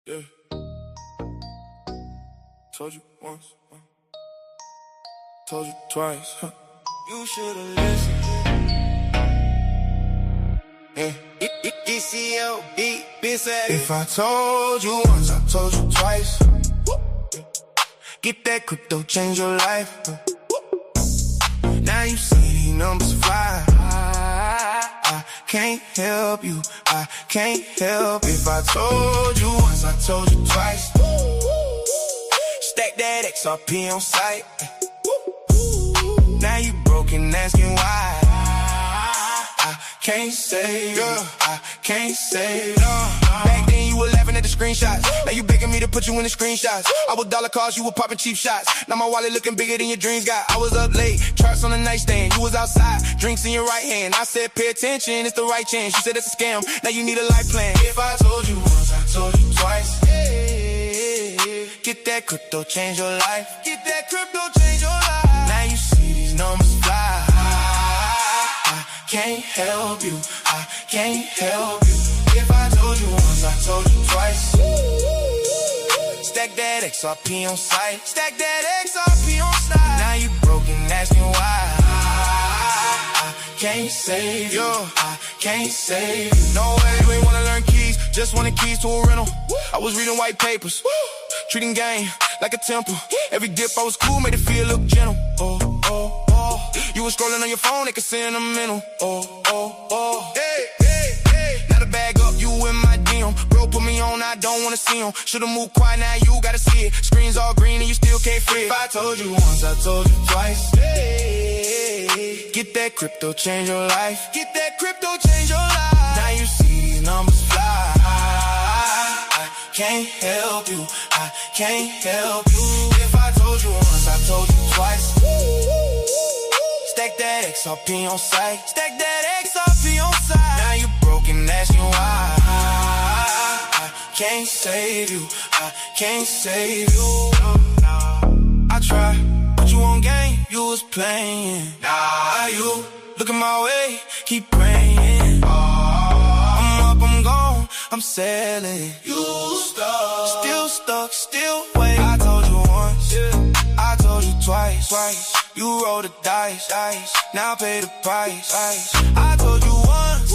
Yeah. Told you once, told you twice. Huh. You should've listened. Yeah. ECLB, bitch. If I told you once, I told you twice. Get that crypto, change your life. Now you see these numbers fly. I can't help you, I can't help. If I told you once, I told you twice. Stack that XRP on site. Now you broken, asking why. I can't save you, I can't save you. Back then you were laughing at the screenshots. Now you begging me to put you in the screenshots. I was dollar cars, you were popping cheap shots. Now my wallet looking bigger than your dreams got. I was up late, charts on the nightstand. You was outside, drinks in your right hand. I said pay attention, it's the right chance. You said it's a scam, now you need a life plan. If I told you once, I told you twice. Get that crypto, change your life. Get that crypto, change your life. Now you see these numbers fly. I can't help you, I can't help you. If I told you once, I told you twice. Stack that XRP on site. Stack that XRP on site. Now you broken, asking why. I can't save you, I can't save you. No way, you ain't wanna learn keys, just wanted keys to a rental. I was reading white papers, treating game like a temple. Every dip I was cool, made it feel look gentle. Oh, oh, oh. You was scrolling on your phone, they could sentimental. Oh, oh, oh. Hey, hey, hey. Now the bag up, you in my DM. Bro, put me on, I don't wanna see him. Should've moved quiet, now you gotta see it. Screens all green and you still can't free it. If I told you once, I told you twice. Hey, get that crypto, change your life. Get that crypto, change your life. Now you see these numbers fly. I can't help you, I can't help you. If I told you once, I told you twice. Stack that XRP on site. Stack that XRP on site. Now you broken, asking why. I can't save you, I can't save you. I tried, but you on game, you was playing. Now you looking my way, keep praying. I'm up, I'm gone, I'm sailing. You stuck, still stuck, still waiting. I told you once, I told you twice. You roll the dice, now pay the price. I told you once,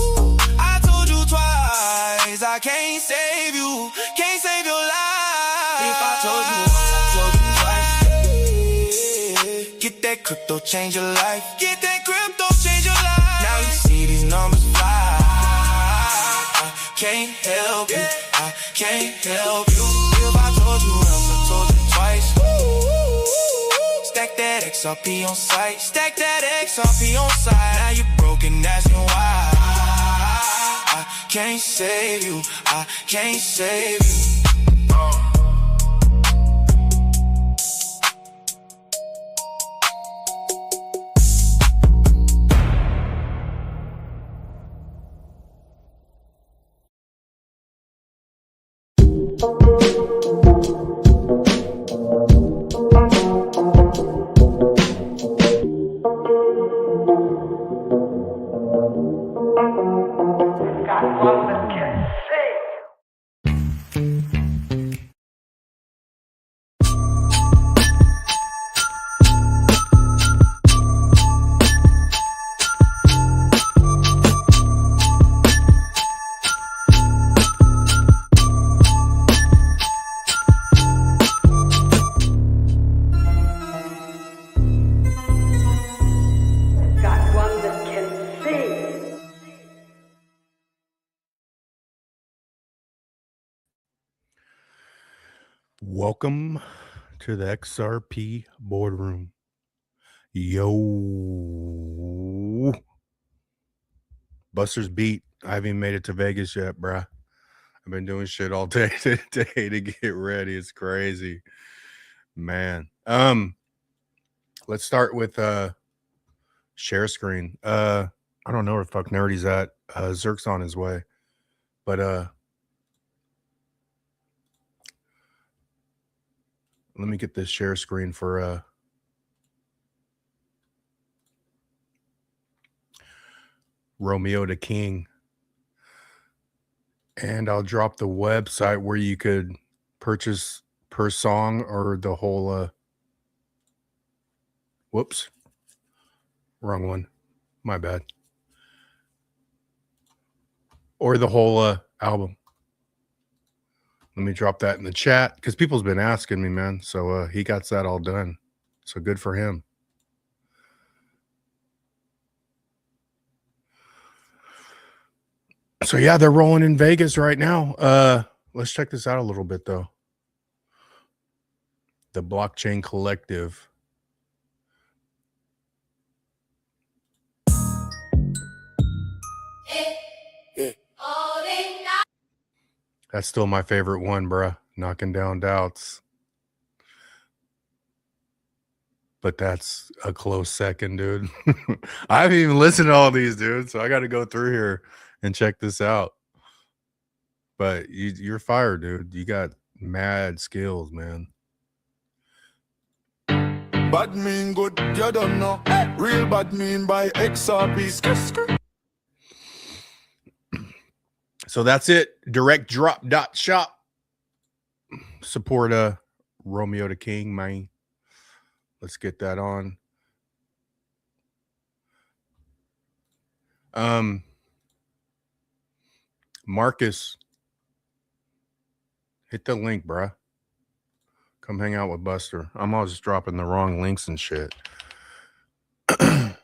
I told you twice. I can't save you, can't save your life. If I told you once, I told you twice. Get that crypto, change your life. Get that crypto, change your life. Now you see these numbers fly. I can't help you, I can't help you. If I told you once, I told you twice. Stack that XRP on site. Stack that XRP on site. Now you broken, asking why. I can't save you, I can't save you. Welcome to the XRP boardroom. Yo. Buster's beat. I haven't even made it to Vegas yet, bruh. I've been doing shit all day today to get ready. It's crazy. Man. Let's start with share screen. I don't know where the fuck Nerdy's at. Zerk's on his way. But let me get this share screen for Romeo the King. And I'll drop the website where you could purchase per song or the whole whoops. Wrong one. My bad. Or the whole album. Let me drop that in the chat because people's been asking me, man. So he got that all done. So good for him. So yeah, they're rolling in Vegas right now. Let's check this out a little bit though. The Blockchain Collective. That's still my favorite one, bruh. Knocking down doubts. But that's a close second, dude. I haven't even listened to all these, dude. So I got to go through here and check this out. But you're fired, dude. You got mad skills, man. Bad mean good, you don't know. Real bad mean by XRP. So that's it. Directdrop.shop. Support Romeo the King, man. Let's get that on. Marcus, hit the link, bruh. Come hang out with Buster. I'm always just dropping the wrong links and shit. Let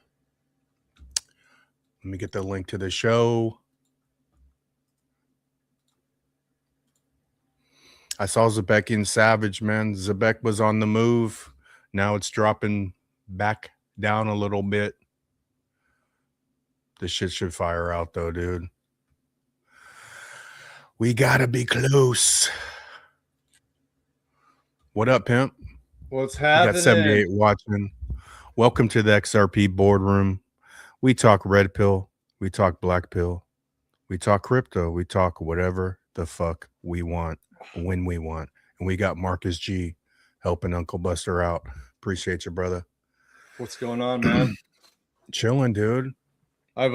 me get the link to the show. I saw Zebek and Savage, man. Zebek was on the move. Now it's dropping back down a little bit. This shit should fire out, though, dude. We gotta be close. What up, pimp? What's happening? We got 78 watching. Welcome to the XRP boardroom. We talk red pill. We talk black pill. We talk crypto. We talk whatever the fuck we want when we want. And we got Marcus G helping Uncle Buster out. Appreciate you, brother. What's going on, man? Chilling, dude. I'm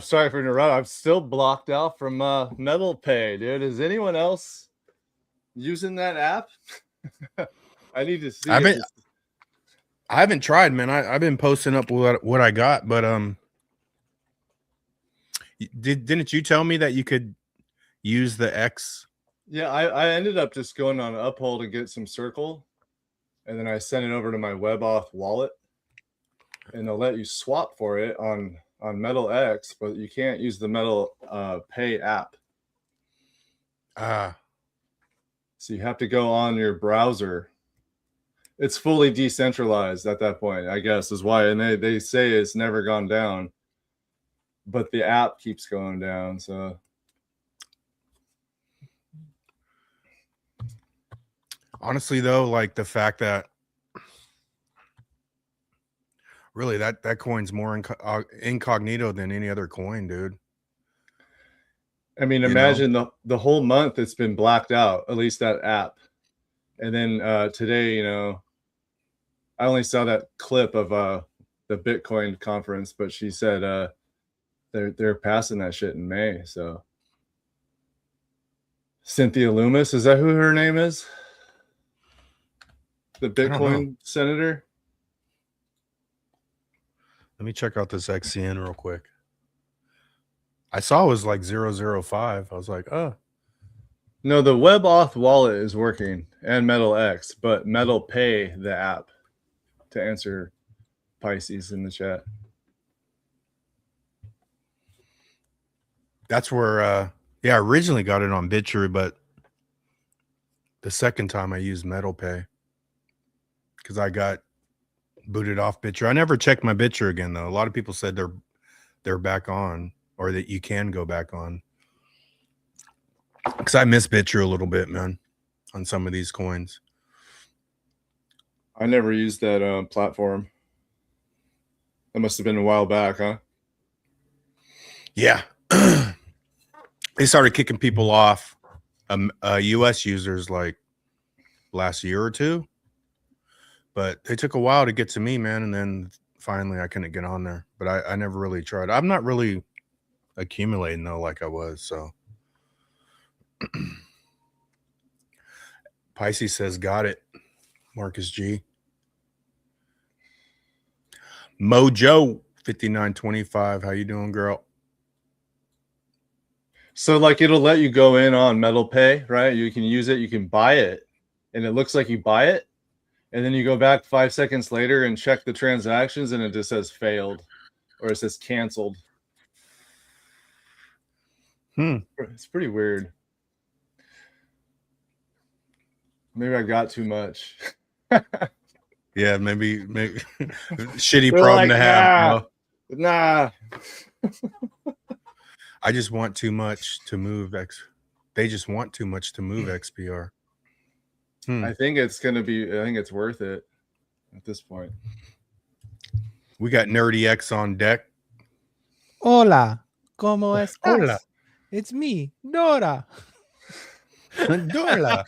sorry for interrupting. I'm still blocked out from Metal Pay, dude. Is anyone else using that app? I need to see. I haven't tried, man. I've been posting up what I got, but didn't you tell me that you could use the X? Yeah, I ended up just going on Uphold to get some Circle, and then I sent it over to my WebAuth wallet, and they'll let you swap for it on Metal X, but you can't use the Metal Pay app. So you have to go on your browser. It's fully decentralized at that point, I guess, is why. And they say it's never gone down, but the app keeps going down. So honestly, though, like the fact that really that coin's more incognito than any other coin, dude. I mean, imagine the whole month it's been blacked out, at least that app. And then today, I only saw that clip of the Bitcoin conference, but she said they're passing that shit in May. So Cynthia Loomis, is that who her name is? The Bitcoin senator? Let me check out this XCN real quick. I saw it was like 005. I was like, oh. No, the WebAuth wallet is working and Metal X, but Metal Pay, the app, to answer Pisces in the chat. That's where, I originally got it on BitTrue, but the second time I used Metal Pay because I got booted off BitTrue. I never checked my BitTrue again, though. A lot of people said they're back on, or that you can go back on. Because I miss BitTrue a little bit, man, on some of these coins. I never used that platform. That must have been a while back, huh? Yeah. They started kicking people off, U.S. users, like last year or two. But it took a while to get to me, man. And then finally I couldn't get on there. But I never really tried. I'm not really accumulating though, like I was. So Pisces says, got it. Marcus G. Mojo 5925. How you doing, girl? So like it'll let you go in on Metal Pay, right? You can use it, you can buy it, and it looks like you buy it, and then you go back 5 seconds later and check the transactions, and it just says failed, or it says canceled. It's pretty weird. Maybe I got too much. Yeah, maybe shitty problem to have. Nah. I just want too much to move They just want too much to move XPR. I think it's gonna be. I think it's worth it at this point. We got Nerdy X on deck. Hola, ¿cómo estás? Hola. It's me, Dora. Dora.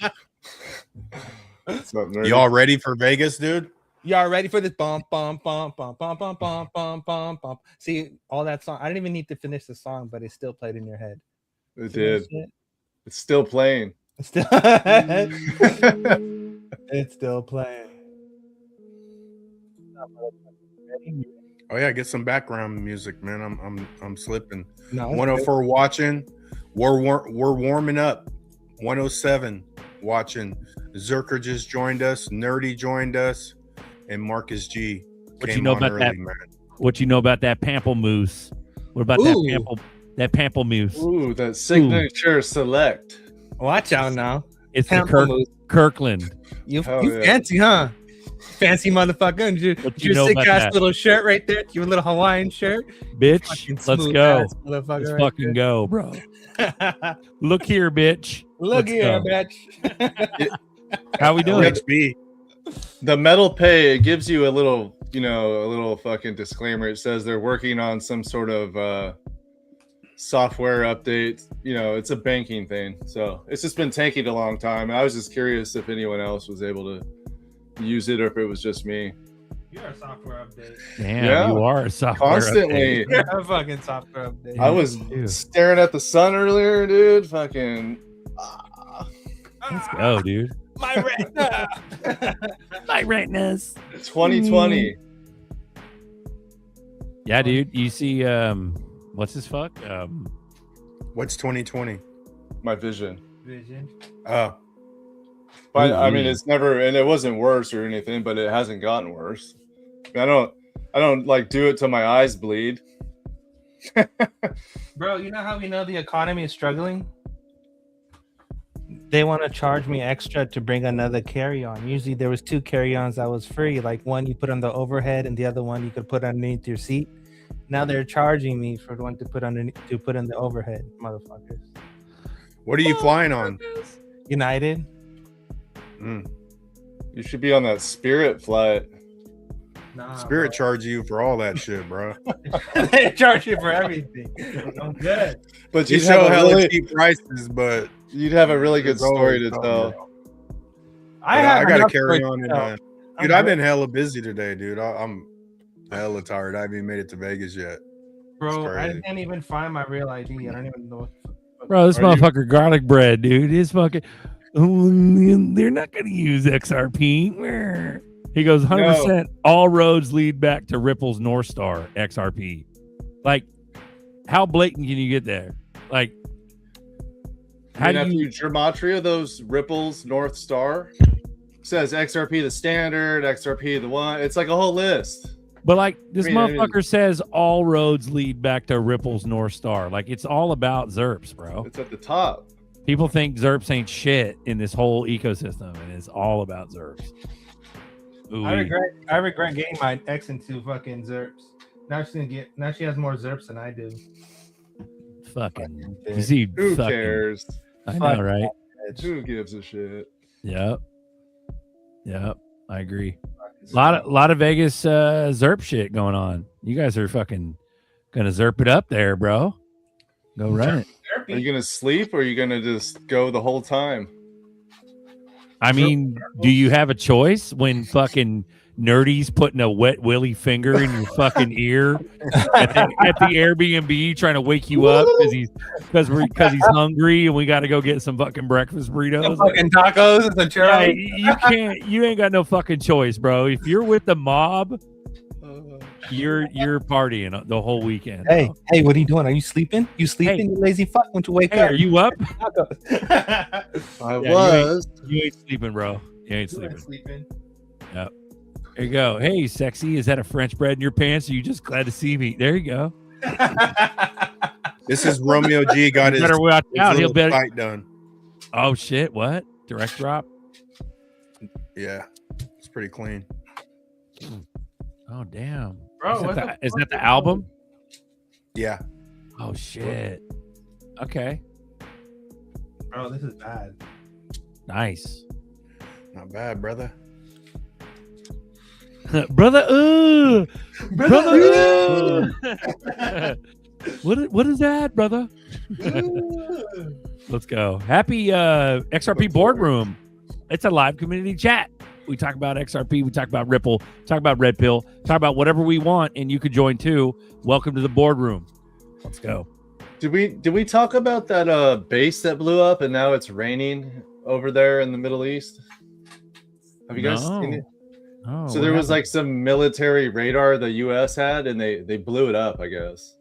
What's up, Nerdy? Y'all ready for Vegas, dude? Y'all ready for this? Bum, bum, bum, bum, bum, bum, bum, bum, bum, bum. See, all that song. I didn't even need to finish the song, but it still played in your head. It did. It's still playing. It's still, it's still playing. Oh yeah, get some background music, man. I'm slipping. No, 104 watching. We're warming up. 107 watching. ZRK just joined us. Nerdy joined us, and Marcus G. What you know about early, that? Man. What you know about that pamplemousse? What about that pamplemousse? Ooh, that signature select. Watch out now. It's the Pamplemousse. Kirkland. You yeah. fancy, huh? Fancy motherfucker. And What you your know sick about ass that? little shirt right there. Your little Hawaiian shirt. Bitch, Fucking let's smooth go. ass motherfucker Let's right fucking go, bro. there. Look here, bitch. Look Let's here, go. bitch. How we doing? XB. The Metal Pay, it gives you a little, a little fucking disclaimer. It says they're working on some sort of software update. It's a banking thing. So it's just been taking a long time. I was just curious if anyone else was able to use it or if it was just me. You're a software update. Damn, Yeah. you are a software Constantly. update. You're a fucking software update. I was Dude. staring at the sun earlier, dude. Fucking. Let's go, dude. My retina. My retinas. 2020. Yeah, dude. You see, what's his fuck? What's 2020? My vision. Vision. But Ooh, I mean, ooh. it's never, and it wasn't worse or anything, but it hasn't gotten worse. I don't like do it till my eyes bleed. Bro, you know how we know the economy is struggling? They want to charge me extra to bring another carry-on. Usually there was 2 carry-ons that was free. Like one you put on the overhead and the other one you could put underneath your seat. Now they're charging me for the one to put underneath to put in the overhead, motherfuckers. What are you flying on? United. You should be on that Spirit flight. Nah, Spirit charge you for all that shit, bro. they charge you for everything. I'm good. But You you'd have show a hella really, cheap prices, but you'd have a really good there's story to always tell. something. I I gotta enough carry for on. it, And, dude, I've been hella busy today, dude. I'm hella tired. I haven't even made it to Vegas yet. Bro, It's I crazy. can't even find my real ID. I don't even know. Bro, this Are you- motherfucker garlic bread, dude. His fucking. They're not going to use XRP. He goes 100%. All roads lead back to Ripple's North Star XRP. Like, how blatant can you get there? Like, how do you? gematria those Ripples North Star says XRP the standard, XRP the one. It's like a whole list. But like this I mean, motherfucker says, all roads lead back to Ripple's North Star. Like it's all about ZRPs, bro. It's at the top. People think ZRPs ain't shit in this whole ecosystem, and it's all about ZRPs. Ooh, I regret getting my ex into fucking ZRPs. Now she has more ZRPs than I do. fucking. You see, Who fucking, cares? I know, right? Who gives a shit? Yep. I agree. A lot of Vegas ZRP shit going on. You guys are fucking gonna ZRP it up there, bro. Go run it. Are you gonna sleep or are you gonna just go the whole time? I mean, do you have a choice when fucking Nerdy's putting a wet willy finger in your fucking ear at the Airbnb trying to wake you up because he's hungry and we got to go get some fucking breakfast burritos? Some fucking tacos and some churros. You ain't got no fucking choice, bro. If you're with the mob, you're partying the whole weekend. Hey, what are you doing? Are you sleeping? You sleeping, you lazy fuck? Won't you wake up? Are you up? I was. You ain't sleeping, bro. You ain't sleeping. Yep. There you go. Hey, sexy. Is that a French bread in your pants? Or are you just glad to see me? There you go. This is Romeo G. Got his little fight done. Oh shit! What? Direct drop? Yeah, it's pretty clean. Oh damn, bro! Is that the album? Yeah. Oh shit. Okay. Bro, this is bad. Nice. Not bad, brother. brother. What is that, brother? Let's go. Happy XRP Boardroom. It's a live community chat. We talk about XRP, we talk about Ripple, talk about Red Pill, talk about whatever we want, and you could join too. Welcome to the boardroom. Let's go. Did we talk about that base that blew up and now it's raining over there in the Middle East? Have you guys seen it? Oh, so there was like some military radar the US had and they blew it up, I guess.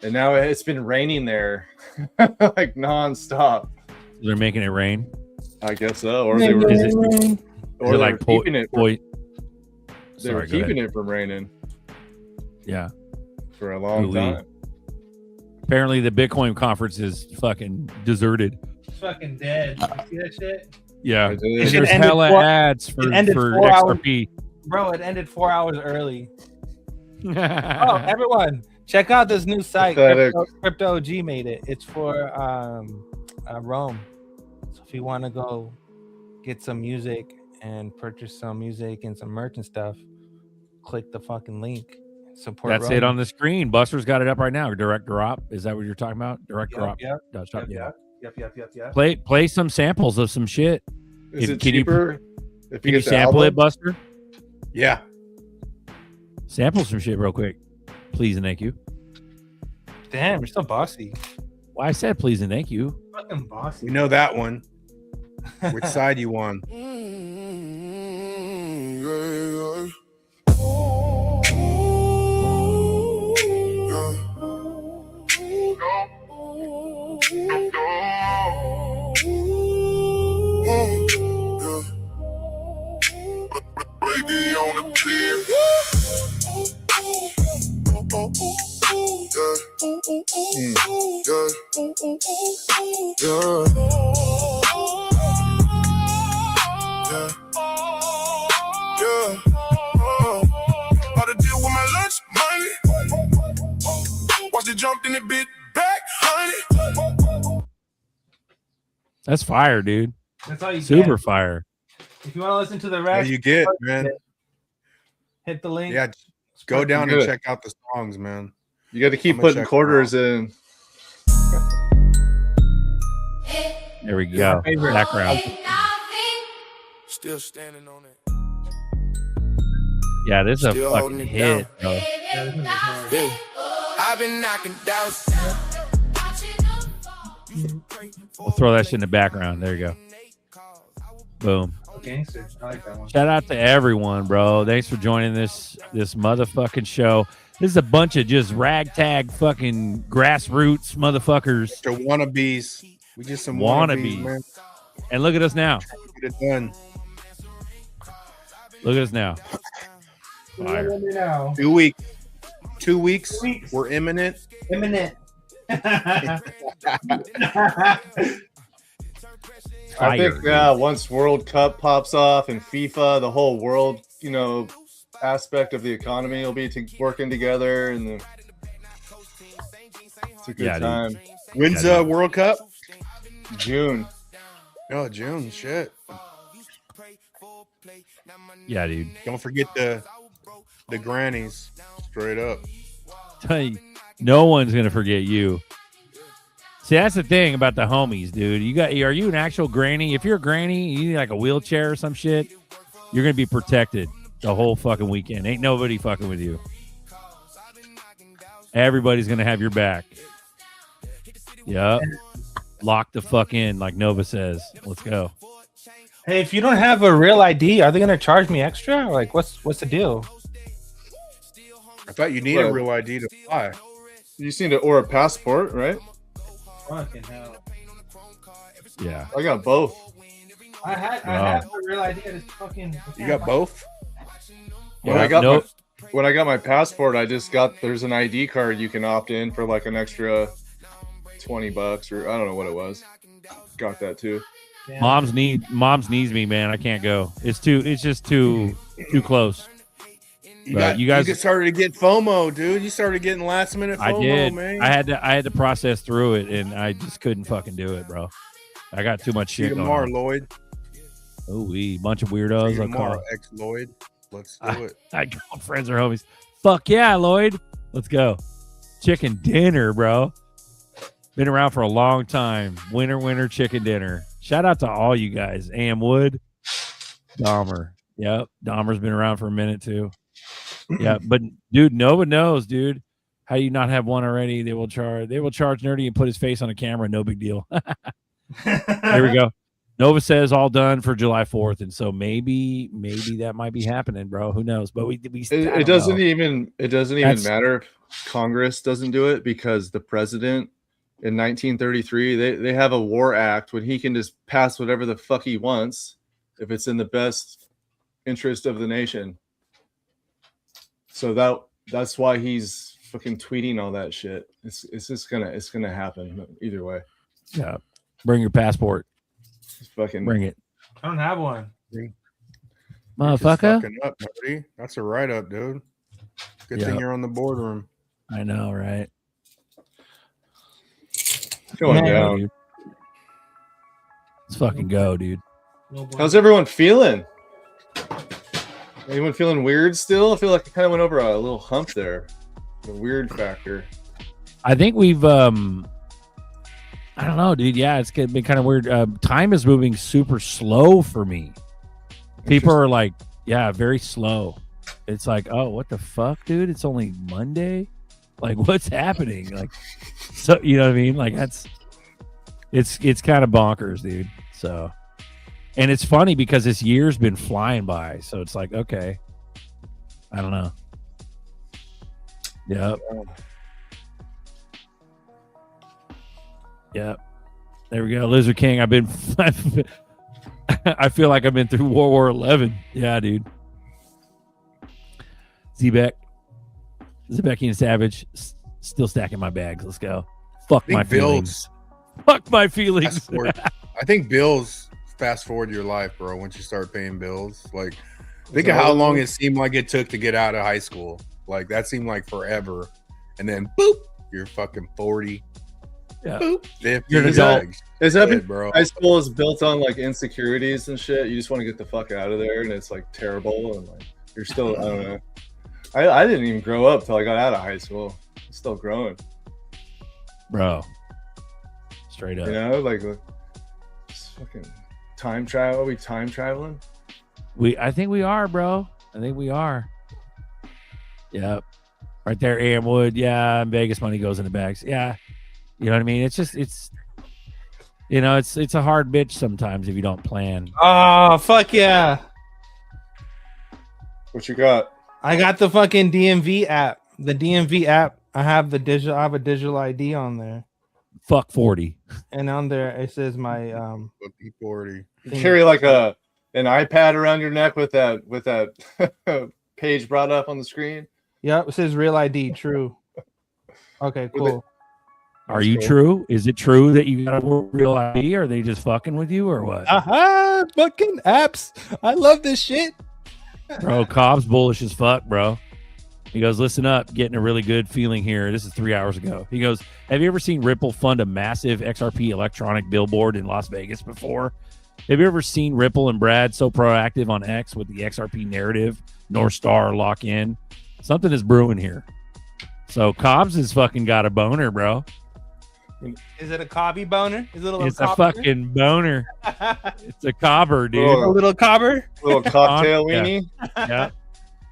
And now it's been raining there like nonstop. They're making it rain? I guess so. Or they were like keeping it. They were Sorry, keeping it from raining. Yeah. For a long time. Apparently the Bitcoin conference is fucking deserted. It's fucking dead. You see that shit? Yeah. It There's hella ads for XRP. Bro, it ended 4 hours early. Oh, everyone, check out this new site. Crypto G made it. It's for Rome. So if you want to go get some music and purchase some music and some merch and stuff, click the fucking link. Support That's Rome. it on the screen. Buster's got it up right now. Direct drop. Is that what you're talking about? Direct drop. Yep. Yep. Play some samples of some shit. Is it cheaper? Can you sample it, Buster? Yeah. Sample some shit real quick. Please and thank you. Damn, you're so bossy. Well, I said please and thank you. Fucking bossy. You know that one. Which side you on? About to deal with my lunch money. Watch it jump in the bit back, honey. That's fire, dude. That's all you Super get. fire. If you want to listen to the Yeah, rest, you get, man. hit the link. Yeah, go down and check out the songs, man. You got to keep putting quarters in. There we go. Background. Still standing on it. Yeah, this is a Still fucking hit, bro. I've been knocking down. We'll throw that shit in the background. There you go. Boom. Gangster. I like that one. Shout out to everyone, bro. Thanks for joining this motherfucking show. This is a bunch of just ragtag fucking grassroots motherfuckers. They're wannabes. We just some Wannabes. man. And look at us now. Get it done. Look at us now. Fire. 2 weeks. 2 weeks. We're imminent. I think Fire, once World Cup pops off and FIFA, the whole world, aspect of the economy will be working together, and it's a good time. Dude. When's the World Cup? June. Oh, June. Shit. Yeah, dude. Don't forget the grannies. Straight up. Tell you, no one's gonna forget you. See, that's the thing about the homies, dude. Are you an actual granny? If you're a granny, you need like a wheelchair or some shit, you're gonna be protected the whole fucking weekend. Ain't nobody fucking with you. Everybody's gonna have your back. Yep. Lock the fuck in, like Nova says. Let's go. Hey, if you don't have a real ID, are they gonna charge me extra? Like, what's the deal? I thought you need a real ID to fly. You just need or a passport, right? Fucking hell. Yeah. I got both. I have a real ID. I just fucking. You got both? When I got my passport, there's an ID card you can opt in for like an extra $20 or I don't know what it was. Got that too. Damn. Mom's needs me, man. I can't go. It's just too close. You started to get FOMO, dude. You started getting last minute FOMO, I did. man. I had to process through it, and I just couldn't fucking do it, bro. I got too much shit. Tomorrow, Lloyd. Oh, we bunch of weirdos. Tomorrow, ex Lloyd. Let's do it. I call friends or homies. Fuck yeah, Lloyd. Let's go. Chicken dinner, bro. Been around for a long time. Winter chicken dinner. Shout out to all you guys. Am Wood, Dahmer. Yep, Dahmer's been around for a minute too. Yeah, but dude, Nova knows, dude. How you not have one already? They will charge Nerdy and put his face on a camera. No big deal. There we go. Nova says all done for July 4th, and so maybe that might be happening, bro. Who knows? But it doesn't even matter if Congress doesn't do it, because the president in 1933 they have a war act when he can just pass whatever the fuck he wants if it's in the best interest of the nation. So that's why he's fucking tweeting all that shit. It's gonna happen either way. Yeah, bring your passport. Just fucking bring it. I don't have one. Motherfucker. Fucking up, buddy. That's a write up, dude. Good thing you're on the boardroom. I know, right? Going down. Dude. Let's fucking go, dude. How's everyone feeling? Anyone feeling weird still? I feel like I kind of went over a little hump there. The weird factor. I think we've I don't know, dude. Yeah, it's been kind of weird. Time is moving super slow for me. People are like, yeah, very slow. It's like, oh, what the fuck, dude? It's only Monday. Like, what's happening? Like, so you know what I mean? Like, it's kind of bonkers, dude. So, and it's funny because this year's been flying by. So it's like, okay, I don't know. Yep. Yep. There we go. Lizard King. I feel like I've been through World War 11. Yeah, dude. Zebek and Savage still stacking my bags. Let's go. Fuck my feelings. Fuck my feelings. I think bills fast forward your life, bro. Once you start paying bills, like think of how long it seemed like it took to get out of high school. Like that seemed like forever, and then boop, you're fucking 40. Yeah, boop, 50. You're an adult. Is that bro? High school is built on like insecurities and shit. You just want to get the fuck out of there, and it's like terrible, and like you're still. I don't know. I didn't even grow up till I got out of high school. I'm still growing, bro. Straight up. You know, like fucking time travel. Are we time traveling? I think we are, bro. I think we are. Yep. Right there, AM Wood. Yeah, Vegas money goes in the bags. Yeah. You know what I mean? It's it's a hard bitch sometimes if you don't plan. Oh, fuck yeah. What you got? I got the fucking DMV app. The DMV app, I have a digital ID on there. Fuck 40. And on there it says my 40. You carry like an iPad around your neck with that page brought up on the screen. Yep, it says real ID, true. Okay, cool. Are you true? Is it true that you got a real ID? Or are they just fucking with you or what? Fucking apps. I love this shit. Bro, Cobb's bullish as fuck, bro. He goes, listen up, getting a really good feeling here. This is 3 hours ago. He goes, have you ever seen Ripple fund a massive XRP electronic billboard in Las Vegas before? Have you ever seen Ripple and Brad so proactive on X with the XRP narrative, North Star lock in? Something is brewing here. So Cobbs has fucking got a boner, bro. Is it a cobby boner? Is it a little It's a cobber? fucking boner. It's a cobber, dude. Whoa. A little cobber? Little cocktail Yeah. weenie. Yeah.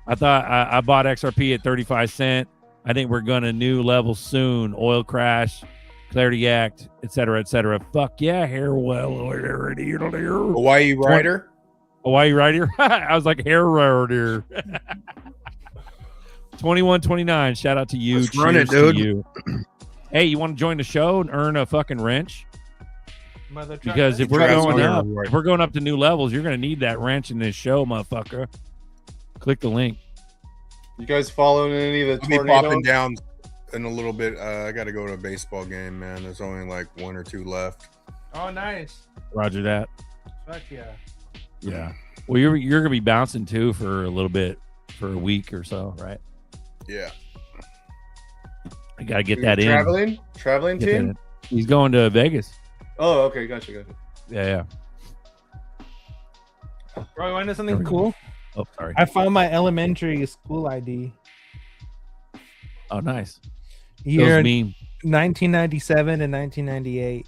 I thought I bought XRP at 35 cents. I think we're going to new level soon. Oil crash, Clarity Act, et cetera, Fuck yeah, hair well. Hawaii Rider. Hawaii Rider. I was like hair rider. 2129. Shout out to you. Let's run it, Cheers to dude. you. Hey, you want to join the show and earn a fucking wrench? Mother Because if trucker. we're Travis going Hunter up, reward. if we're going up to new levels, you're going to need that wrench in this show, motherfucker. Click the link. You guys following any of the I'll be popping tornadoes? down in a little bit. I got to go to a baseball game, man. There's only like 1 or 2 left. Oh, nice. Roger that. Fuck yeah. Yeah. Well, you're gonna be bouncing too for a little bit, for a week or so, right? Yeah. I gotta get You're that in. Traveling Get that team? in. He's going to Vegas. Oh, okay, gotcha. Yeah. Bro, you want to know There something we go. cool? Oh, sorry. I found my elementary school ID. Oh, nice. Year Those mean. 1997 and 1998.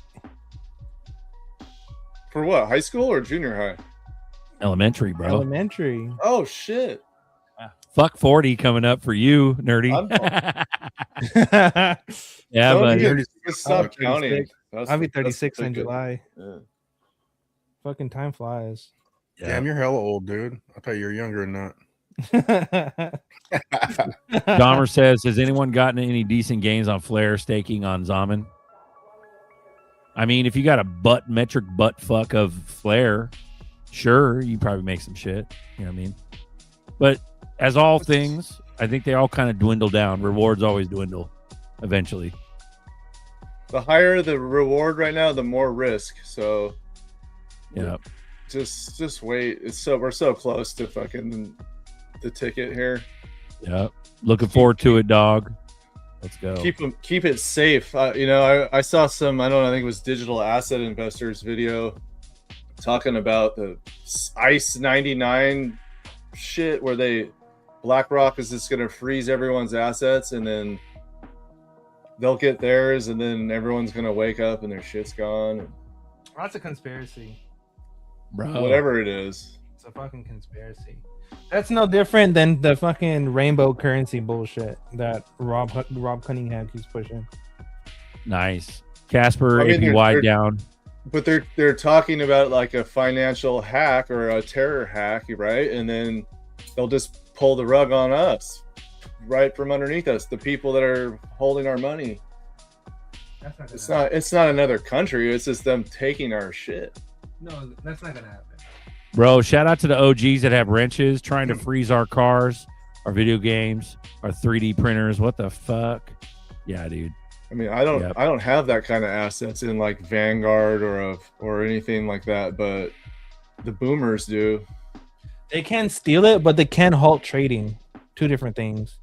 For what? High school or junior high? Elementary, bro. Elementary. Oh shit! Fuck 40 coming up for you, nerdy. Yeah, Don't buddy. even- just stop I'm counting. 36. That's- I'll be that's 36 in good. July. Yeah. Fucking time flies. Yeah. Damn, you're hella old, dude. I thought you were younger than that. Dahmer says, has anyone gotten any decent gains on Flare staking on Zaman? I mean, if you got a metric butt fuck of Flare, sure, you probably make some shit. You know what I mean? But as all things, I think they all kind of dwindle down. Rewards always dwindle eventually. The higher the reward right now, the more risk. So Yeah. just wait. We're so close to fucking the ticket here. Yeah. Looking forward to it, dog. Let's go. Keep it safe. I saw some. I don't know. I think it was Digital Asset Investors video talking about the ICE 99 shit where BlackRock is just gonna freeze everyone's assets and then they'll get theirs and then everyone's gonna wake up and their shit's gone. That's a conspiracy. Bro. Whatever it is. It's a fucking conspiracy. That's no different than the fucking rainbow currency bullshit that Rob Cunningham keeps pushing. Nice. Casper, I mean, APY they're- down. But they're talking about like a financial hack or a terror hack, right? And then they'll just pull the rug on us, right from underneath us, the people that are holding our money. That's not gonna happen. It's not another country. It's just them taking our shit. No, that's not gonna happen. Bro, shout out to the OGs that have wrenches trying to freeze our cars, our video games, our 3D printers. What the fuck? Yeah, dude. I mean, I don't Yep. I don't have that kind of assets in like Vanguard or anything like that, but the boomers do. They can steal it, but they can halt trading. Two different things.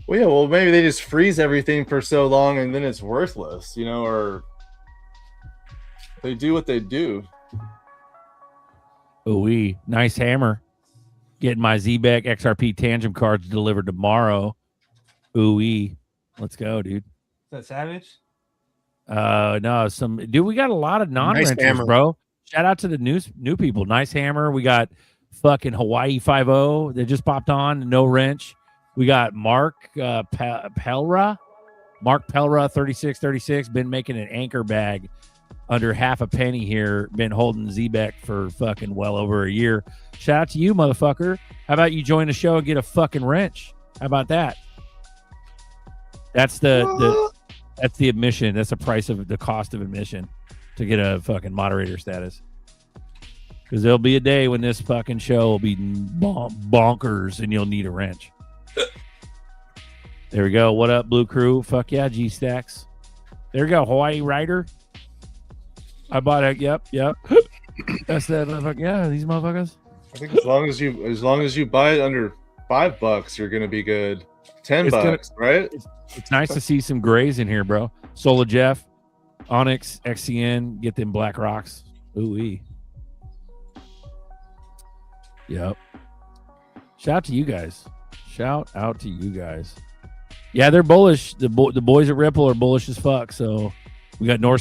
Well, yeah, well, maybe they just freeze everything for so long and then it's worthless, or they do what they do. Ooh, nice hammer. Getting my ZBEC XRP Tangent cards delivered tomorrow. Ooh, let's go, dude. Is that savage? No, we got a lot of non-renters, hammer. bro. Shout out to the new people. Nice hammer. We got fucking Hawaii 5-0 that just popped on. No wrench. We got Mark Pelra. Mark Pelra 3636 been making an anchor bag under half a penny here. Been holding ZBEC for fucking well over a year. Shout out to you, motherfucker. How about you join the show and get a fucking wrench? How about that? That's that's the admission. That's the price of the cost of admission to get a fucking moderator status. Because there'll be a day when this fucking show will be bonkers and you'll need a wrench. There we go. What up, Blue Crew? Fuck yeah, G Stacks. There we go. Hawaii Rider. I bought it. Yep. That's that motherfucker. Yeah, these motherfuckers. I think as long as you buy it under $5, you're gonna be good. $10, right? It's nice to see some grays in here, bro. Sola Jeff, Onyx, XCN, get them black rocks. Ooh-wee. Yep. Shout out to you guys. Yeah, they're bullish. The boys at Ripple are bullish as fuck. So We got North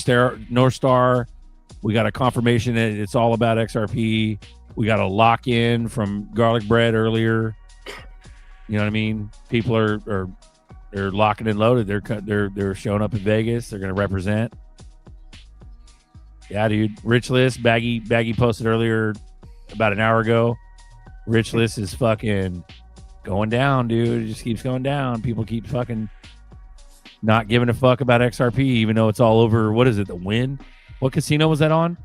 Star. We got a confirmation that it's all about XRP. We got a lock in from Garlic Bread earlier. You know what I mean? People are they're locking and loaded. They're showing up in Vegas. They're going to represent. Yeah, dude. Rich List, Baggy posted earlier about an hour ago. Rich List is fucking going down, dude. It just keeps going down. People keep fucking not giving a fuck about XRP, even though it's all over. What is it? The Win? What casino was that on?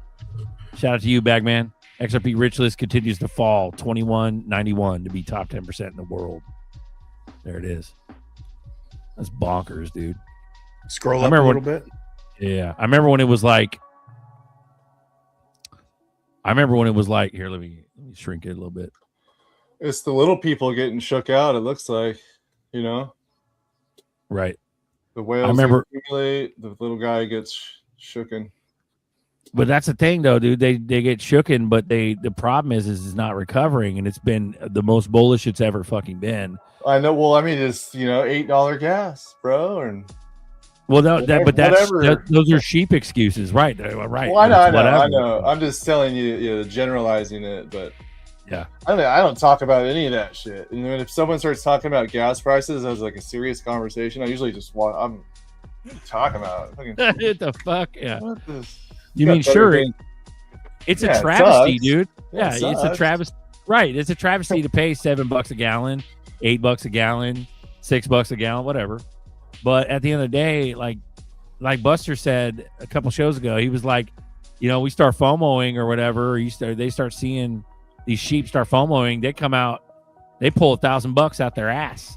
Shout out to you, Bagman. XRP Rich List continues to fall 21.91 to be top 10% in the world. There it is. That's bonkers, dude. Scroll up a little bit. Yeah. I remember when it was like, here, let me shrink it a little bit. It's the little people getting shook out, it looks like, you know? Right. The whales accumulate, the little guy gets shooken. But that's the thing, though, dude. They get shooken, but the problem is it's not recovering, and it's been the most bullish it's ever fucking been. I know. Well, I mean, it's $8 gas, bro, and well, no, those are sheep excuses, right? Right. Well, I know. I'm just telling you, generalizing it, but yeah, I don't talk about any of that shit. And then if someone starts talking about gas prices as like a serious conversation, I usually just want. I'm talking about what the fuck, yeah. What this? You mean sure? It's a travesty, dude. Yeah, it's a travesty. Right, it's a travesty to pay $7 a gallon, $8 a gallon, $6 a gallon, whatever. But at the end of the day, like Buster said a couple shows ago, he was like, we start FOMOing or whatever. They start seeing these sheep start FOMOing. They come out, they pull $1,000 out their ass.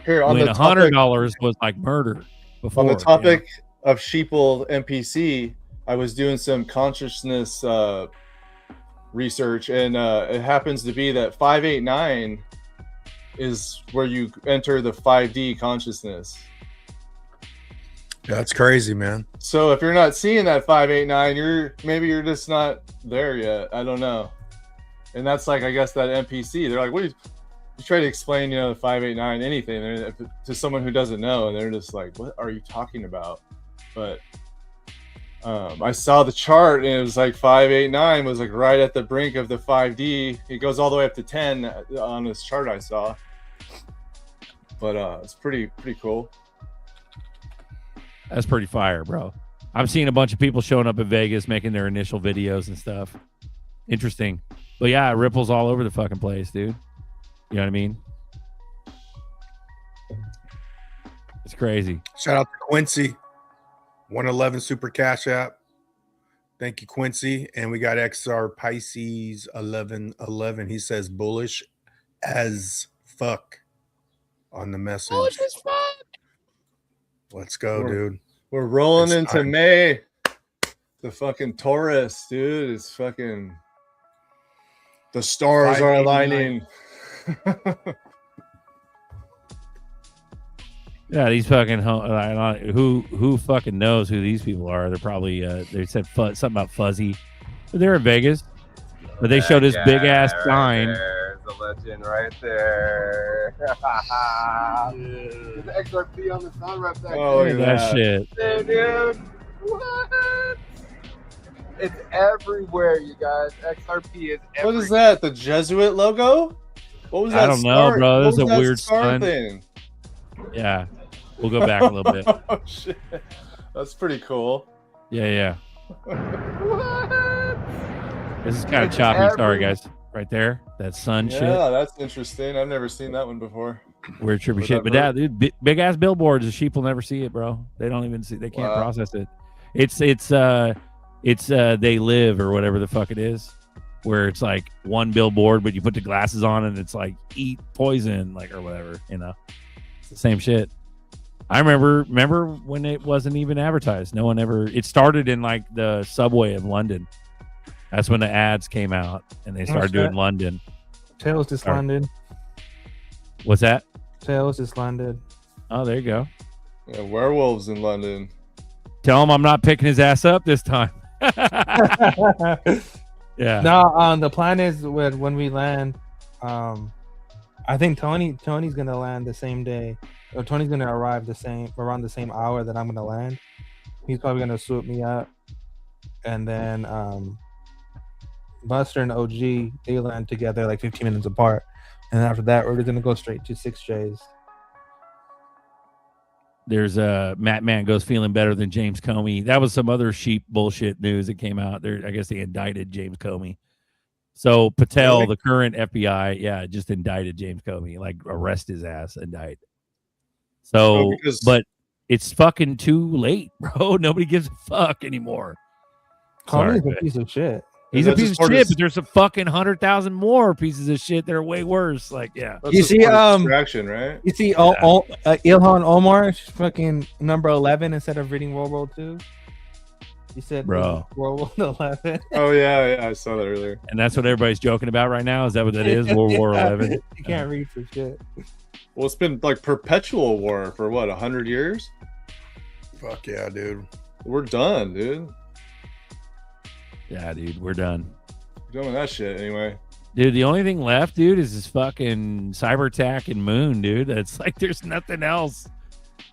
Here on when the $100 was like murder. Before, on the topic of sheeple NPC, I was doing some consciousness research, and it happens to be that 589 is where you enter the 5D consciousness. Yeah, that's crazy, man. So if you're not seeing that 589, maybe you're just not there yet. I don't know. And that's like, I guess, that NPC. They're like, what do you try to explain, the 589 anything to someone who doesn't know, and they're just like, what are you talking about? But I saw the chart, and it was like 589 was like right at the brink of the 5D. It goes all the way up to 10 on this chart I saw. But it's pretty cool. That's pretty fire, bro. I'm seeing a bunch of people showing up in Vegas making their initial videos and stuff. Interesting. But yeah, it ripples all over the fucking place, dude. You know what I mean? It's crazy. Shout out to Quincy. 111 Super Cash App. Thank you, Quincy. And we got XR Pisces 1111. He says bullish as fuck on the message. Bullish as fuck. Let's go, dude. We're rolling into May. The fucking Taurus, dude. It's fucking. The stars are aligning. Yeah, these fucking who fucking knows who these people are? They're probably they said something about Fuzzy. But they're in Vegas, but they showed this big ass sign. There's the legend right there. There's the XRP on the sign right there. Oh, look at that shit, dude. What? It's everywhere, you guys. XRP is everywhere. What is that? The Jesuit logo? What was that? I don't know, bro. This is a weird star thing. Yeah, we'll go back a little bit. Oh shit, that's pretty cool. Yeah. What? This is kind of choppy. Sorry, guys. Right there, that sun shit. Yeah, that's interesting. I've never seen that one before. Weird trippy shit. But yeah, dude, big ass billboards. The sheep will never see it, bro. They don't even see. They can't process it. It's They Live or whatever the fuck it is, where it's like one billboard, but you put the glasses on and it's like eat poison, like or whatever. It's the same shit. I remember when it wasn't even advertised. No one ever. It started in like the subway of London. That's when the ads came out and they started doing London. Tails just landed. What's that? Tails just landed. Oh, there you go. Yeah, werewolves in London. Tell him I'm not picking his ass up this time. Yeah. No, the plan is when we land, I think Tony's gonna land the same day, or Tony's gonna arrive around the same hour that I'm gonna land. He's probably gonna swoop me up, and then Buster and OG, they land together like 15 minutes apart, and then after that, we're gonna go straight to 6Js. There's Matt Man goes feeling better than James Comey. That was some other sheep bullshit news that came out there. I guess they indicted James Comey. So Patel, Really? the current FBI, just indicted James Comey, like arrest his ass, indict. So, but it's fucking too late, bro. Nobody gives a fuck anymore. Comey's a piece of shit. He's a piece of shit, but there's a fucking 100,000 more pieces of shit that are way worse. Like, yeah. That's You see, distraction, right? You see, Ilhan Omar, fucking number 11 instead of reading World War II. You said, bro, World War 11. Oh yeah, I saw that earlier. And that's what everybody's joking about right now. Is that what that is? World War 11. You can't read for shit. Well, it's been like perpetual war for what, 100 years? Fuck yeah, dude. We're done, dude. Yeah, dude, we're done. We're done with that shit anyway. Dude, the only thing left, dude, is this fucking cyber attack and moon, dude. It's like there's nothing else.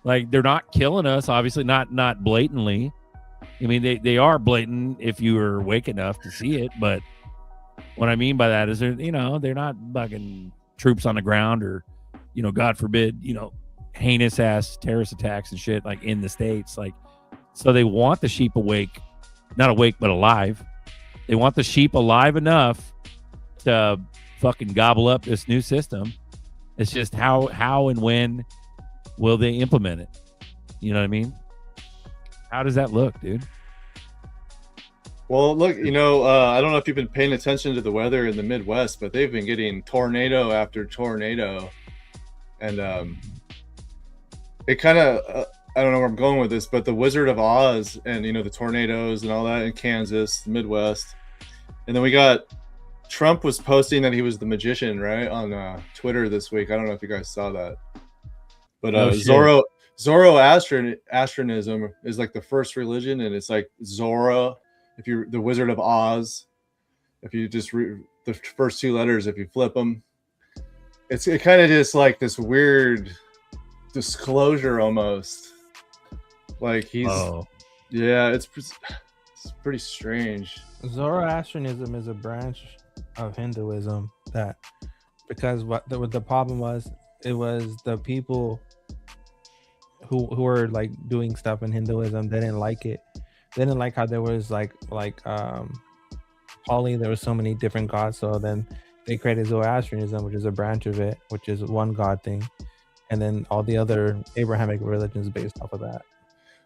Like, they're not killing us, obviously, not blatantly. I mean, they are blatant if you were awake enough to see it, but what I mean by that is they're not fucking troops on the ground or, God forbid, heinous ass terrorist attacks and shit like in the States. Like, so they want the sheep awake, not awake, but alive. They want the sheep alive enough to fucking gobble up this new system. It's just how and when will they implement it? You know what I mean? How does that look, dude? Well, look, I don't know if you've been paying attention to the weather in the Midwest, but they've been getting tornado after tornado. And it kind of, I don't know where I'm going with this, but the Wizard of Oz and, the tornadoes and all that in Kansas, the Midwest. And then we got Trump was posting that he was the magician, right, on Twitter this week. I don't know if you guys saw that. But Zoroastrianism is like the first religion, and it's like Zora, if you're the Wizard of Oz, if you just read the first two letters, if you flip them, it kind of just like this weird disclosure almost. Like it's pretty strange. Zoroastrianism is a branch of Hinduism that, because what the problem was, it was the people who were like doing stuff in Hinduism. They didn't like it. They didn't like how there was like Pali, there was so many different gods. So then they created Zoroastrianism, which is a branch of it, which is one god thing, and then all the other Abrahamic religions based off of that.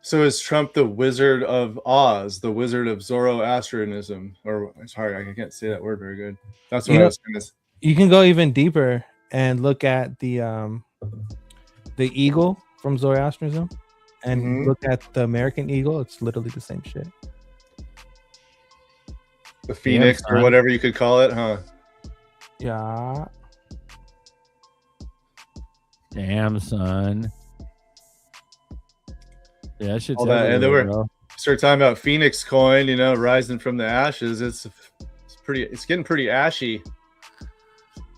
So is Trump the Wizard of Oz, the Wizard of Zoroastrianism? Or sorry, I can't say that word very good. That's what I was going to say. You can go even deeper and look at the eagle from Zoroastrianism and look at the American eagle. It's literally the same shit. The phoenix or whatever you could call it, huh? Yeah. Damn, son. Yeah, shit's all that, and then we start talking about Phoenix coin, rising from the ashes. It's getting pretty ashy.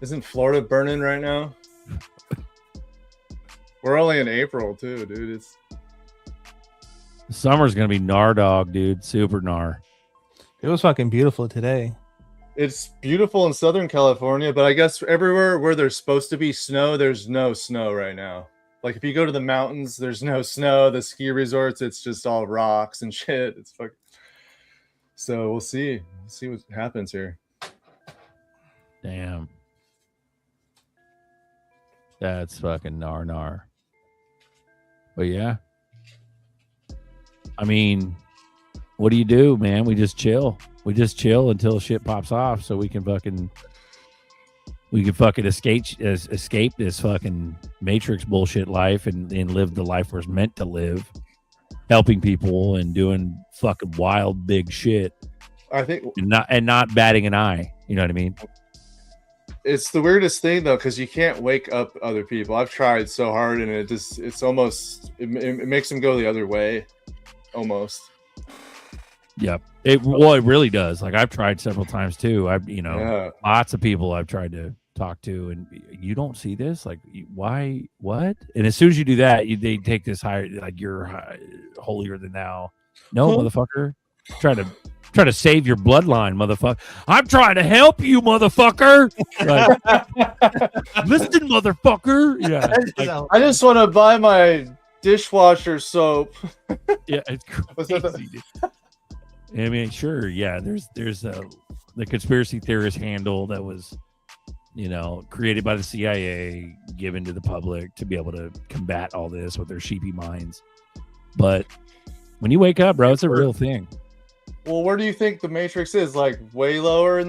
Isn't Florida burning right now? We're only in April too, dude. Summer's gonna be gnar dog, dude. Super gnar. It was fucking beautiful today. It's beautiful in Southern California, but I guess everywhere where there's supposed to be snow, there's no snow right now. Like if you go to the mountains, there's no snow. The ski resorts, it's just all rocks and shit. It's fucking. So we'll see. We'll see what happens here. Damn. That's fucking gnar. But yeah. I mean, what do, man? We just chill. We just chill until shit pops off so we can fucking escape this fucking Matrix bullshit life and live the life we're meant to live, helping people and doing fucking wild big shit. I think and not batting an eye. You know what I mean? It's the weirdest thing though, because you can't wake up other people. I've tried so hard, and it makes them go the other way, almost. Yep. It really does. Like I've tried several times too. Lots of people I've tried to talk to, and you don't see this. Like, why? What? And as soon as you do that, they take this higher, like you're holier than thou. No, motherfucker. Try to save your bloodline, motherfucker. I'm trying to help you, motherfucker. Like, listen, motherfucker. Yeah. Like, I just want to buy my dishwasher soap. yeah, it's crazy, dude. I mean, sure, yeah. There's the conspiracy theorist handle that was, created by the CIA, given to the public to be able to combat all this with their sheepy minds. But when you wake up, bro, it's a real thing. Well, where do you think the Matrix is? Like way lower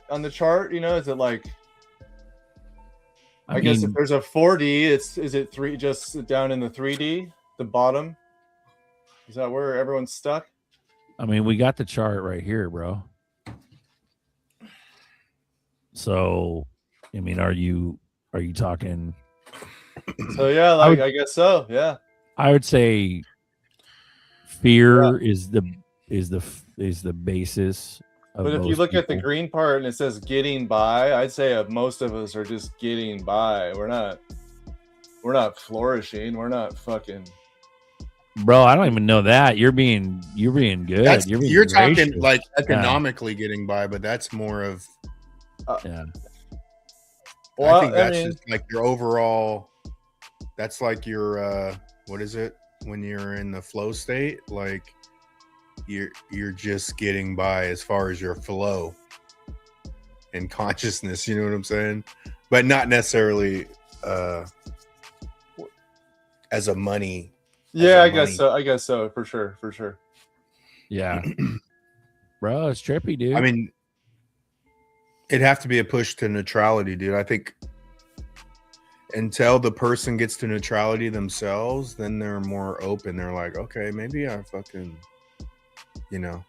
on the chart? Is it like? I guess if there's a 4D, is it 3 just down in the 3D, the bottom? Is that where everyone's stuck? I mean, we got the chart right here, bro. So, I mean, are you talking? So yeah, like I guess so. Yeah. I would say fear is the basis. But if you look at the green part and it says getting by, I'd say most of us are just getting by. We're not flourishing. We're not fucking. Bro, I don't even know that. You're being good. You're talking like economically getting by, but that's more of yeah. Well, I think that's just like your overall. That's like your what is it when you're in the flow state? Like you're just getting by as far as your flow and consciousness. You know what I'm saying? But not necessarily as a money. Yeah, I guess so. For sure. Yeah. Bro, it's trippy, dude. I mean, it'd have to be a push to neutrality, dude. I think until the person gets to neutrality themselves, then they're more open. They're like, okay, maybe I fucking, I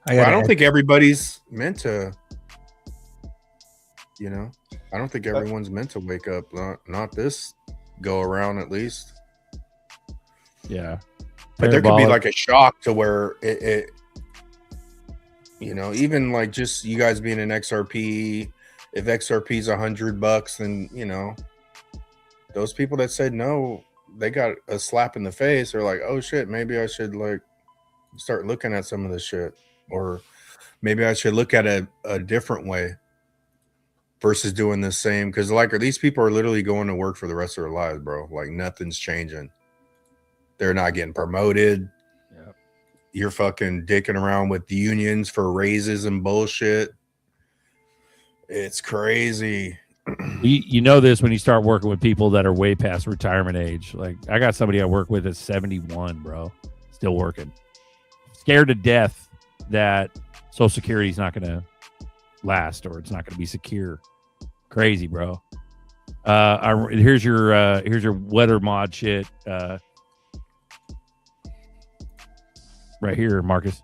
don't think everybody's meant to, I don't think everyone's meant to wake up. Not this go around, at least. Yeah. But there could be like a shock to where it even like just you guys being an XRP, if XRP is $100, then, those people that said no, they got a slap in the face. They're like, oh shit, maybe I should like start looking at some of this shit, or maybe I should look at it a different way versus doing the same. Because like these people are literally going to work for the rest of their lives, bro. Like nothing's changing. They're not getting promoted. Yeah. You're fucking dicking around with the unions for raises and bullshit. It's crazy. You know this when you start working with people that are way past retirement age. Like I got somebody I work with that's 71, bro, still working, scared to death that Social Security is not going to last or it's not going to be secure. Crazy, bro. Here's your weather mod shit. Right here, Marcus.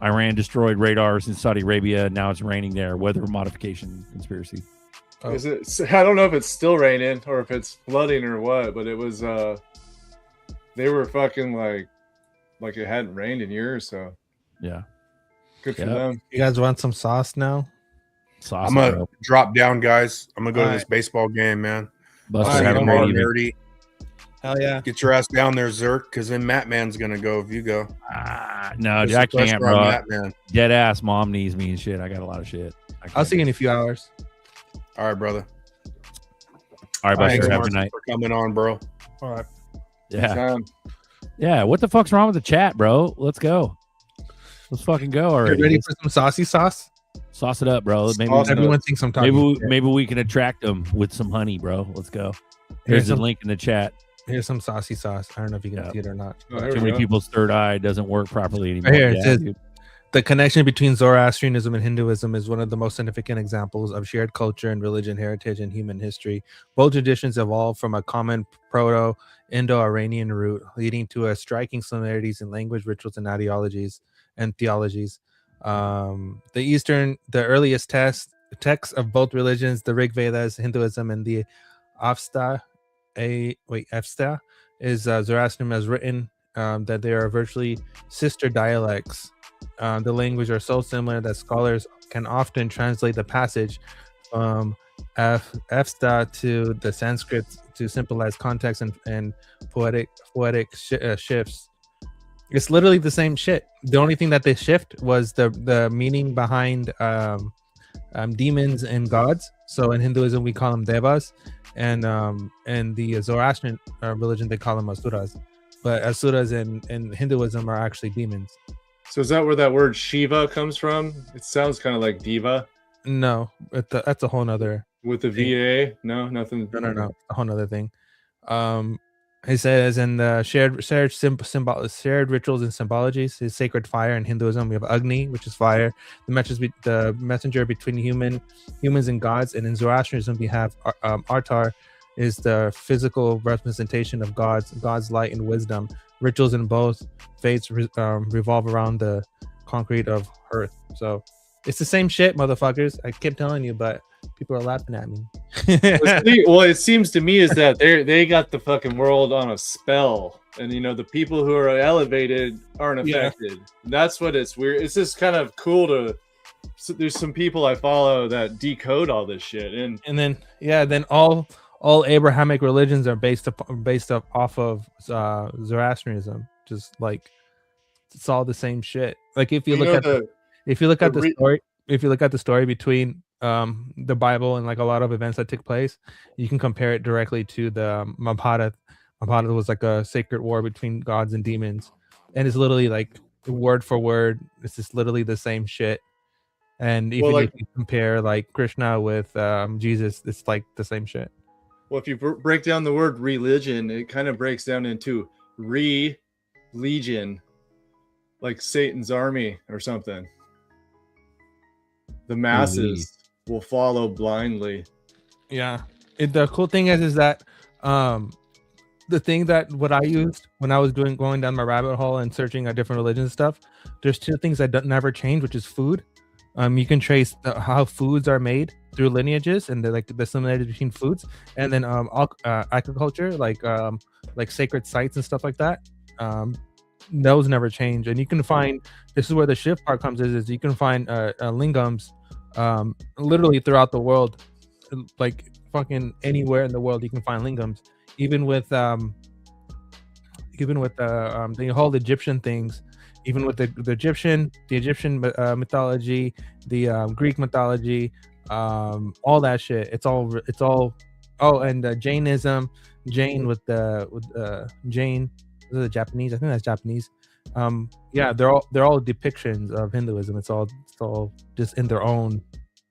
Iran destroyed radars in Saudi Arabia. Now it's raining there. Weather modification conspiracy. Oh. Is it? I don't know if it's still raining or if it's flooding or what, but it was. They were fucking like it hadn't rained in years, so yeah, good for them. You guys want some sauce now? Sauce. I'm gonna drop down, guys. I'm gonna go to this baseball game, man. Buster, have a great evening. Hell yeah! Get your ass down there, Zerk, because then Matt Man's gonna go if you go. No, dude, I can't, bro. Dead ass mom needs me and shit. I got a lot of shit. I'll see you in a few hours. All right, brother. All right, Buster. Thanks, have a good night. for coming on, bro. All right. Yeah. Yeah. What the fuck's wrong with the chat, bro? Let's go. Let's fucking go already. You ready for some saucy sauce? Sauce it up, bro. Maybe everyone thinks I'm talking. Maybe we can attract them with some honey, bro. Let's go. Here's the link in the chat. Here's some saucy sauce. I don't know if you can see it or not. Too many people's third eye doesn't work properly anymore. Right here, it says, the connection between Zoroastrianism and Hinduism is one of the most significant examples of shared culture and religion heritage in human history. Both traditions evolved from a common Proto-Indo-Iranian root, leading to striking similarities in language, rituals, and ideologies and theologies. The earliest texts of both religions, the Rig Vedas, Hinduism, and the Avesta, is Zoroastrianism, has written that they are virtually sister dialects. The language are so similar that scholars can often translate the passage from Avesta to the Sanskrit to symbolize context and poetic shifts. It's literally the same shit. The only thing that they shift was the meaning behind demons and gods. So in Hinduism we call them devas, and the Zoroastrian religion they call them asuras. But asuras in Hinduism are actually demons. So is that where that word Shiva comes from? It sounds kind of like diva. No, that's a whole nother. With the VA? No, nothing. No, a whole nother thing. He says in the shared rituals and symbologies is sacred fire. In Hinduism we have Agni, which is fire, the messenger between humans and gods. And in Zoroastrianism we have Artar, is the physical representation of God's light and wisdom. Rituals in both faiths revolve around the concrete of earth. So it's the same shit, motherfuckers. I keep telling you, but people are laughing at me. Well, it seems to me is that they got the fucking world on a spell, and the people who are elevated aren't affected. Yeah. That's what it's weird. It's just kind of cool to. So there's some people I follow that decode all this shit, and then all Abrahamic religions are based off of Zoroastrianism. Just like it's all the same shit. Like if you look at the story between the Bible and like a lot of events that took place, you can compare it directly to the Mahabharata. Mahabharata was like a sacred war between gods and demons, and it's literally like word for word. It's just literally the same shit. And even if you compare like Krishna with Jesus, it's like the same shit. Well, if you break down the word religion, it kind of breaks down into legion, like Satan's army or something. The masses will follow blindly. Yeah. The cool thing is that the thing that what I used when I was going down my rabbit hole and searching at different religions and stuff, there's two things that never change, which is food. You can trace how foods are made through lineages and the similarities between foods, and then agriculture, like sacred sites and stuff like that. Those never change, and you can find, this is where the shift part comes, is you can find lingams literally throughout the world, like fucking anywhere in the world you can find lingams, even with the whole Egyptian things. Even with the Egyptian mythology, the Greek mythology, all that shit. It's all. Oh, and Jainism, Jain with Jain. Is it Japanese? I think that's Japanese. Yeah, they're all depictions of Hinduism. It's all just in their own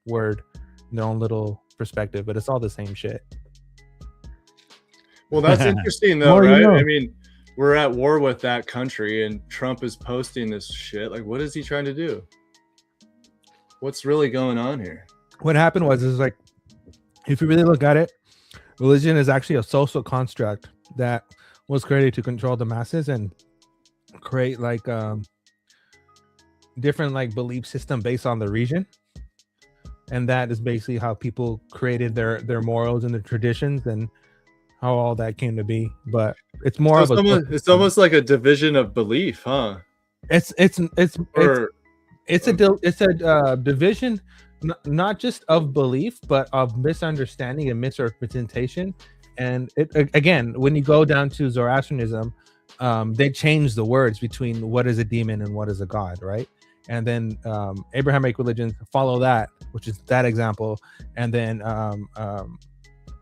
word, in their own little perspective, but it's all the same shit. Well, that's interesting though, right? I mean, we're at war with that country, and Trump is posting this shit. Like, what is he trying to do? What's really going on here? What happened is like, if you really look at it, religion is actually a social construct that was created to control the masses and create like different like belief system based on the region. And that is basically how people created their morals and their traditions and how all that came to be. But it's more it's almost like a division of belief, huh? It's a division, not just of belief, but of misunderstanding and misrepresentation. And it, again, when you go down to Zoroastrianism, they change the words between what is a demon and what is a god, right? And then Abrahamic religions follow that, which is that example. And then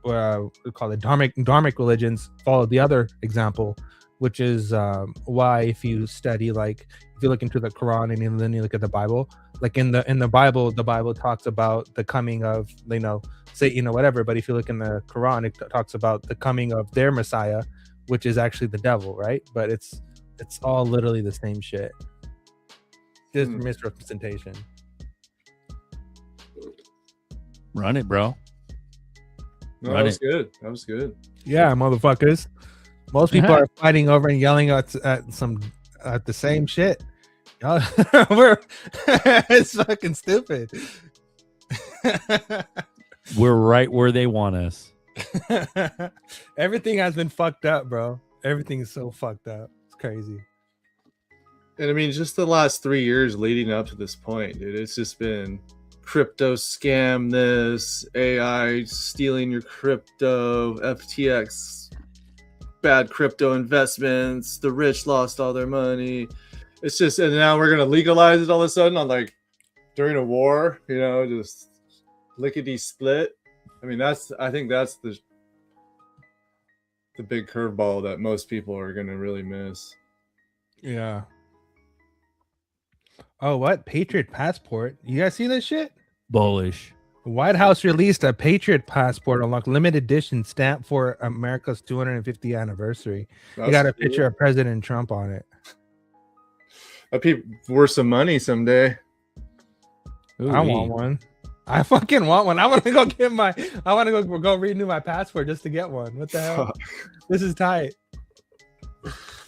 we call it dharmic religions follow the other example, which is why if you study, like if you look into the Quran and then you look at the Bible, like in the Bible talks about the coming of, Satan or whatever, but if you look in the Quran, it talks about the coming of their Messiah, which is actually the devil, right? But it's all literally the same shit, just misrepresentation. Run it, bro. No, that was good. That was good. Yeah, motherfuckers. Most people are fighting over and yelling at the same shit. It's fucking stupid. We're right where they want us. Everything has been fucked up, bro. Everything is so fucked up. It's crazy. And I mean, just the last 3 years leading up to this point, dude, it's just been crypto scam, this AI stealing your crypto, FTX, bad crypto investments, the rich lost all their money. It's just, and now we're gonna legalize it all of a sudden on like during a war, you know, just lickety split. I mean, I think that's the big curveball that most people are gonna really miss. Yeah. Oh, what? Patriot passport? You guys see this shit? Bullish. The White House released a Patriot passport on like limited edition stamp for America's 250th anniversary. You got a picture of President Trump on it. That'd be worth some money someday. I want one. I fucking want one. I want to go get my. I want to go renew my passport just to get one. What the hell? This is tight.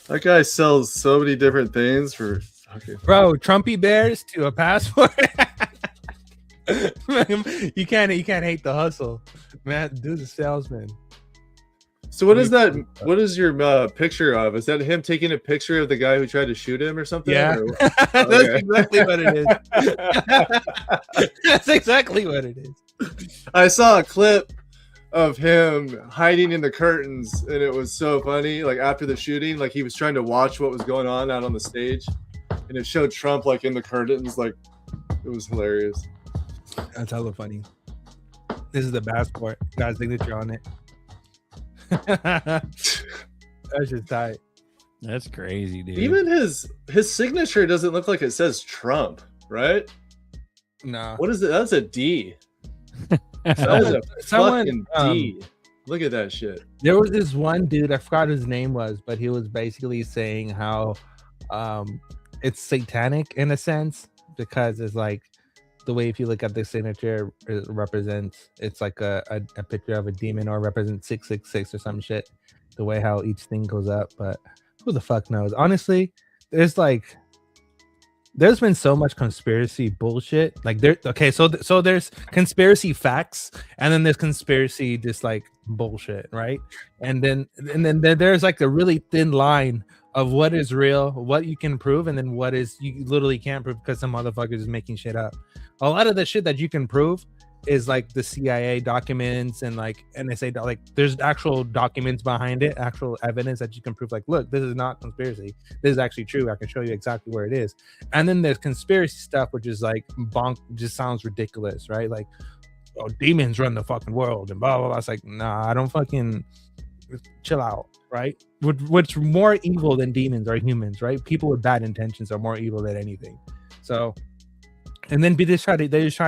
That guy sells so many different things for. Bro, Trumpy bears to a passport. you can't hate the hustle, man. Dude's a salesman. So what is that? What is your picture of? Is that him taking a picture of the guy who tried to shoot him or something? Yeah, or? That's exactly what it is. That's exactly what it is. I saw a clip of him hiding in the curtains, and it was so funny. Like after the shooting, like he was trying to watch what was going on out on the stage, and it showed Trump like in the curtains. Like it was hilarious. That's hella funny. This is the passport. Got his signature on it. That's just tight. That's crazy, dude. Even his signature doesn't look like it says Trump, right? No. What is it? That's a D. That is a fucking D. Look at that shit. There was this one dude, I forgot his name was, but he was basically saying how it's satanic in a sense, because it's like the way if you look at the signature, it represents, it's like a picture of a demon, or represents 666 or some shit, the way how each thing goes up. But who the fuck knows? Honestly, there's been so much conspiracy bullshit. Like so there's conspiracy facts, and then there's conspiracy just like bullshit, right? And then there's like a really thin line of what is real, what you can prove, and then what is you literally can't prove because some motherfuckers is making shit up. A lot of the shit that you can prove is like the CIA documents and like NSA, like there's actual documents behind it, actual evidence that you can prove. Like, look, this is not conspiracy. This is actually true. I can show you exactly where it is. And then there's conspiracy stuff, which is like just sounds ridiculous, right? Like, oh, demons run the fucking world and blah blah blah. It's like, nah, I don't fucking chill out, right? What's more evil than demons are humans, right? People with bad intentions are more evil than anything. So. And then they just try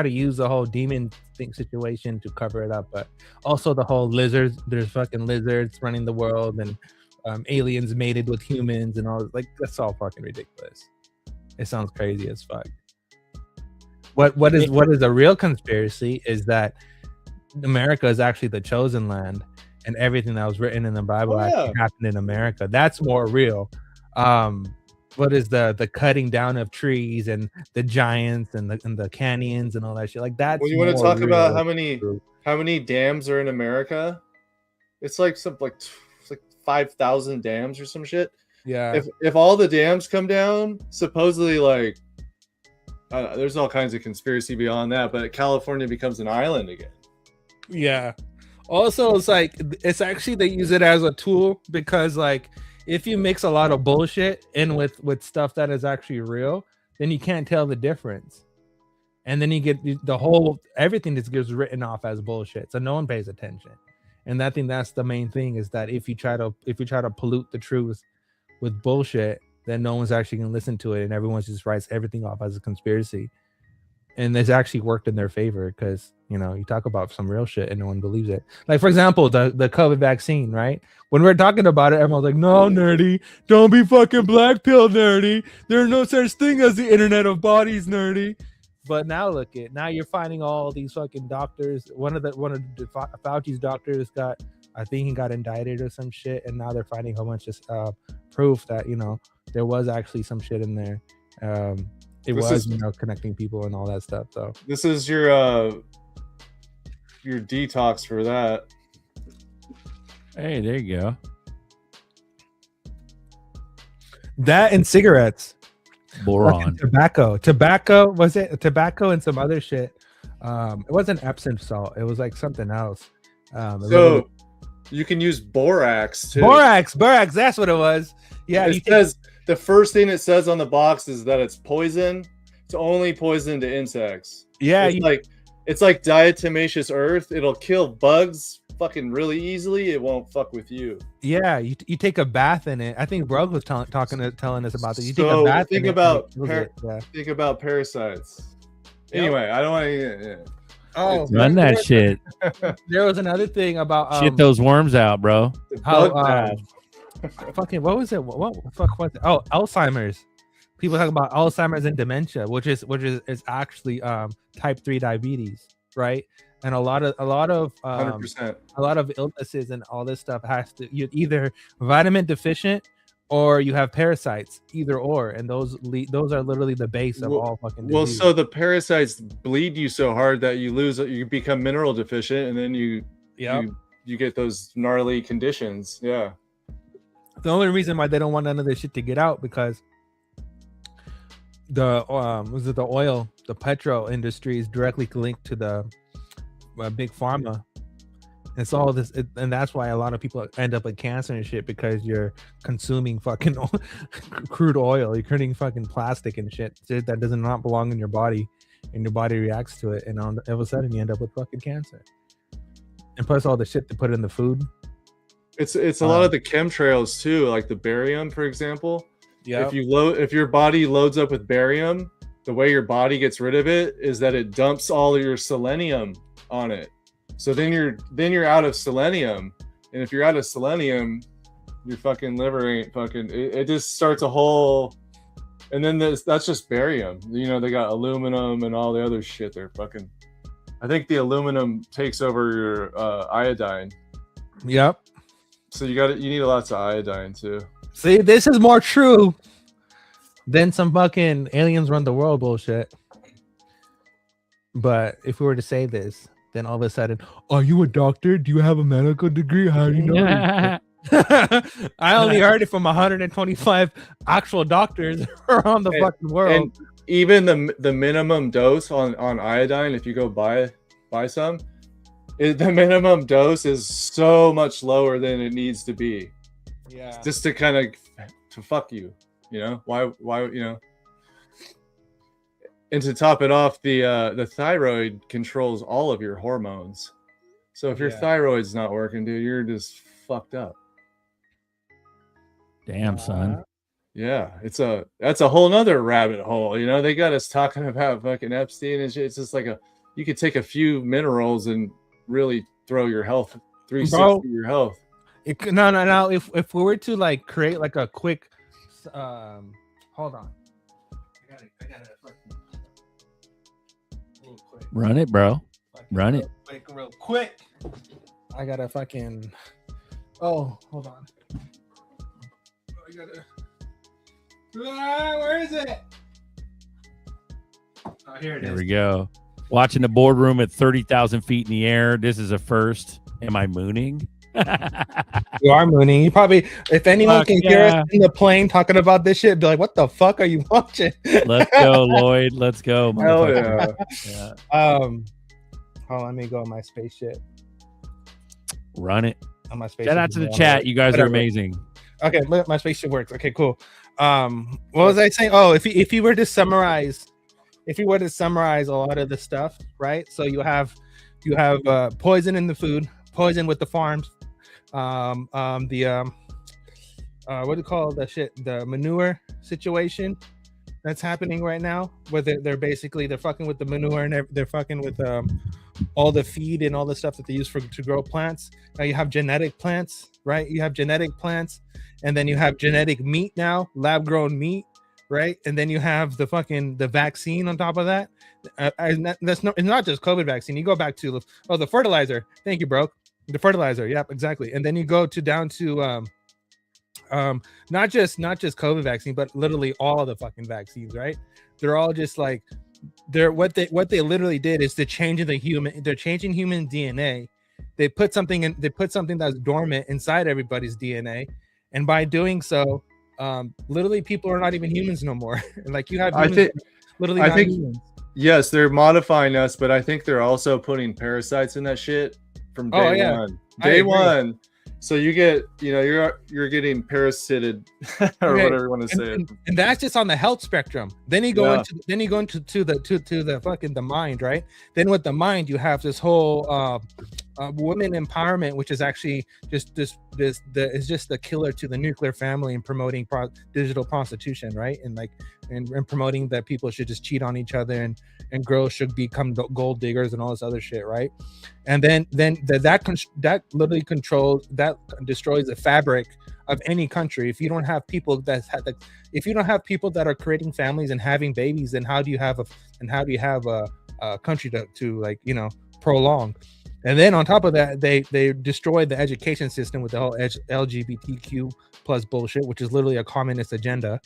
to use the whole demon thing situation to cover it up, but also the whole lizards. There's fucking lizards running the world, and aliens mated with humans, and all. Like that's all fucking ridiculous. It sounds crazy as fuck. What is a real conspiracy is that America is actually the chosen land, and everything that was written in the Bible actually happened in America. That's more real. What is the cutting down of trees and the giants and the canyons and all that shit? Like that. Well, you want to talk about how many dams are in America? It's like it's like 5,000 dams or some shit. Yeah. If all the dams come down, supposedly like there's all kinds of conspiracy beyond that, but California becomes an island again. Yeah. Also, it's actually they use it as a tool because like. If you mix a lot of bullshit in with stuff that is actually real, then you can't tell the difference. And then you get everything just gets written off as bullshit. So no one pays attention. And I think that's the main thing is that if you try to pollute the truth with bullshit, then no one's actually gonna listen to it, and everyone just writes everything off as a conspiracy. And it's actually worked in their favor because you talk about some real shit and no one believes it. Like for example, the COVID vaccine, right? When we're talking about it, everyone's like, "No, nerdy, don't be fucking black pill, nerdy. There's no such thing as the Internet of Bodies, nerdy." But now look you're finding all these fucking doctors. One of the Fauci's doctors I think he got indicted or some shit, and now they're finding a whole bunch of proof that there was actually some shit in there. It was connecting people and all that stuff. So this is your detox for that. Hey, there you go. That and cigarettes. Boron. Tobacco. Was it tobacco and some other shit? It wasn't Epsom salt. It was like something else. So you can use borax too. Borax. That's what it was. Yeah. It says the first thing it says on the box is that it's poison. It's only poison to insects. Yeah. It's like diatomaceous earth. It'll kill bugs fucking really easily. It won't fuck with you. Yeah. You take a bath in it. I think Brug was telling us about this. You take So a bath. think about parasites. Yep. Anyway, I don't want to. Oh, Run that shit. There was another thing about Shit those worms out, bro. how fucking what was it? What the fuck was it? Oh, Alzheimer's. People talk about Alzheimer's and dementia, which is actually type 3 diabetes, right? And a lot of 100%. a lot of illnesses and all this stuff has to you're either vitamin deficient or you have parasites, either or, and those are literally the base of all fucking disease. Well, so the parasites bleed you so hard that you become mineral deficient, and then you get those gnarly conditions. Yeah. The only reason why they don't want none of this shit to get out because the the petro industry is directly linked to the big pharma. And so all this, and that's why a lot of people end up with cancer and shit because you're consuming fucking crude oil. You're creating fucking plastic and shit that does not belong in your body, and your body reacts to it, and all of a sudden you end up with fucking cancer. And plus all the shit they put in the food. It's a lot of the chemtrails too, like the barium, for example. Yeah. If your body loads up with barium, the way your body gets rid of it is that it dumps all of your selenium on it. So then you're out of selenium, and if you're out of selenium, your fucking liver ain't fucking. It just starts a whole, and then that's just barium. You know, they got aluminum and all the other shit. They're fucking. I think the aluminum takes over your iodine. Yep. So you need lots of iodine too. See, this is more true than some fucking aliens run the world bullshit. But if we were to say this, then all of a sudden, are you a doctor? Do you have a medical degree? How do you know? I only heard it from 125 actual doctors around the fucking world. And even the minimum dose on iodine, if you go buy some, the minimum dose is so much lower than it needs to be. Yeah. Just to kind of to fuck you, you know? Why you know? And to top it off, the thyroid controls all of your hormones. So if your thyroid's not working, dude, you're just fucked up. Damn, son. Yeah, that's a whole nother rabbit hole. You know, they got us talking about fucking Epstein and shit. It's just like you could take a few minerals and really throw your health 360 your health. No. If we were to like create like a quick, hold on. I got it. Run it, bro. Run it. Real quick. I gotta fucking. Oh, hold on. I gotta. Where is it? Oh, here it is. Here we go. Watching the boardroom at 30,000 feet in the air. This is a first. Am I mooning? You are mooning. You probably, if anyone can hear us in the plane talking about this shit, be like, "What the fuck are you watching?" Let's go, Lloyd. Let's go. Hell yeah. Yeah. Hold on, let me go on my spaceship. Run it. On my spaceship. Shout out to the chat. You guys are amazing. Okay, my spaceship works. Okay, cool. What was I saying? Oh, if you were to summarize a lot of the stuff, right? So you have poison in the food, poison with the farms, what do you call that shit? The manure situation that's happening right now, where they're fucking with the manure and they're fucking with all the feed and all the stuff that they use to grow plants. Now you have genetic plants, right? You have genetic plants, and then you have genetic meat now, lab grown meat, right? And then you have the vaccine on top of that. It's not just COVID vaccine. You go back to the fertilizer. Thank you, bro. The fertilizer. Yep, exactly. And then you go down to not just COVID vaccine, but literally all of the fucking vaccines, right? They're all just like what they literally did is they're changing human DNA. They put something that's dormant inside everybody's DNA, and by doing so, literally people are not even humans no more. Like you have humans, I think Yes, they're modifying us, but I think they're also putting parasites in that shit from day yeah. one. I Day agree. one. So you get, you know, you're getting parasited or Okay. whatever you want to say. And that's just on the health spectrum. Then you go Yeah. into the fucking the mind, right? Then with the mind, you have this whole women empowerment, which is actually just is just the killer to the nuclear family and promoting digital prostitution, right? And like and promoting that people should just cheat on each other and girls should become gold diggers and all this other shit, right? And then that literally controls, that destroys the fabric of any country. If you don't have people if you don't have people that are creating families and having babies, then how do you have a country to like, you know, prolong? And then on top of that, they destroyed the education system with the whole LGBTQ plus bullshit, which is literally a communist agenda.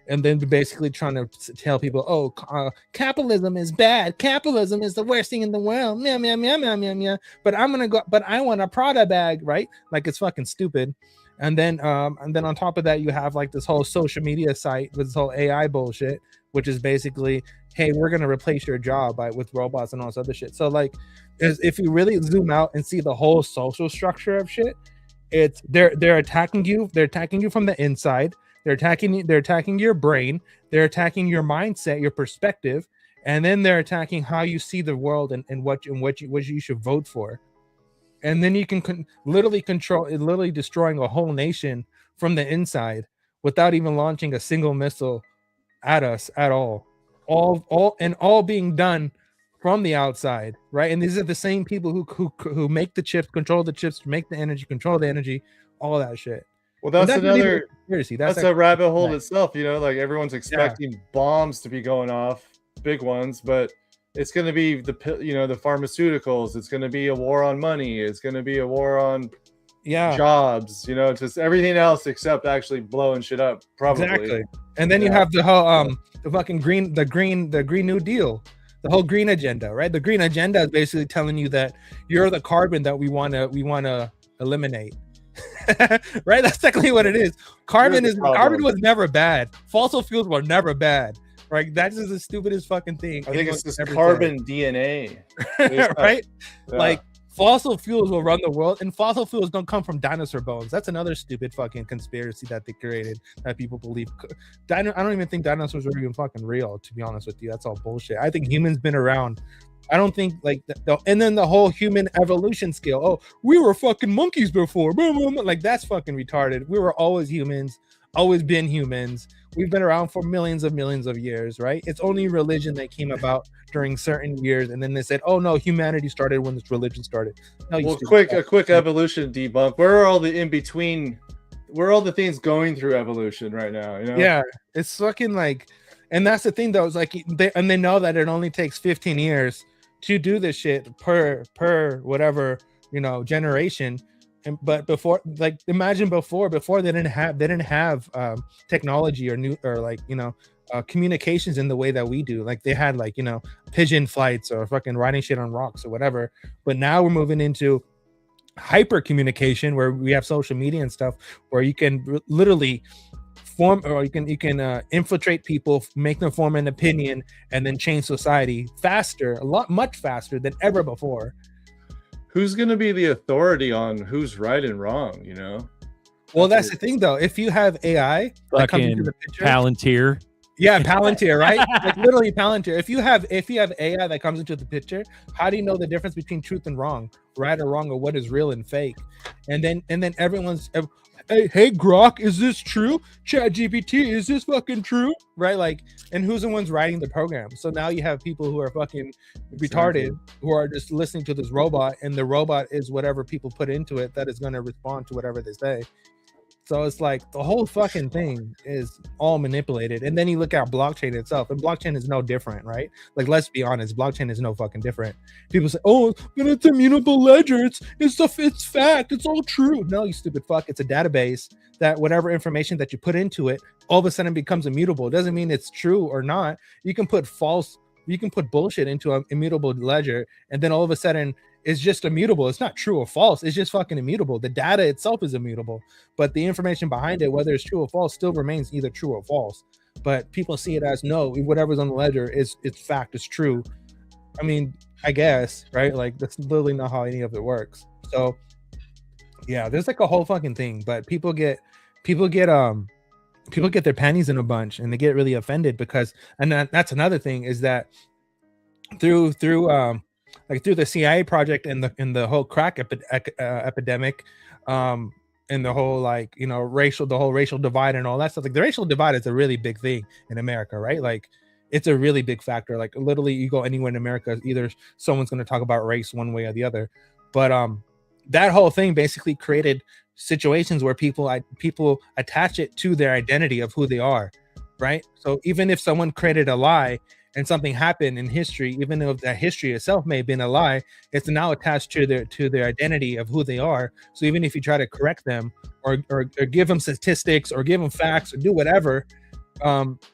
And then basically trying to tell people, oh, capitalism is bad. Capitalism is the worst thing in the world. Meow, meow, meow, meow, meow, meow. But I want a Prada bag, right? Like, it's fucking stupid. And then on top of that, you have like this whole social media site with this whole AI bullshit, which is basically, hey, we're gonna replace your job with robots and all this other shit. So like, if you really zoom out and see the whole social structure of shit, it's they're attacking you. They're attacking you from the inside. They're attacking your brain. They're attacking your mindset, your perspective, and then they're attacking how you see the world and what you should vote for. And then you can literally destroying a whole nation from the inside without even launching a single missile at us at all. All being done from the outside, right? And these are the same people who make the chips, control the chips, make the energy, control the energy, all that shit. Well, that's another conspiracy. That's a rabbit hole itself, you know, like everyone's expecting bombs to be going off, big ones, but it's going to be the pharmaceuticals. It's going to be a war on money. It's going to be a war on jobs, you know, just everything else except actually blowing shit up. Probably. Exactly. And then you have the whole the fucking green New Deal, the whole green agenda, right? The green agenda is basically telling you that you're the carbon that we want to eliminate. Right? That's technically what it is. Carbon was never bad. Fossil fuels were never bad. Right? That's just the stupidest fucking thing. I think it's just carbon DNA. Right? Yeah. Like, fossil fuels will run the world, and fossil fuels don't come from dinosaur bones. That's another stupid fucking conspiracy that they created that people believe. I don't even think dinosaurs are even fucking real, to be honest with you. That's all bullshit. I think humans been around. I don't think like and then the whole human evolution scale. Oh, we were fucking monkeys before. Like, that's fucking retarded. We were always humans, always been humans. We've been around for millions of years, right? It's only religion that came about during certain years, and then they said, "Oh no, humanity started when this religion started." No, well, a quick evolution debunk. Where are all the in between? Where are all the things going through evolution right now? You know? Yeah, it's fucking like, and that's the thing though. It's like they know that it only takes 15 years to do this shit per whatever, you know, generation. But before, like, imagine before they didn't have technology or like, you know, communications in the way that we do. Like, they had, like, you know, pigeon flights or fucking writing shit on rocks or whatever. But now we're moving into hyper communication where we have social media and stuff where you can literally form, or you can infiltrate people, make them form an opinion, and then change society faster, much faster than ever before. Who's going to be the authority on who's right and wrong, you know? Well, that's the thing, though. If you have AI that comes into the picture, Palantir. Yeah, Palantir, right? Like, literally Palantir. If you have AI that comes into the picture, how do you know the difference between truth and wrong, right or wrong, or what is real and fake? And then everyone's, hey Grok, is this true? ChatGPT, is this fucking true? Right? Like, and who's the ones writing the program? So now you have people who are fucking retarded, who are just listening to this robot, and the robot is whatever people put into it that is going to respond to whatever they say. So it's like the whole fucking thing is all manipulated. And then you look at blockchain itself, and blockchain is no different, right? Like, let's be honest, blockchain is no fucking different. People say, oh, but it's immutable ledger. It's fact. It's all true. No, you stupid fuck. It's a database that whatever information that you put into it, all of a sudden becomes immutable. It doesn't mean it's true or not. You can put bullshit into an immutable ledger, and then all of a sudden it's just immutable. It's not true or false. It's just fucking immutable. The data itself is immutable, but the information behind it, whether it's true or false, still remains either true or false. but people see it as no, whatever's on the ledger it's fact, it's true. I mean, I guess, right? Like that's literally not how any of it works. So yeah, there's like a whole fucking thing, but people get their panties in a bunch and they get really offended because, and that's another thing is that through the CIA project and the whole crack epidemic, and the whole like, you know, the whole racial divide and all that stuff. Like the racial divide is a really big thing in America, right? Like it's a really big factor. Like literally you go anywhere in America, either someone's going to talk about race one way or the other. But that whole thing basically created situations where people attach it to their identity of who they are, right? So even if someone created a lie and something happened in history, even though that history itself may have been a lie, it's now attached to their identity of who they are. So even if you try to correct them or give them statistics or give them facts or do whatever,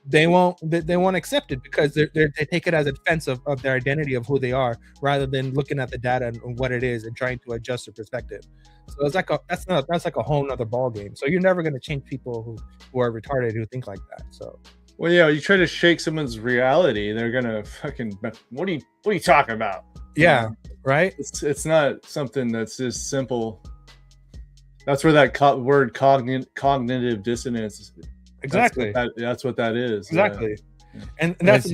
they won't accept it because they take it as a defense of their identity of who they are, rather than looking at the data and what it is and trying to adjust their perspective. So it's like that's like a whole nother ball game. So you're never going to change people who are retarded who think like that. So. Well, yeah, you try to shake someone's reality, they're gonna fucking. What are you talking about? Yeah, right. It's not something that's just simple. That's where that word cognitive dissonance. Exactly. That's what that is. Exactly. Yeah. And that's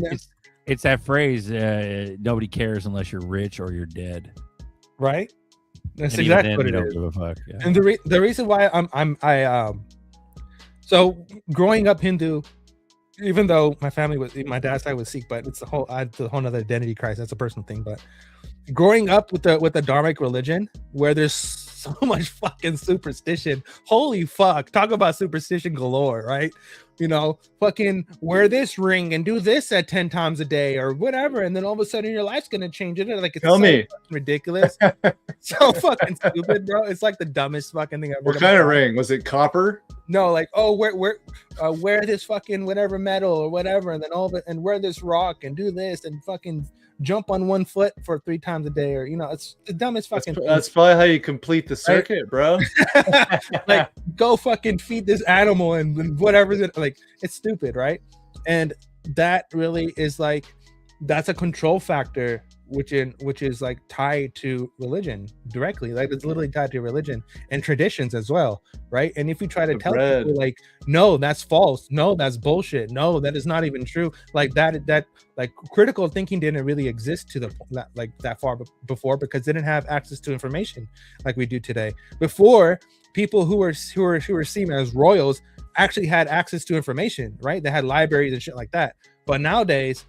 it's that phrase. Nobody cares unless you're rich or you're dead. Right. That's and exactly what it don't is. give a fuck. Yeah. And the reason why so growing up Hindu, even though my dad's side was Sikh, but it's the whole other identity crisis. That's a personal thing. But growing up with the Dharmic religion, where there's so much fucking superstition, holy fuck, talk about superstition galore, right? You know, fucking wear this ring and do this at 10 times a day or whatever, and then all of a sudden your life's gonna change. It like it's Tell me. Ridiculous, so fucking stupid, bro. It's like the dumbest fucking thing I've ever. What kind of ring was it? Copper? No, like wear this fucking whatever metal or whatever, and then all of it, and wear this rock and do this and fucking jump on one foot for 3 times a day, or you know, it's the dumbest fucking. That's probably how you complete the circuit, bro. Like go fucking feed this animal and whatever. Like it's stupid, right? And that really is like that's a control factor, which is like tied to religion directly. Like it's literally tied to religion and traditions as well, right? And if you try to tell people like, no, that's false, no, that's bullshit, no, that is not even true, like that like critical thinking didn't really exist to that far before, because they didn't have access to information like we do today. Before, people who were seen as royals actually had access to information, right? They had libraries and shit like that. But nowadays,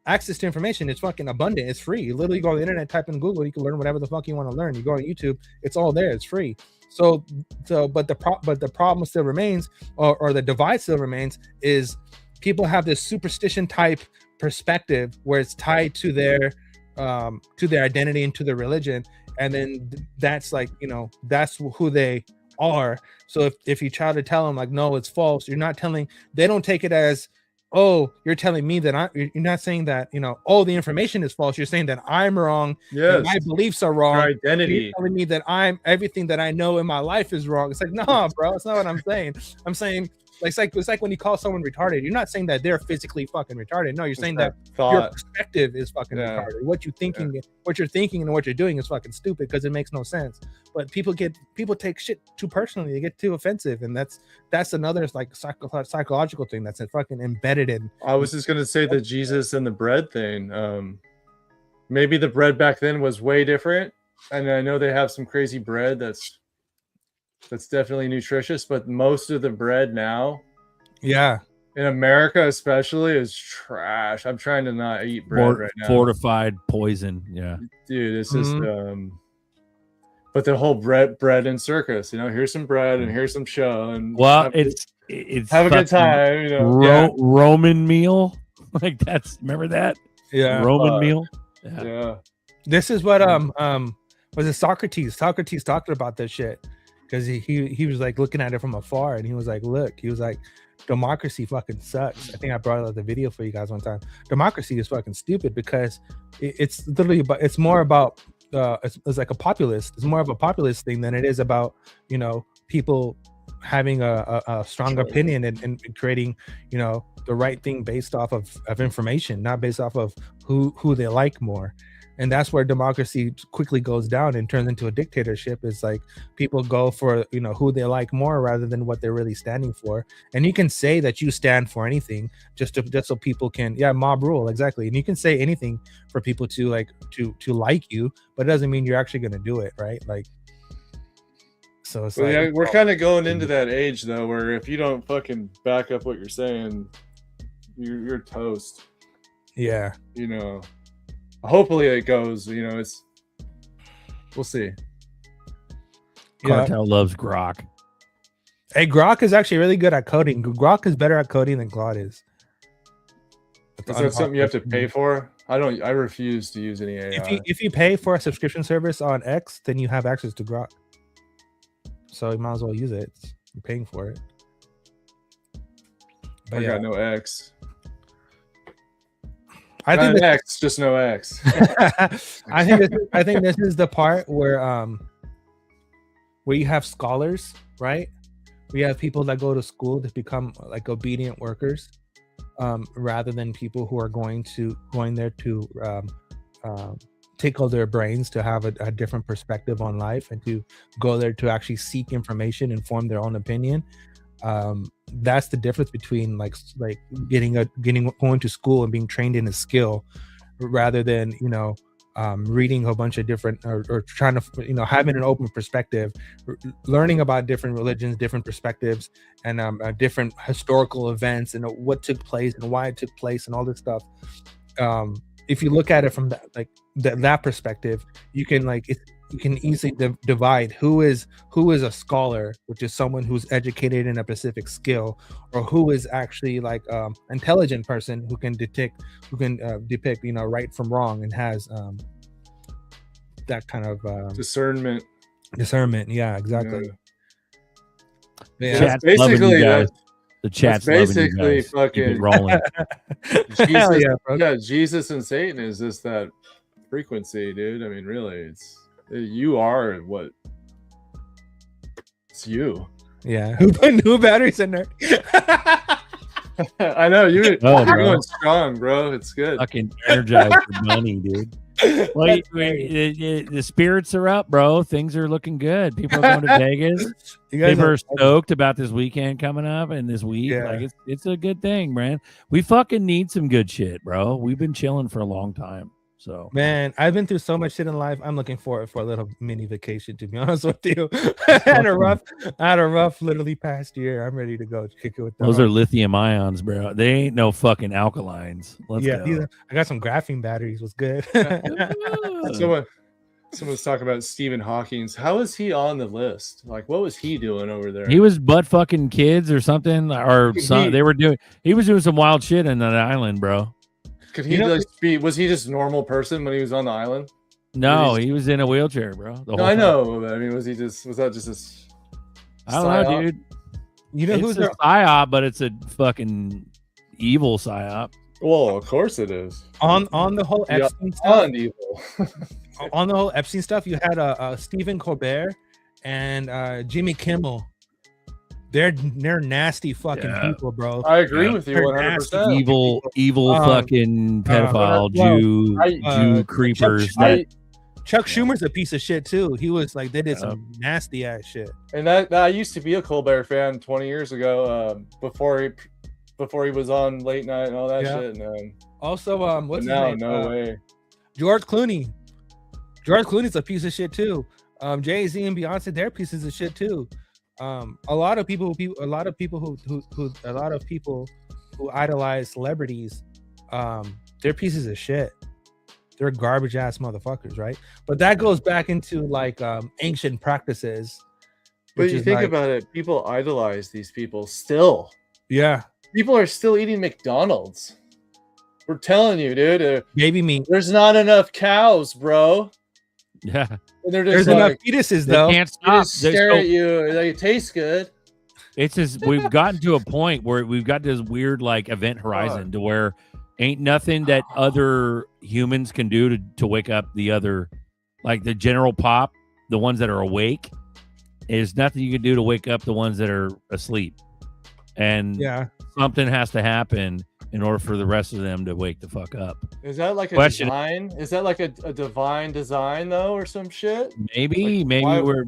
access to information is fucking abundant. It's free. You literally go on the internet, type in Google, you can learn whatever the fuck you want to learn. You go on YouTube, it's all there. It's free. So but the problem still remains, or the divide still remains, is people have this superstition type perspective where it's tied to their identity and to their religion, and then that's like, you know, that's who they are. So if you try to tell them like, no, it's false, you're not telling, they don't take it as, oh, you're telling me that you're not saying that, you know, oh, the information is false. You're saying that I'm wrong. Yes. My beliefs are wrong. Your identity. You're telling me that everything that I know in my life is wrong. It's like, no, bro, it's not what I'm saying. I'm saying it's like when you call someone retarded, you're not saying that they're physically fucking retarded. No, you're saying that your perspective is fucking retarded. What you're thinking and what you're doing is fucking stupid because it makes no sense. But people take shit too personally. They get too offensive, and that's another like psychological thing that's fucking embedded in. I was just gonna say the Jesus and the bread thing. Maybe the bread back then was way different, and I know they have some crazy bread that's definitely nutritious, but most of the bread now, in America especially, is trash. I'm trying to not eat bread right now. Fortified poison, yeah, dude. It's just but the whole bread and circus, you know, here's some bread and here's some show, and it's have a good time, you know. Roman meal, like that's, remember that? Yeah, Roman meal. Yeah. This is what was it Socrates talked about this shit, because he was like looking at it from afar, and he was like, look, he was like, democracy fucking sucks. I think I brought out the video for you guys one time. Democracy is fucking stupid because it's literally it's more about it's like a populist. It's more of a populist thing than it is about, you know, people having a strong opinion and creating, you know, the right thing based off of information, not based off of who they like more. And that's where democracy quickly goes down and turns into a dictatorship. Is like people go for, you know, who they like more rather than what they're really standing for. And you can say that you stand for anything just so people can, mob rule, exactly. And you can say anything for people to like you, but it doesn't mean you're actually going to do it, right? Like, so it's like, yeah, we're kind of going into that age though, where if you don't fucking back up what you're saying, you're toast. Yeah, you know. Hopefully it goes, you know, we'll see. Cartel loves Grok. Hey, Grok is actually really good at coding. Grok is better at coding than Claude is. Is that something you have to pay for? I refuse to use any AI. If you pay for a subscription service on X, then you have access to Grok. So you might as well use it. You're paying for it. But I got no X. I think X, just no X. I think this is the part where you have scholars, right? We have people that go to school to become like obedient workers, rather than people who are going there to tickle their brains, to have a different perspective on life, and to go there to actually seek information and form their own opinion. That's the difference between like going to school and being trained in a skill, rather than, you know, reading a bunch of different or trying to, you know, having an open perspective, learning about different religions, different perspectives, and different historical events and what took place and why it took place and all this stuff. If you look at it from that perspective, you can you can easily divide who is a scholar, which is someone who's educated in a specific skill, or who is actually like intelligent person who can depict, you know, right from wrong, and has that kind of discernment. Yeah, exactly. Chat's basically you guys. The chat's basically you guys. Fucking keep it rolling. Jesus and Satan is just that frequency, dude. I mean, really, you are what it's you. Yeah. Who put new batteries in there? I know you're going strong, bro. It's good. Fucking energized for money, dude. Well, the spirits are up, bro. Things are looking good. People are going to Vegas. People are stoked about this weekend coming up and this week. Yeah. Like it's a good thing, man. We fucking need some good shit, bro. We've been chilling for a long time. So, man, I've been through so much shit in life. I'm looking forward for a little mini vacation, to be honest with you. I had a rough, literally past year. I'm ready to go kick it with them. Those are lithium ions, bro. They ain't no fucking alkalines. Let's go. I got some graphene batteries. Was good. Someone's talking about Stephen Hawking's. How is he on the list? Like, what was he doing over there? He was butt fucking kids or something, or he was doing some wild shit in that island, bro. Could he was he just a normal person when he was on the island? No, he was in a wheelchair, bro. I know. I mean, was that just this? I don't know, dude. You know who's a psyop, but it's a fucking evil psyop. Well, of course it is. On the whole Epstein stuff. Evil. On the whole Epstein stuff, you had Stephen Colbert and Jimmy Kimmel. They're nasty fucking people, bro. I agree with you 100%. Evil fucking pedophile Jew creepers. Chuck Schumer's a piece of shit too. He was like, they did some nasty ass shit. And that I used to be a Colbert fan 20 years ago, before he was on late night and all that shit. And also, what's his now name? No way. George Clooney's a piece of shit too. Jay-Z and Beyonce, they're pieces of shit too. A lot of people who idolize celebrities, they're pieces of shit. They're garbage ass motherfuckers, right? But that goes back into like ancient practices. But you think about it, people idolize these people still. Yeah, people are still eating McDonald's. We're telling you, dude. Baby meat. There's not enough cows, bro. Yeah. And they're There's just enough fetuses though. They can't stop. Stare at you. They taste good. It's just we've gotten to a point where we've got this weird like event horizon to where ain't nothing that other humans can do to wake up the other, like the general pop, the ones that are awake. There's nothing you can do to wake up the ones that are asleep. And Yeah. something has to happen in order for the rest of them to wake the fuck up. Is that like a Question. design? Is that like a divine design though, or some shit? Maybe why- we're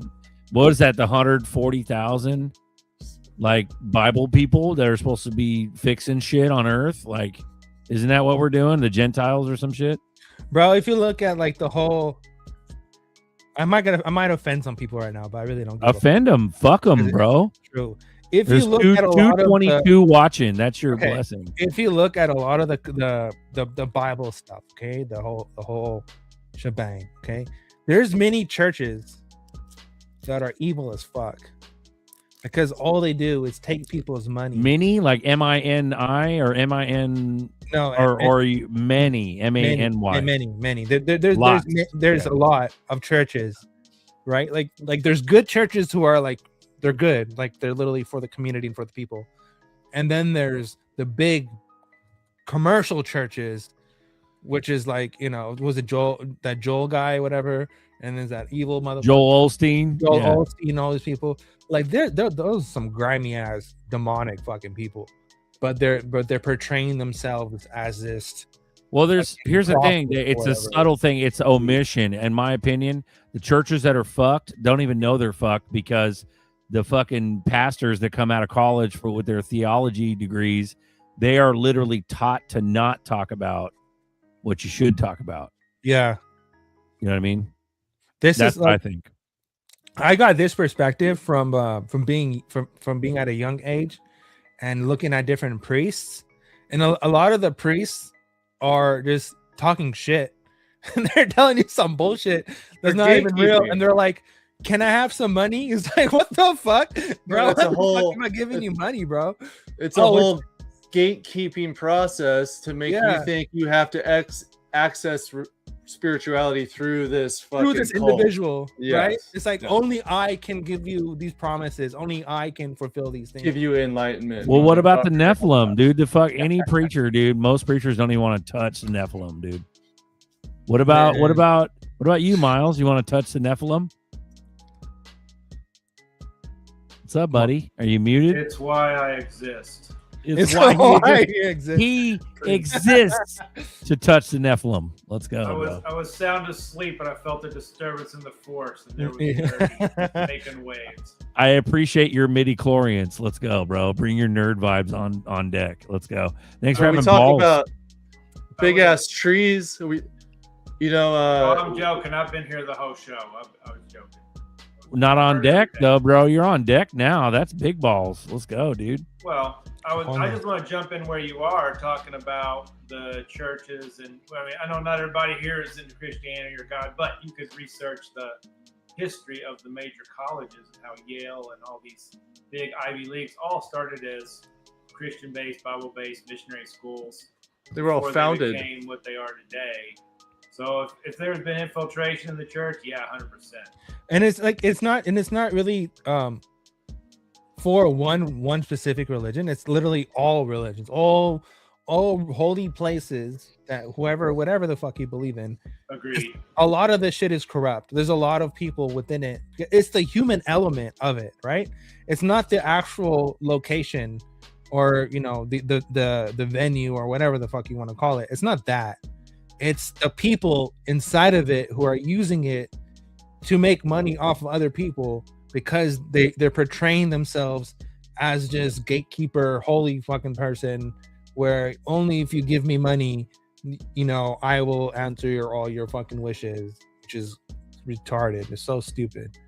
what is that? The 140,000 like Bible people that are supposed to be fixing shit on Earth. Like, isn't that what we're doing? The Gentiles or some shit? Bro, if you look at like the whole, I might offend some people right now, but I really don't. Offend them, fuck them, bro. True. If There's you look at a lot of 222 watching. That's your Okay. blessing. if you look at a lot of the Bible stuff, okay, the whole shebang, okay, there's many churches that are evil as fuck because all they do is take people's money. Many, like M-I-N-I or M-I-N No, or you many, M-A-N-Y. many. There's Lots. a lot of churches, right? Like there's good churches who are like they're good, like they're literally for the community and for the people, and then there's the big commercial churches, which is like, you know, was it Joel guy, whatever, and there's that evil motherfucker Joel Osteen. Joel Osteen, all these people, like they're those some grimy ass demonic fucking people, but they're portraying themselves as this. Well, here's the thing. prophet or It's a whatever. subtle thing. It's omission. In my opinion, the churches that are fucked don't even know they're fucked because the fucking pastors that come out of college with their theology degrees, they are literally taught to not talk about what you should talk about. Yeah, You know what I mean? this That's is what I like, think. I got this perspective from being at a young age and looking at different priests, and a lot of the priests are just talking shit and they're telling you some bullshit that's not even real, gatekeeping. and they're like, can I have some money? It's like, what the fuck, bro? That's a What the whole- fuck am I giving you money, bro? It's a whole gatekeeping process to make Yeah. you think you have to access spirituality through this fucking Through this cult. individual, Yes. right? It's like Yeah. only I can give you these promises. Only I can fulfill these things. Give you enlightenment. Well, what about the Fuck. Nephilim, dude? The fuck any preacher, dude. Most preachers don't even want to touch the Nephilim, dude. What about you, Miles? You want to touch the Nephilim? What's up, buddy? Are you muted? It's why I exist. It's why why he exists. he exists to touch the Nephilim. Let's go, bro. I was sound asleep, but I felt a disturbance in the force, and there was nerdy making waves. I appreciate your midi-chlorians. Let's go, bro. Bring your nerd vibes on deck. Let's go. Thanks for We having talk balls. about big ass trees. I'm joking. I've been here the whole show. I was joking. Not on deck though, bro. You're on deck now. That's big balls. Let's go, dude. Well, I just want to jump in where you are talking about the churches, and I mean, I know not everybody here is into Christianity or God, but you could research the history of the major colleges and how Yale and all these big Ivy Leagues all started as Christian-based, Bible-based missionary schools. They were all before founded. They became what they are today. So if there's been infiltration in the church, yeah, 100%. And it's not really for one specific religion. It's literally all religions, all holy places that whatever the fuck you believe in. Agreed. A lot of this shit is corrupt. There's a lot of people within it. It's the human element of it, right? It's not the actual location or, you know, the venue or whatever the fuck you want to call it. It's not that. It's the people inside of it who are using it to make money off of other people because they're portraying themselves as just gatekeeper, holy fucking person, where only if you give me money, you know, I will answer all your fucking wishes, which is retarded. It's so stupid.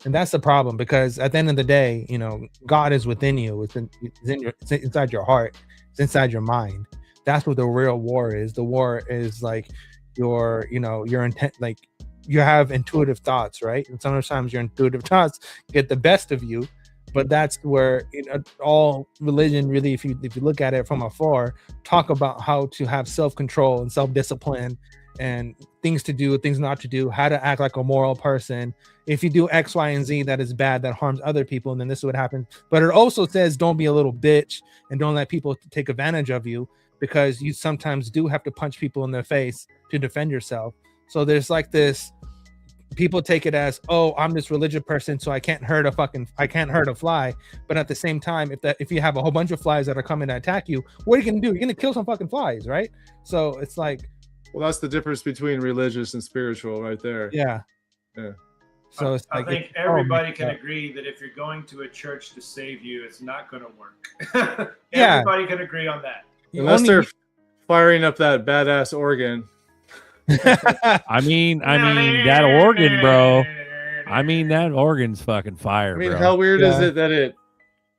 And that's the problem, because at the end of the day, you know, God is within you. It's inside your heart. It's inside your mind. That's what the real war is. The war is like your intent, like you have intuitive thoughts, right? And sometimes your intuitive thoughts get the best of you, but that's where all religion really, if you look at it from afar, talk about how to have self-control and self-discipline and things to do, things not to do, how to act like a moral person. If you do X, Y, and Z that is bad, that harms other people, and then this is what happens. But it also says don't be a little bitch and don't let people take advantage of you, because you sometimes do have to punch people in the face to defend yourself. So there's like this people take it as, oh, I'm this religious person, so I can't hurt a fly. But at the same time, if you have a whole bunch of flies that are coming to attack you, what are you gonna do? You're gonna kill some fucking flies, right? So it's like, well, that's the difference between religious and spiritual, right there. yeah. So it's I like, think everybody can agree that if you're going to a church to save you, it's not going to work. Yeah. Everybody can agree on that. Unless they're firing up that badass organ. I mean that organ, bro. I mean that organ's fucking fire. I mean, bro. how weird is it that it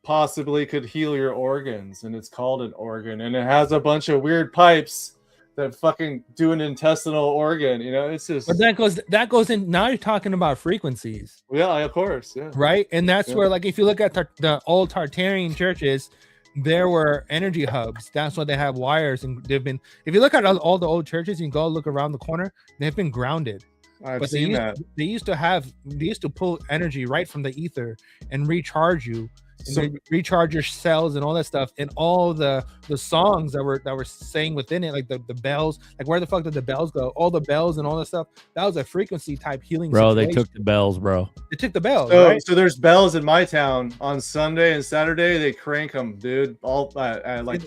possibly could heal your organs, and it's called an organ, and it has a bunch of weird pipes that fucking do an intestinal organ, you know? It's just. But that goes in. Now you're talking about frequencies. Yeah, of course. Yeah. Right. And that's where, like, if you look at the old Tartarian churches, there were energy hubs. That's why they have wires. And they've been, if you look at all the old churches, you can go look around the corner, they've been grounded. I've seen that. They used to pull energy right from the ether and recharge you. So recharge your cells and all that stuff, and all the songs that were saying within it, like the bells, like where the fuck did the bells go? All the bells and all that stuff. That was a frequency type healing. Bro, situation. they took the bells, bro. They took the bells. So, right? so there's bells in my town on Sunday and Saturday. They crank them, dude. All at like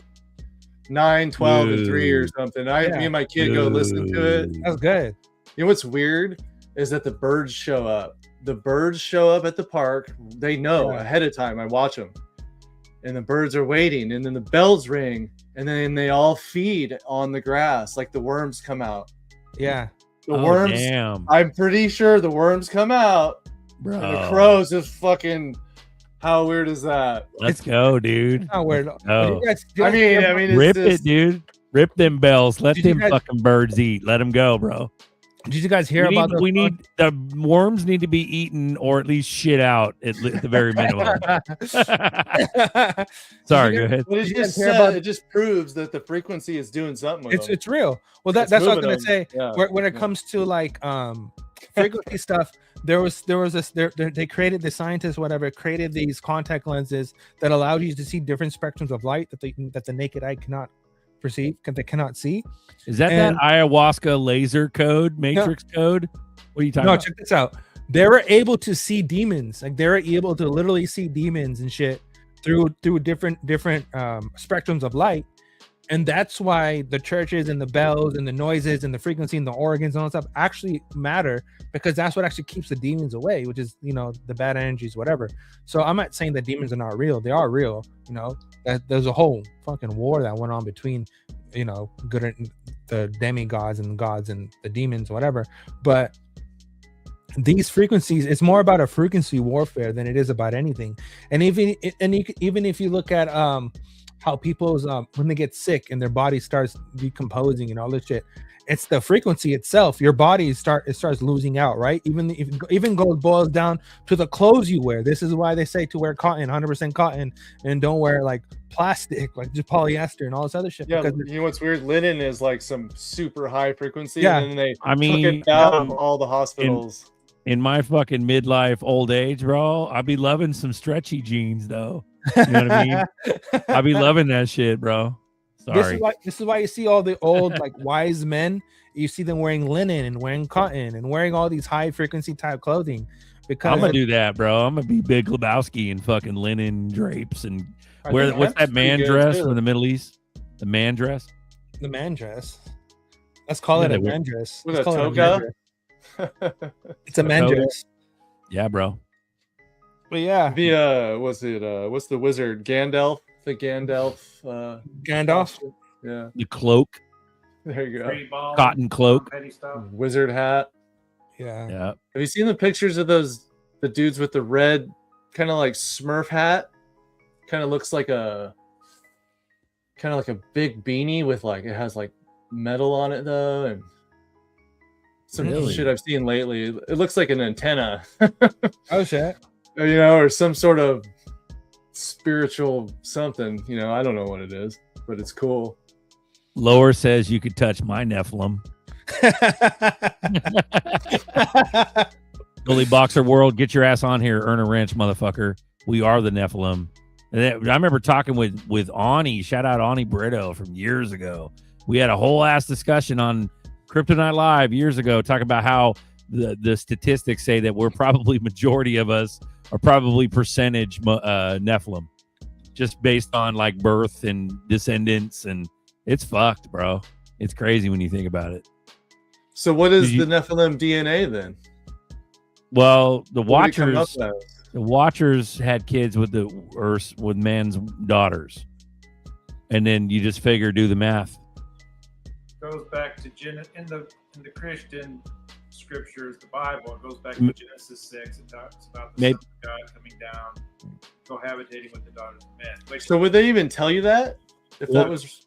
9, 12, and 3 or something. Me and my kid go listen to it. That's good. You know what's weird is that the birds show up. The birds show up at the park. They know ahead of time. I watch them, and the birds are waiting, and then the bells ring, and then they all feed on the grass. Like the worms come out. Yeah. The worms. Damn. I'm pretty sure the worms come out. Bro. And the crows just fucking. How weird is that? Let's go, dude. Not weird. Oh. I mean, Rip it's it, dude. Rip them bells. Let Did you them guys- fucking birds eat. Let them go, bro. Did you guys hear We about need the worms need to be eaten or at least shit out at the very minimum. Sorry, go ahead. But Did you guys just hear about it just proves that the frequency is doing something with them. it's real. Well, that's what I was gonna say. Yeah. When it comes to like frequency stuff, they created, the scientists whatever created these contact lenses that allowed you to see different spectrums of light that the naked eye cannot perceive, because they cannot see. Is that ayahuasca laser code, matrix code? What are you talking about? Check this out. They were able to see demons. Like they were able to literally see demons and shit through different spectrums of light. And that's why the churches and the bells and the noises and the frequency and the organs and all that stuff actually matter, because that's what actually keeps the demons away, which is, the bad energies, whatever. So I'm not saying that demons are not real. They are real. That there's a whole fucking war that went on between, good and the demigods and gods and the demons, whatever. But these frequencies, it's more about a frequency warfare than it is about anything. And even if you look at how people's when they get sick and their body starts decomposing and all this shit, it's the frequency itself. Your body starts losing out, right? Even boils down to the clothes you wear. This is why they say to wear cotton, 100% cotton, and don't wear like plastic, like just polyester and all this other shit. Yeah, because you know what's weird? Linen is like some super high frequency, Yeah. and then they I took mean, it out of all the hospitals. in my fucking midlife old age, bro, I'll be loving some stretchy jeans though. You know what I mean? I'll be loving that shit, bro. Sorry. This is why you see all the old like wise men. You see them wearing linen and wearing cotton and wearing all these high frequency type clothing. Because I'm gonna do that, bro. I'm gonna be Big Lebowski in fucking linen drapes and what's that man pretty good, dress too. from the Middle East? The man dress? the man dress. Let's call it a man dress. With Let's a call it toga? man dress. It's a man toga? dress. Yeah, bro. But yeah, what's the wizard? Gandalf? The Gandalf Gandalf. yeah. The cloak, There you go. Free ball, cotton cloak. petty stuff. Wizard hat. Yeah. Yeah. Have you seen the pictures of the dudes with the red kind of like Smurf hat? Kind of looks like a big beanie with like, it has like metal on it though, and some Really? shit I've seen lately. It looks like an antenna. Oh shit. Or some sort of spiritual something. I don't know what it is, but it's cool. Lower says you could touch my Nephilim. Bully Boxer World, get your ass on here, earn a wrench, motherfucker. We are the Nephilim. And I remember talking with Ani, shout out Ani Brito from years ago. We had a whole ass discussion on Kryptonite Live years ago, talking about how the statistics say that we're probably majority of us are probably percentage Nephilim, just based on like birth and descendants, and it's fucked, bro. It's crazy when you think about it. So what is the Nephilim DNA then? Well, the What did it come up the Watchers had kids with with man's daughters, and then you just figure do the math. Goes back to in the Christian scriptures, the Bible. It goes back to Genesis 6. It talks about the Son of God coming down, cohabitating with the daughters of men. So would they even tell you that? If that was...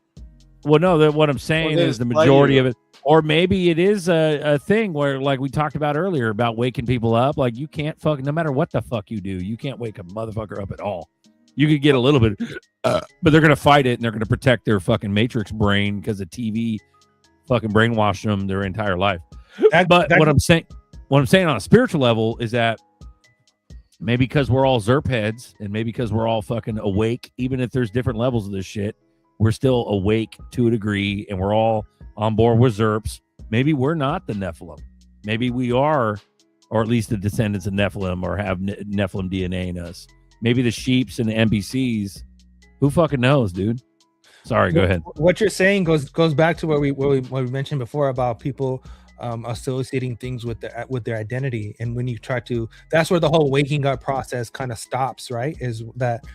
Well, no. What I'm saying is the majority of it, or maybe it is a thing where, like we talked about earlier, about waking people up. Like you can't no matter what the fuck you do, you can't wake a motherfucker up at all. You could get a little bit, but they're gonna fight it and they're gonna protect their fucking matrix brain because the TV fucking brainwashed them their entire life. What I'm saying on a spiritual level is that maybe because we're all ZRP heads and maybe because we're all fucking awake, even if there's different levels of this shit, we're still awake to a degree and we're all on board with ZRPs. Maybe we're not the Nephilim. Maybe we are, or at least the descendants of Nephilim, or have Nephilim DNA in us. Maybe the sheeps and the NPCs. Who fucking knows, dude? Sorry, go ahead. What you're saying goes back to what we mentioned before about people associating things with their identity, and when you try to, that's where the whole waking up process kind of stops, right? Is that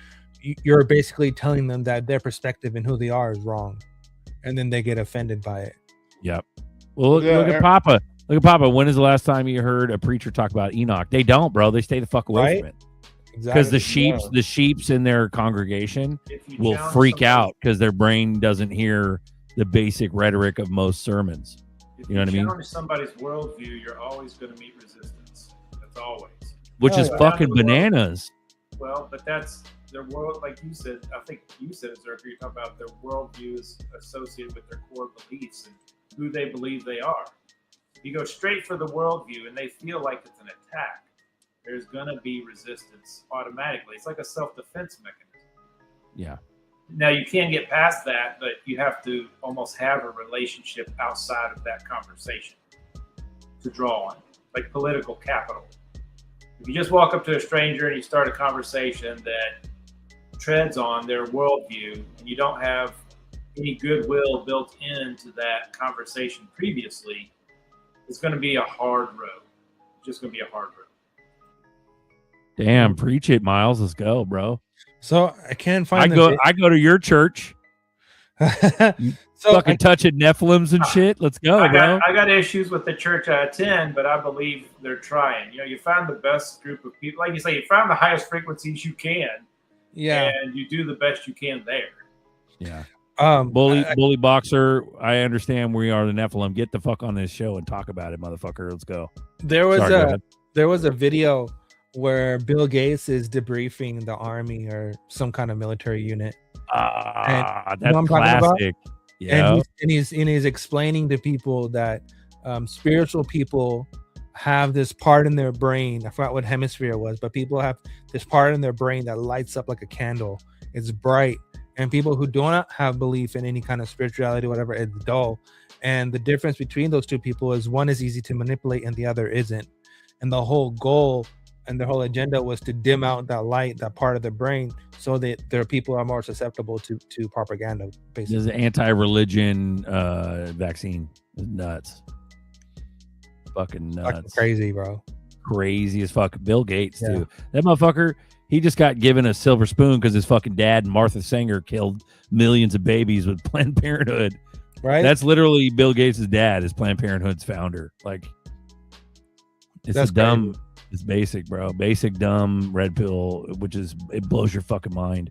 you're basically telling them that their perspective and who they are is wrong, and then they get offended by it. Yep. Well, look at Papa. Look at Papa. When is the last time you heard a preacher talk about Enoch? They don't, bro. They stay the fuck away from it. Because the sheeps in their congregation will freak out because their brain doesn't hear the basic rhetoric of most sermons. You know what I mean? If you challenge somebody's worldview, you're always going to meet resistance. That's always. Which is fucking bananas. Well, but that's their world, like you said. I think you said it, ZRK. You're talking about their worldview is associated with their core beliefs and who they believe they are. If you go straight for the worldview and they feel like it's an attack, there's going to be resistance automatically. It's like a self-defense mechanism. Yeah. Now, you can get past that, but you have to almost have a relationship outside of that conversation to draw on, like political capital. If you just walk up to a stranger and you start a conversation that treads on their worldview and you don't have any goodwill built into that conversation previously, it's going to be a hard road. It's just going to be a hard road. Damn, preach it, Miles. Let's go, bro. So I can't find. I go to your church. Fucking touching Nephilims and shit. Let's go, bro. I got issues with the church I attend, but I believe they're trying. You know, you find the best group of people. Like you say, you find the highest frequencies you can. Yeah. And you do the best you can there. Yeah. Bully Boxer, I understand we are the Nephilim. Get the fuck on this show and talk about it, motherfucker. Let's go. There was a video where Bill Gates is debriefing the army or some kind of military unit. That's classic. Yeah. And he's explaining to people that spiritual people have this part in their brain. I forgot what hemisphere it was, but people have this part in their brain that lights up like a candle. It's bright. And people who do not have belief in any kind of spirituality, whatever, it's dull. And the difference between those two people is one is easy to manipulate and the other isn't. And the whole goal and the whole agenda was to dim out that light, that part of the brain, so that their people are more susceptible to propaganda. Basically, there's an anti-religion vaccine. It's nuts, fucking nuts, fucking crazy, bro. Crazy as fuck. Bill Gates too. That motherfucker. He just got given a silver spoon because his fucking dad and Martha Singer killed millions of babies with Planned Parenthood. Right. That's literally Bill Gates' dad is Planned Parenthood's founder. Like, it's dumb. Crazy. It's basic, bro. Basic, dumb, red pill, it blows your fucking mind.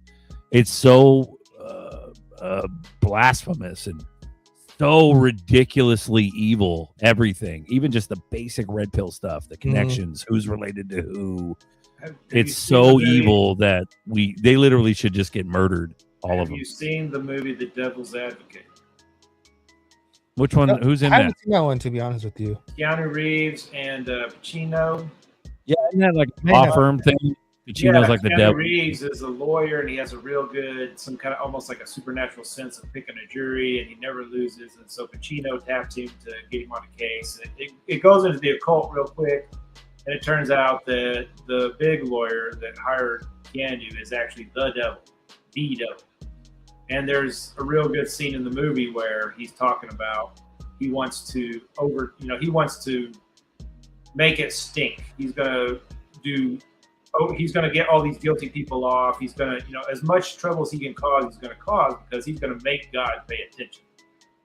It's so blasphemous and so ridiculously evil. Everything, even just the basic red pill stuff, the connections, who's related to who. It's so evil that they literally should just get murdered. All of them. Have you seen the movie The Devil's Advocate? Which one? Who's in that? I haven't seen that one, to be honest with you. Keanu Reeves and Pacino. Yeah, isn't that like a law firm thing? Pacino's like the Keanu devil. Reeves is a lawyer, and he has a real good, some kind of almost like a supernatural sense of picking a jury, and he never loses. And so Pacino taps him to get him on a case. And it goes into the occult real quick, and it turns out that the big lawyer that hired Keanu is actually the devil. And there's a real good scene in the movie where he's talking about he wants to make it stink. He's gonna get all these guilty people off. He's gonna, as much trouble as he can cause, he's gonna cause, because he's gonna make God pay attention.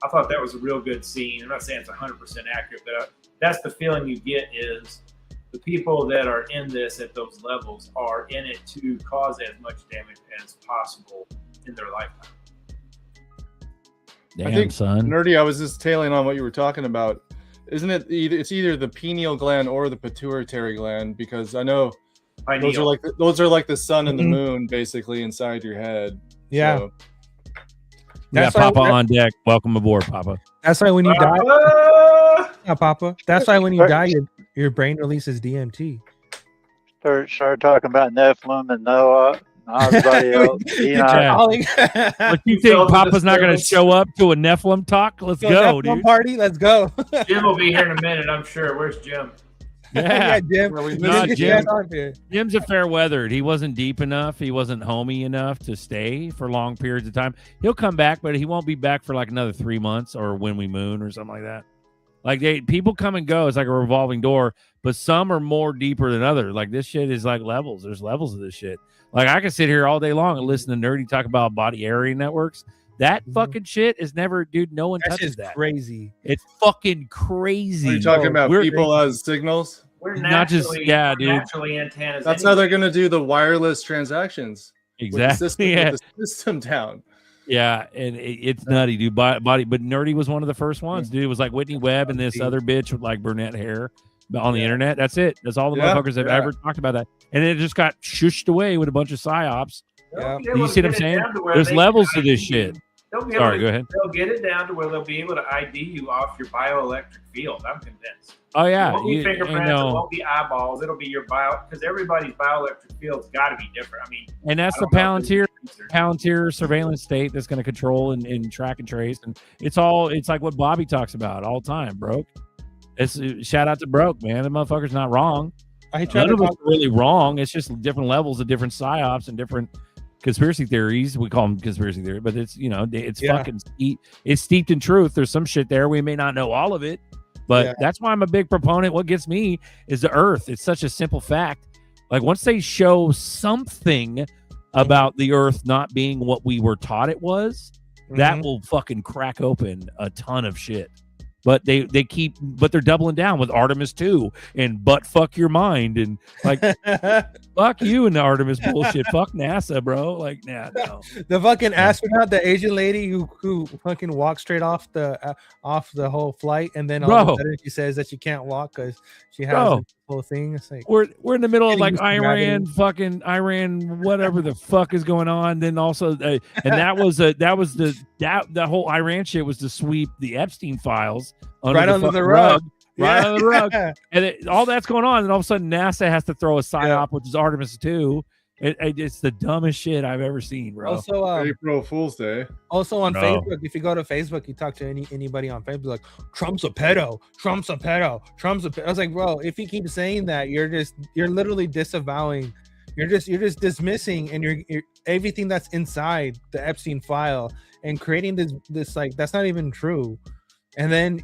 I thought that was a real good scene. I'm not saying it's 100% accurate, but that's the feeling you get, is the people that are in this at those levels are in it to cause as much damage as possible in their lifetime. Damn, I think, son. Nerdy, I was just tailing on what you were talking about. Isn't it it's either the pineal gland or the pituitary gland? Because I know those are like the sun and the moon basically inside your head. Yeah. So. That's Papa on deck. Welcome aboard, Papa. That's why when you die, yeah, Papa. That's why when you die, your brain releases DMT. Start talking about Nephilim and Noah and everybody else. But you think Papa's not going to show up to a Nephilim talk? Let's go, Nephilim dude. Party, let's go. Jim will be here in a minute, I'm sure. Where's Jim? Yeah, Jim. Jim's a fair weathered. He wasn't deep enough. He wasn't homey enough to stay for long periods of time. He'll come back, but he won't be back for like another 3 months or when we moon or something like that. Like people come and go. It's like a revolving door, but some are more deeper than others. Like this shit is like levels. There's levels of this shit. Like I can sit here all day long and listen to Nerdy talk about body area networks. That fucking shit is never, dude. No one touches that. Crazy. It's fucking crazy. Are you talking about people as signals? We're not just dude. Naturally antennas. That's how they're going to do the wireless transactions. Exactly. With the system down. Yeah, and it's nutty, dude. Body, but Nerdy was one of the first ones, dude. It was like Whitney Webb and this other bitch with like brunette hair on the internet. That's it. That's all the motherfuckers have ever talked about that. And it just got shushed away with a bunch of psyops. Yeah. You see what I'm saying? There's levels to this shit. Sorry, go ahead. They'll get it down to where they'll be able to ID you off your bioelectric field. I'm convinced. Oh yeah, it won't be fingerprints. It won't be eyeballs. It'll be your because everybody's bioelectric field's got to be different. I mean, and that's the Palantir surveillance state that's going to control and track and trace, and it's like what Bobby talks about all the time, Broke. It's shout out to Broke, man. The motherfucker's not wrong. None of it's really wrong. It's just different levels of different psyops and different conspiracy theories. We call them conspiracy theory, but it's fucking it's steeped in truth. There's some shit there. We may not know all of it, but that's why I'm a big proponent. What gets me is the Earth. It's such a simple fact. Like once they show something about the Earth not being what we were taught it was, that will fucking crack open a ton of shit. But they're doubling down with Artemis 2 and butt fuck your mind and like fuck you and the Artemis bullshit. Fuck NASA, bro. Like, nah, no. The fucking astronaut, the Asian lady who fucking walked straight off the whole flight, and then all of a sudden she says that she can't walk because she has the whole thing. It's like we're in the middle of like Iran, whatever the fuck is going on. Then also, and the whole Iran shit was to sweep the Epstein files under the rug. Right under the rug. And all that's going on, and all of a sudden NASA has to throw a psyop, which is Artemis 2. It's the dumbest shit I've ever seen, bro. Also, April Fool's Day. Also on Facebook, if you go to Facebook, you talk to anybody on Facebook, like Trump's a pedo, Trump's a pedo, Trump's a pedo. I was like, bro, if you keep saying that, you're literally disavowing, you're just dismissing, and you're everything that's inside the Epstein file and creating this like that's not even true. And then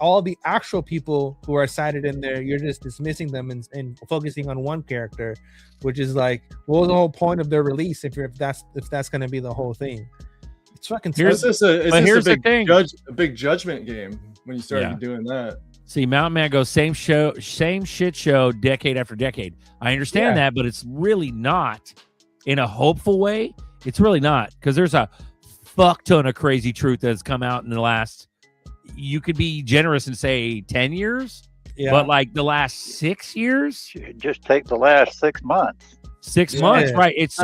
all the actual people who are cited in there, you're just dismissing them and focusing on one character, which is like, what was the whole point of their release if that's going to be the whole thing? It's fucking. Here's the big judgment game when you started doing that. See, Mountain Man goes same shit show, decade after decade. I understand that, but it's really not in a hopeful way. It's really not, because there's a fuck ton of crazy truth that's come out in the last. You could be generous and say 10 years, but like the last 6 years, just take the last 6 months. 6 months, right? It's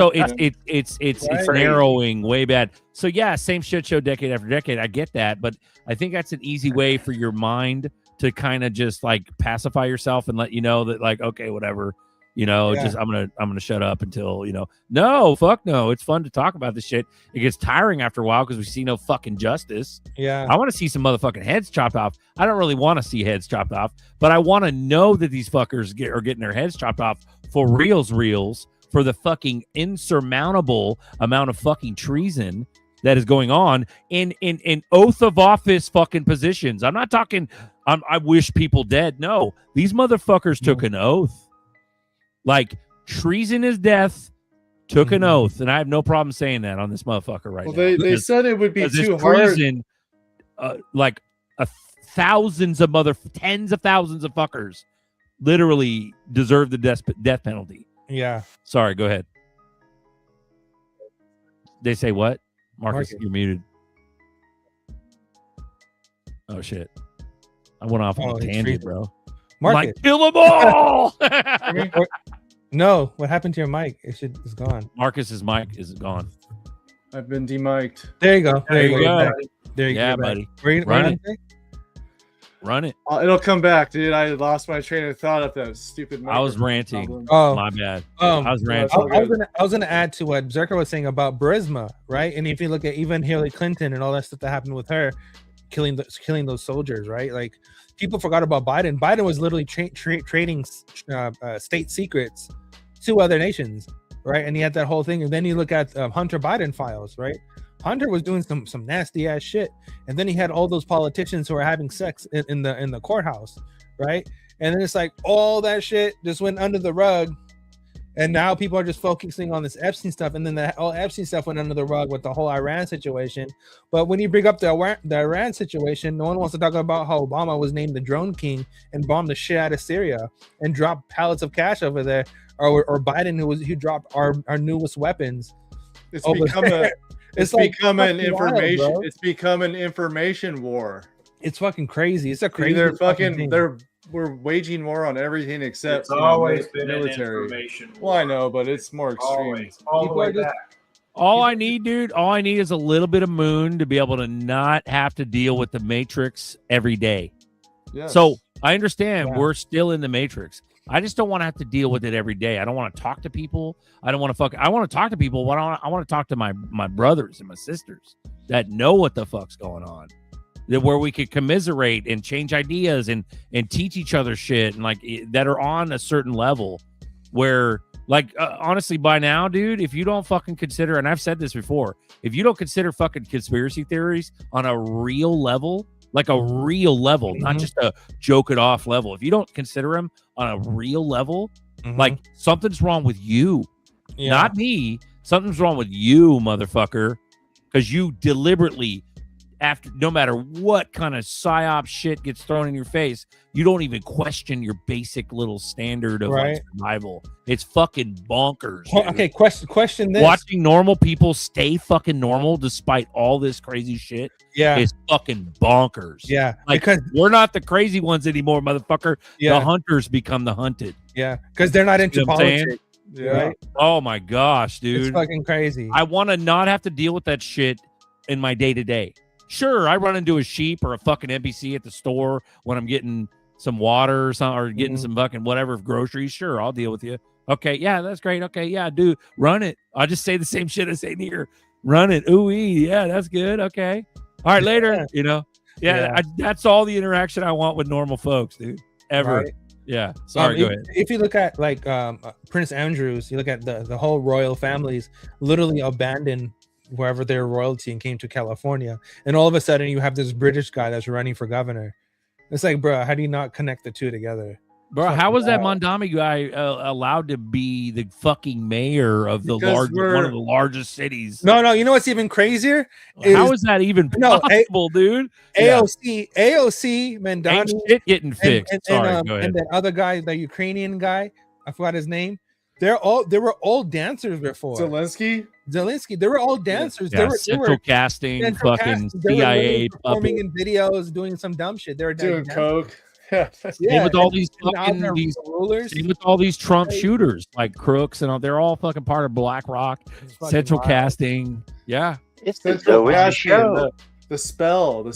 narrowing way bad. So same shit show, decade after decade. I get that, but I think that's an easy way for your mind to kind of just like pacify yourself and let you know that like, okay, whatever. Just I'm gonna shut up until no, fuck no. It's fun to talk about this shit. It gets tiring after a while because we see no fucking justice. Yeah, I want to see some motherfucking heads chopped off. I don't really want to see heads chopped off, but I want to know that these fuckers are getting their heads chopped off for reals for the fucking insurmountable amount of fucking treason that is going on in oath of office fucking positions. I'm not talking. I wish people dead. No, these motherfuckers took an oath. Like, treason is death, took an oath, and I have no problem saying that on this motherfucker right now. They said it would be too treason, hard. Tens of thousands of fuckers literally deserve the death penalty. Yeah. Sorry, go ahead. They say what? Marcus, you're muted. Oh, shit. I went off on a tangent, bro. Marcus. Kill them all! No, what happened to your mic? It's gone. Marcus's mic is gone. I've been demiked. There you go. There you go. There you go. Yeah, buddy. Run it. It'll come back, dude. I lost my train of thought at that stupid. I was ranting. Problem. Oh, my bad. I was ranting. I was gonna add to what ZRK was saying about Burisma, right? And if you look at even Hillary Clinton and all that stuff that happened with her, killing those soldiers, right? Like, people forgot about Biden. Biden was literally trading state secrets to other nations, right? And he had that whole thing. And then you look at Hunter Biden files, right? Hunter was doing some nasty ass shit, and then he had all those politicians who are having sex in the courthouse, right? And then it's like all that shit just went under the rug, and now people are just focusing on this Epstein stuff, and then all Epstein stuff went under the rug with the whole Iran situation. But when you bring up the Iran situation, no one wants to talk about how Obama was named the drone king and bombed the shit out of Syria and dropped pallets of cash over there, or Biden who dropped our newest weapons. It's become an information. Wild, it's become an information war. It's fucking crazy. It's a crazy. We're waging war on everything except it's always been military. An information war. Well, I know, but it's more extreme. All the way back. All I need, dude, is a little bit of moon to be able to not have to deal with the Matrix every day. Yes. So I understand we're still in the Matrix. I just don't want to have to deal with it every day. I don't want to talk to people. I want to talk to people, but I want to talk to my brothers and my sisters that know what the fuck's going on. Where we could commiserate and change ideas and teach each other shit, and like that are on a certain level where, like, honestly, by now, dude, if you don't fucking consider, and I've said this before, if you don't consider fucking conspiracy theories on a real level, like a real level, not just a joke it off level, if you don't consider them on a real level, like, something's wrong with you, not me. Something's wrong with you, motherfucker, because you deliberately, after no matter what kind of psyop shit gets thrown in your face, you don't even question your basic little standard of like survival. It's fucking bonkers. Dude. Okay, question this. Watching normal people stay fucking normal despite all this crazy shit is fucking bonkers. Yeah, like, because we're not the crazy ones anymore, motherfucker. The hunters become the hunted. Yeah, because they're not into politics. Yeah. Right? Oh my gosh, dude. It's fucking crazy. I want to not have to deal with that shit in my day-to-day. Sure, I run into a sheep or a fucking NPC at the store when I'm getting some water or something, or getting some fucking whatever groceries. Sure, I'll deal with you. Okay, yeah, that's great. Okay, yeah, dude, run it. I'll just say the same shit I say here. Run it. Ooh, yeah, that's good. Okay. All right, later. That's all the interaction I want with normal folks, dude. Ever. Right. Yeah. Sorry, go ahead. If you look at like Prince Andrews, you look at the whole royal families literally abandoned wherever their royalty and came to California, and all of a sudden you have this British guy that's running for governor. It's like, bro, how do you not connect the two together? Bro, how was that Mondami guy allowed to be the fucking mayor of one of the largest cities? No, you know what's even crazier? How is that even possible, dude? AOC Mandani ain't shit getting fixed. Sorry, go ahead. And that other guy, the Ukrainian guy, I forgot his name. They were all dancers before. Zelensky. They were all dancers. Yeah, central casting, fucking CIA performing in videos, doing some dumb shit. They were doing coke. Same with all these fucking rulers. Same with all these Trump shooters, like crooks, and all. They're all fucking part of BlackRock, central casting. Yeah, it's the Zoe show. The spell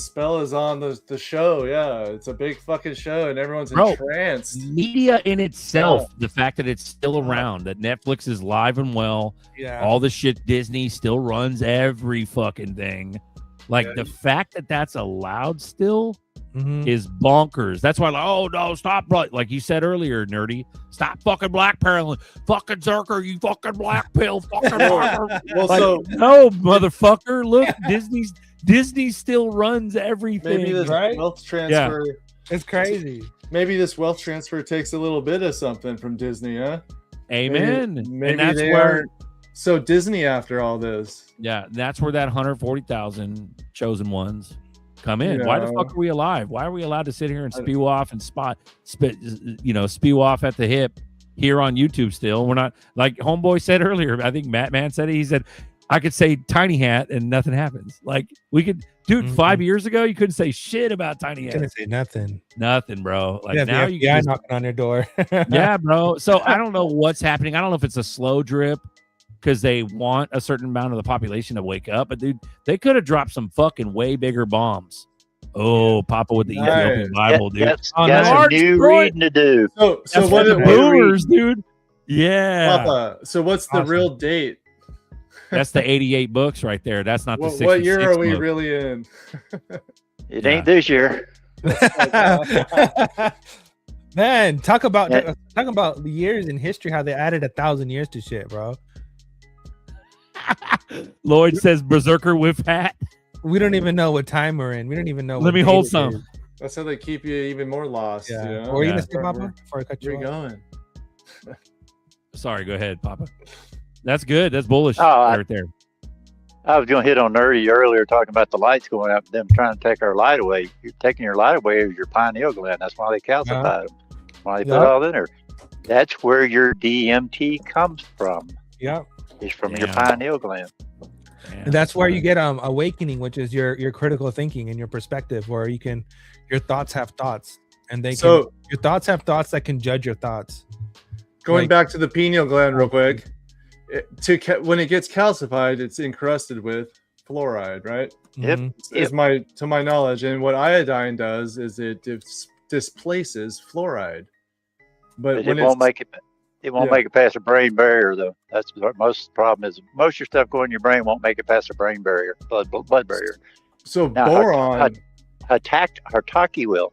is on the show. Yeah, it's a big fucking show, and everyone's Bro, entranced. Media in itself, the fact that it's still around, that Netflix is live and well, Yeah. all the shit Disney still runs every fucking thing. Like the fact that that's allowed still is bonkers. That's why, like, oh no, stop, bro. Like you said earlier, nerdy, stop fucking blackpilling, fucking Zerker, you fucking black pill, fucking fucker. Well, Like, so no, motherfucker. Look, Disney still runs everything. maybe this right? wealth transfer. It's crazy. Maybe this wealth transfer takes a little bit of something from Disney, huh? Amen. Maybe and that's they where, aren't so Disney after all this. yeah, that's where that 140,000 chosen ones come in. You Why the know. fuck are we alive? Why are we allowed to sit here and spew off and spew off at the hip here on YouTube still? We're not, like Homeboy said earlier. I think Matt Man said it. He said, I could say tiny hat and nothing happens. Like we could, dude, 5 years ago, you couldn't say shit about tiny hat. Couldn't say nothing. Nothing, bro. Like Yeah, now the you FBI can just, knocking on your door. yeah, bro. So I don't know what's happening. I don't know if it's a slow drip because they want a certain amount of the population to wake up. But dude, they could have dropped some fucking way bigger bombs. Oh, Papa with the Ethiopian Bible, dude. That's On got some March, new bro. reading to do. So That's what for the are we boomers, dude. Yeah, Papa, so what's the Awesome. real date? that's the 88 books right there. That's not the 66 What year are we book. really in? It ain't this year. Man, talk about Yeah. the years in history, how they added 1,000 years to shit, bro. Lloyd says Berserker with hat. We don't even know what time we're in. We don't even know. Let what me date hold it some. is. That's how they keep you even more lost. Yeah. You know? What were you gonna Yeah. say, Papa? Before I cut Where you you off? going? Sorry, go ahead, Papa. That's good. That's bullish Oh, right there. I was going to hit on Nerdy earlier talking about the lights going out, them trying to take our light away. You're taking your light away with your pineal gland. That's why they calcified them. Why they put Yeah. it all in there. That's where your DMT comes from. Yeah. It's from your Yeah. pineal gland. Man. And that's where you get awakening, which is your critical thinking and your perspective, where your thoughts have thoughts, and So your thoughts have thoughts that can judge your thoughts. going like- back to the pineal gland real quick, when it gets calcified, it's encrusted with fluoride, right? Yep. Mhm. Is to my knowledge, and what iodine does is it displaces fluoride. But But when it won't it's make it. It won't Yeah. make it past the brain barrier, though. That's what most of the problem is. Most of your stuff going in your brain won't make it past the brain barrier, blood barrier. so Now, boron. Hataki will.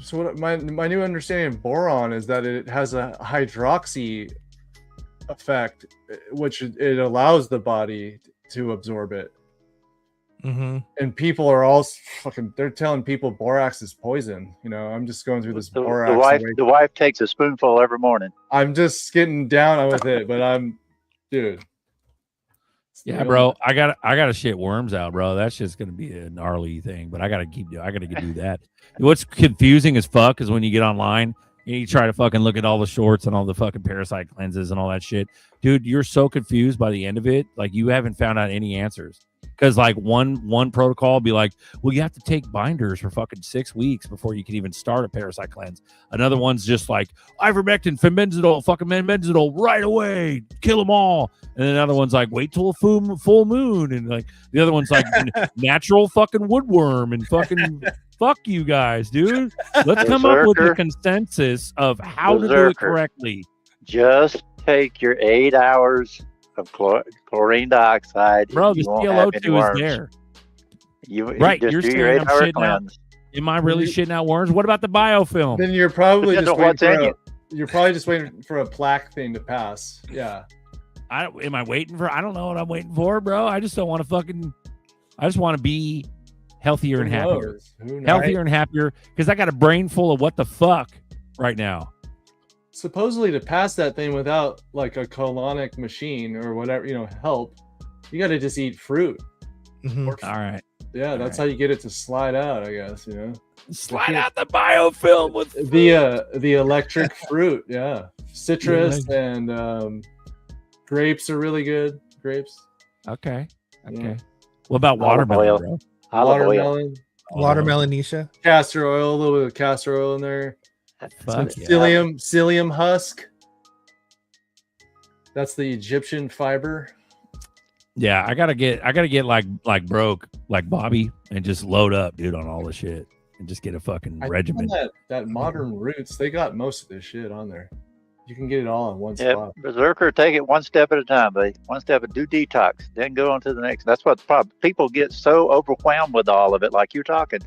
So what my new understanding of boron is that it has a hydroxy effect, which it allows the body to absorb it. Mhm. And people are all they're telling people borax is poison. You know, I'm just going through this borax. The wife takes a spoonful every morning. I'm just getting down with it, but dude. Yeah, bro. I gotta shit worms out, bro. That's just gonna be a gnarly thing. But I gotta do that. What's confusing as fuck is when you get online and you try to fucking look at all the shorts and all the fucking parasite cleanses and all that shit. Dude, you're so confused by the end of it. Like you haven't found out any answers. Because like one protocol will be like, well, you have to take binders for fucking 6 weeks before you can even start a parasite cleanse. Another one's just like ivermectin, fenbendazole, fucking benzidol right away, kill them all. And then another one's like, wait till a full moon. And like the other one's like natural fucking woodworm and fucking fuck you guys, dude. Let's come up with a Berserker. consensus of how to do it Berserker. correctly. Just take your 8 hours of chlorine dioxide. Bro, and the you won't have any CLO2 is worms. there. You just You're do your saying I'm 8 hour shitting out. cleanse. Am I really shitting out worms? What about the biofilm? Then you're probably Depends just on what's in waiting you. you're probably just waiting for a plaque thing to pass. Yeah. Am I waiting for? I don't know what I'm waiting for, bro. I just don't want to I just want to be healthier and happier. Who knows? Healthier and happier because I got a brain full of what the fuck right now. Supposedly to pass that thing without like a colonic machine or whatever, help, you got to just eat fruit. Mhm. All right. Yeah, that's how you get it to slide out, I guess, Slide out the biofilm with the electric fruit, yeah. Citrus and grapes are really good. Grapes. Okay. Yeah. What about watermelon, oil. bro? Olive oil. Watermelon. Watermelonisha. Castor oil, a little bit of castor oil in there. Fuck Some yeah. psyllium husk. That's the Egyptian fiber. Yeah, I gotta get like broke like Bobby and just load up, dude, on all the shit and just get a fucking regimen. That Modern Roots, they got most of this shit on there. You can get it all in one Yeah, spot. Berserker, take it one step at a time, buddy. One step and do detox, then go on to the next. That's what the problem. People get so overwhelmed with all of it, like you're talking,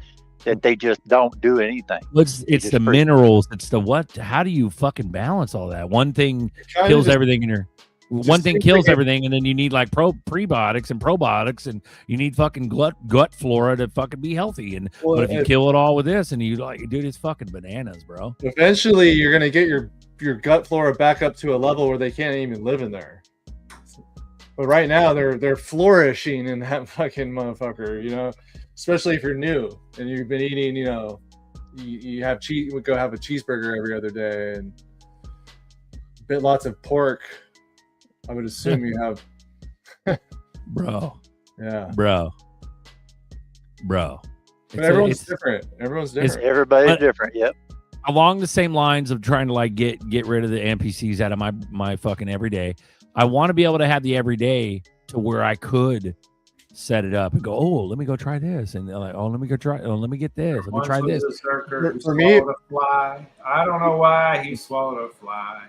that they just don't do anything. It's the minerals. It's the what? How do you fucking balance all that? One thing kills everything in your. One thing kills everything, and then you need like prebiotics and probiotics, and you need fucking gut flora to fucking be healthy. And but if you kill it all with this, and you like, dude, it's fucking bananas, bro. Eventually, you're gonna get your gut flora back up to a level where they can't even live in there. But right now, they're flourishing in that fucking motherfucker, you know. Especially if you're new and you've been eating, you know, you have cheese. We go have a cheeseburger every other day and lots of pork. I would assume you have, bro. Yeah, bro. But everyone's different. Everyone's different. Everybody's different. Yep. Along the same lines of trying to like get rid of the NPCs out of my fucking everyday, I want to be able to have the everyday to where I could set it up and go, oh, let me go try this, and like, oh, let me go try, oh, let me get this, let me try this. For me, a fly. I don't know why he swallowed a fly.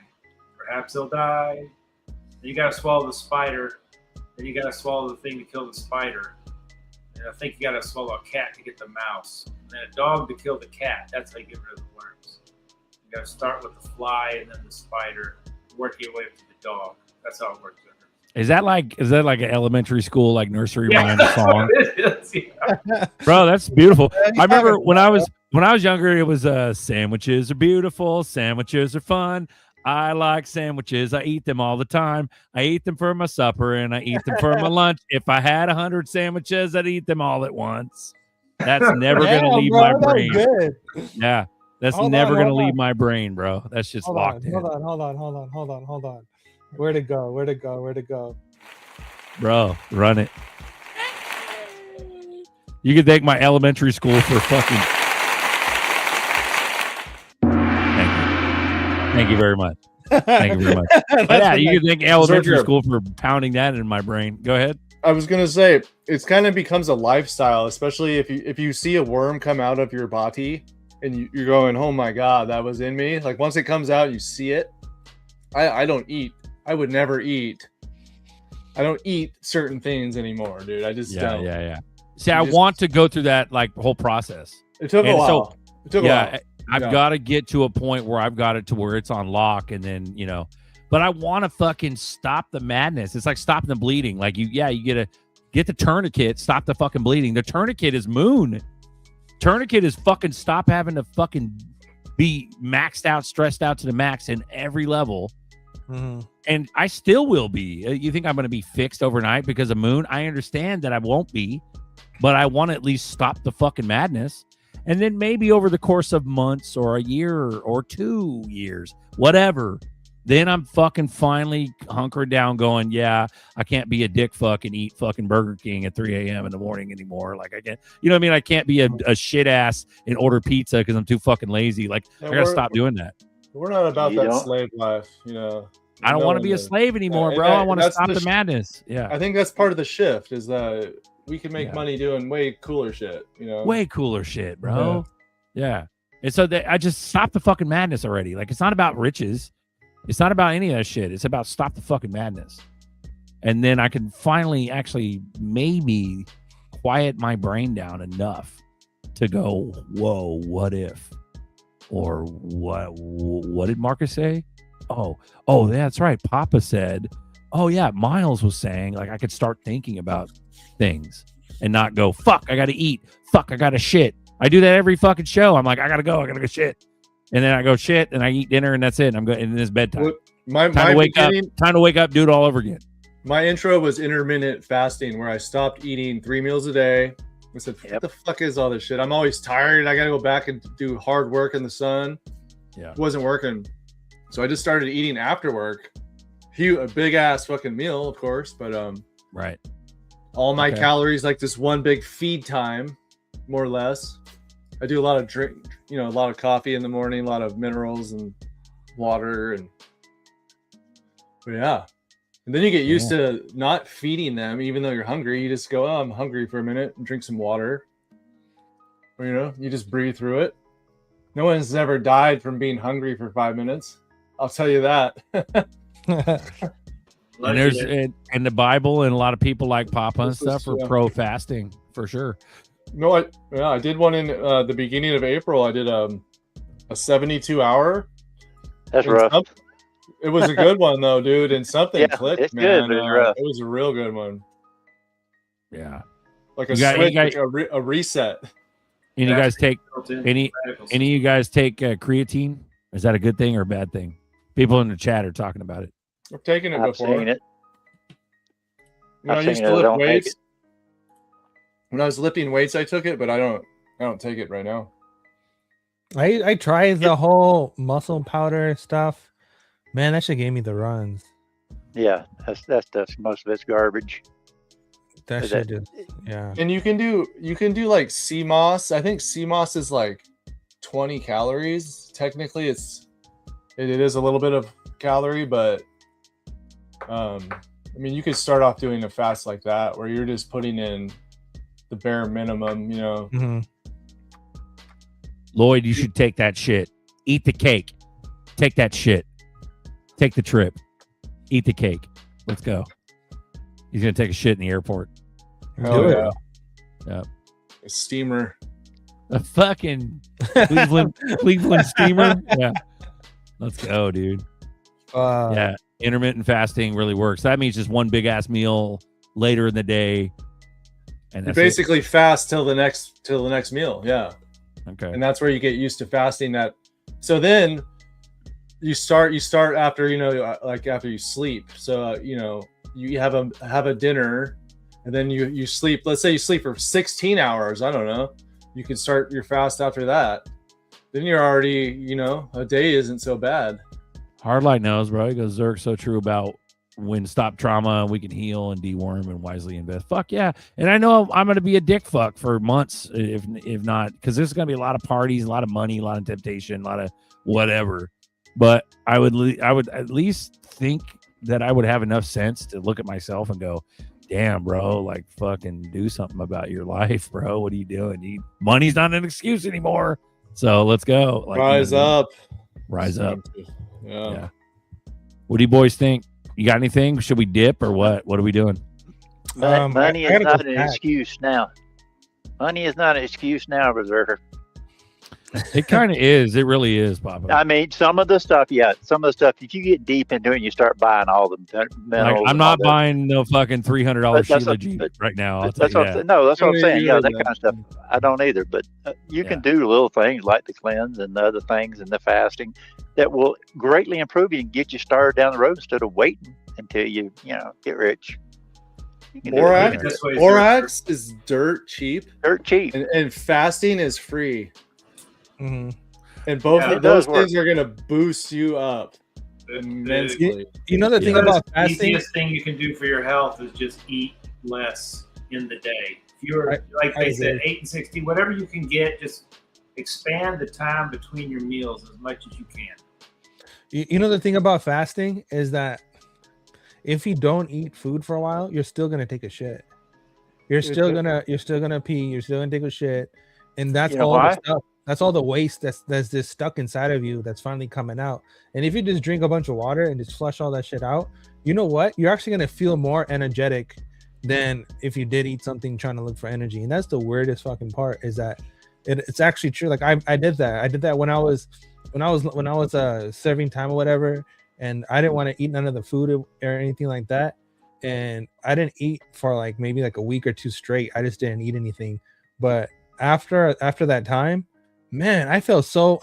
Perhaps he'll die. Then you got to swallow the spider. Then you got to swallow the thing to kill the spider. And I think you got to swallow a cat to get the mouse. And then a dog to kill the cat. That's how you get rid of the worms. You got to start with the fly and then the spider. Work your way up to the dog. That's how it works. Is that like an elementary school like nursery rhyme song? Yeah. Bro, that's beautiful. I remember when I was younger, it was sandwiches are beautiful, sandwiches are fun. I like sandwiches. I eat them all the time. I eat them for my supper and I eat them for my lunch. If I had 100 sandwiches, I'd eat them all at once. That's never gonna leave my brain. Good. Yeah, that's never gonna leave my brain, bro. That's just locked in. Hold on. Where'd it go? Bro, run it. You can thank my elementary school for fucking. Thank you very much. Thank you very much. Yeah, you can thank elementary school for pounding that in my brain. Go ahead. I was gonna say it's kind of becomes a lifestyle, especially if you see a worm come out of your body and you're going, oh my god, that was in me. Like once it comes out, you see it. I don't eat. I would never eat. I don't eat certain things anymore, dude. I just don't. Yeah. See, I want to go through that like whole process. It took a while. A while. I've got to get to a point where I've got it to where it's on lock, and then but I want to fucking stop the madness. It's like stopping the bleeding. Like you get the tourniquet, stop the fucking bleeding. The tourniquet is moon. Tourniquet is fucking stop having to fucking be maxed out, stressed out to the max in every level. Mm-hmm. And I still will be. You think I'm going to be fixed overnight because of moon? I understand that I won't be, but I want to at least stop the fucking madness. And then maybe over the course of months or a year or 2 years, whatever, then I'm fucking finally hunkered down going, yeah, I can't be a dick fuck and eat fucking Burger King at 3 a.m. in the morning anymore. Like I can't, you know what I mean? I can't be a shit ass and order pizza because I'm too fucking lazy. Like I got to stop doing that. We're not about slave life, I don't want to be a slave anymore, bro. I want to stop the madness. Yeah. I think that's part of the shift is that we can make money doing way cooler shit, Way cooler shit, bro. Yeah. And so I just stop the fucking madness already. Like it's not about riches. It's not about any of that shit. It's about stop the fucking madness. And then I can finally actually maybe quiet my brain down enough to go, whoa, what if? Or what did Marcus say? Oh, that's right. Papa said, oh yeah, Miles was saying like I could start thinking about things and not go, fuck, I gotta eat. Fuck, I gotta shit. I do that every fucking show. I'm like, I gotta go shit. And then I go shit and I eat dinner and that's it. I'm going and it's bedtime. Time to wake up, do it all over again. My intro was intermittent fasting where I stopped eating 3 meals a day. I said, what the fuck is all this shit? I'm always tired. I got to go back and do hard work in the sun. Yeah. It wasn't working. So I just started eating after work. A big ass fucking meal, of course. But right. All my calories, like this one big feed time, more or less. I do a lot of drink, a lot of coffee in the morning, a lot of minerals and water. But yeah. And then you get used to not feeding them, even though you're hungry. You just go, oh, I'm hungry for a minute, and drink some water. Or, you just breathe through it. No one's ever died from being hungry for 5 minutes. I'll tell you that. And there's in the Bible, and a lot of people like Papa and stuff are pro fasting for sure. No, I did one in the beginning of April. I did a 72-hour. That's rough. It was a good one though, dude, and something clicked, it's man. Good, but it's rough. It was a real good one. Yeah, like a switch, like a reset. And you guys take any of you guys take creatine? Is that a good thing or a bad thing? People in the chat are talking about it. I've taken it before. Seen it. I used to lift weights. When I was lifting weights, I took it, but I don't take it right now. I tried the whole muscle powder stuff. Man, that shit gave me the runs. Yeah, that's most of it's garbage. That shit is, yeah. And you can do like CMOS. I think CMOS is like 20 calories. Technically, it is a little bit of calorie, but I mean, you could start off doing a fast like that where you're just putting in the bare minimum, Mm-hmm. Lloyd, you should take that shit. Eat the cake. Take that shit. Take the trip. Eat the cake. Let's go. He's gonna take a shit in the airport. Oh yeah. Yep. A steamer. A fucking Cleveland steamer. Yeah. Let's go, dude. Yeah. Intermittent fasting really works. That means just one big ass meal later in the day. And you basically fast till the next meal. Yeah. Okay. And that's where you get used to fasting that. So then you start after, like after you sleep. So, you have a dinner and then you sleep. Let's say you sleep for 16 hours. I don't know. You can start your fast after that. Then you're already, a day isn't so bad. Hardlight knows, bro. He goes, Zerk's so true about when stop trauma, we can heal and deworm and wisely invest. Fuck yeah. And I know I'm going to be a dick fuck for months, if not, because there's going to be a lot of parties, a lot of money, a lot of temptation, a lot of whatever. But I would at least think that I would have enough sense to look at myself and go, damn, bro, like fucking do something about your life, bro. What are you doing? Money's not an excuse anymore. So let's go. Like, rise up. Rise up. Yeah. What do you boys think? You got anything? Should we dip or what? What are we doing? Money is not an excuse now. Money is not an excuse now, Berserker. It kind of is. It really is, Papa. I mean, some of the stuff, if you get deep into it and you start buying all the minerals. Like, I'm not buying no fucking $300 Sheila G right now. That's what I'm saying. Yeah, that kind of stuff. I don't either. But you can do little things like the cleanse and the other things and the fasting that will greatly improve you and get you started down the road instead of waiting until you get rich. Borax is dirt cheap. And fasting is free. Mm-hmm. And both of those things are going to boost you up immensely. The thing about fasting, the easiest thing you can do for your health is just eat less in the day. If you're like they said, 8 and 60, whatever you can get, just expand the time between your meals as much as you can. The thing about fasting is that if you don't eat food for a while, you're still gonna take a shit. You're still gonna pee. You're still gonna take a shit, and that's all the stuff. That's all the waste that's just stuck inside of you that's finally coming out. And if you just drink a bunch of water and just flush all that shit out, you know what? You're actually gonna feel more energetic than if you did eat something trying to look for energy. And that's the weirdest fucking part, is that it's actually true. Like I did that. I did that when I was serving time or whatever, and I didn't want to eat none of the food or anything like that. And I didn't eat for like maybe like a week or two straight. I just didn't eat anything. But after that time, man, I felt so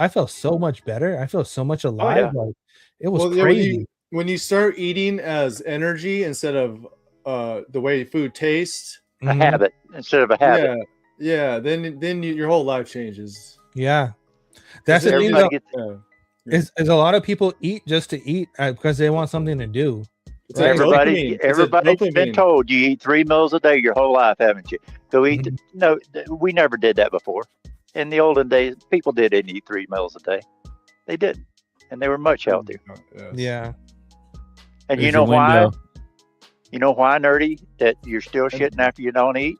much better. I feel so much alive. Like it was crazy. When you start eating as energy instead of the way food tastes, a habit instead of a habit. Yeah. Then your whole life changes. Yeah, that's the thing. Is a lot of people eat just to eat because they want something to do. Right? Everybody's been told you eat 3 meals a day your whole life, haven't you? Go eat. No, we never did that before. In the olden days, people didn't eat 3 meals a day. They didn't, and they were much healthier. Yeah. And you know why? You know why, Nerdy, that you're still shitting after you don't eat?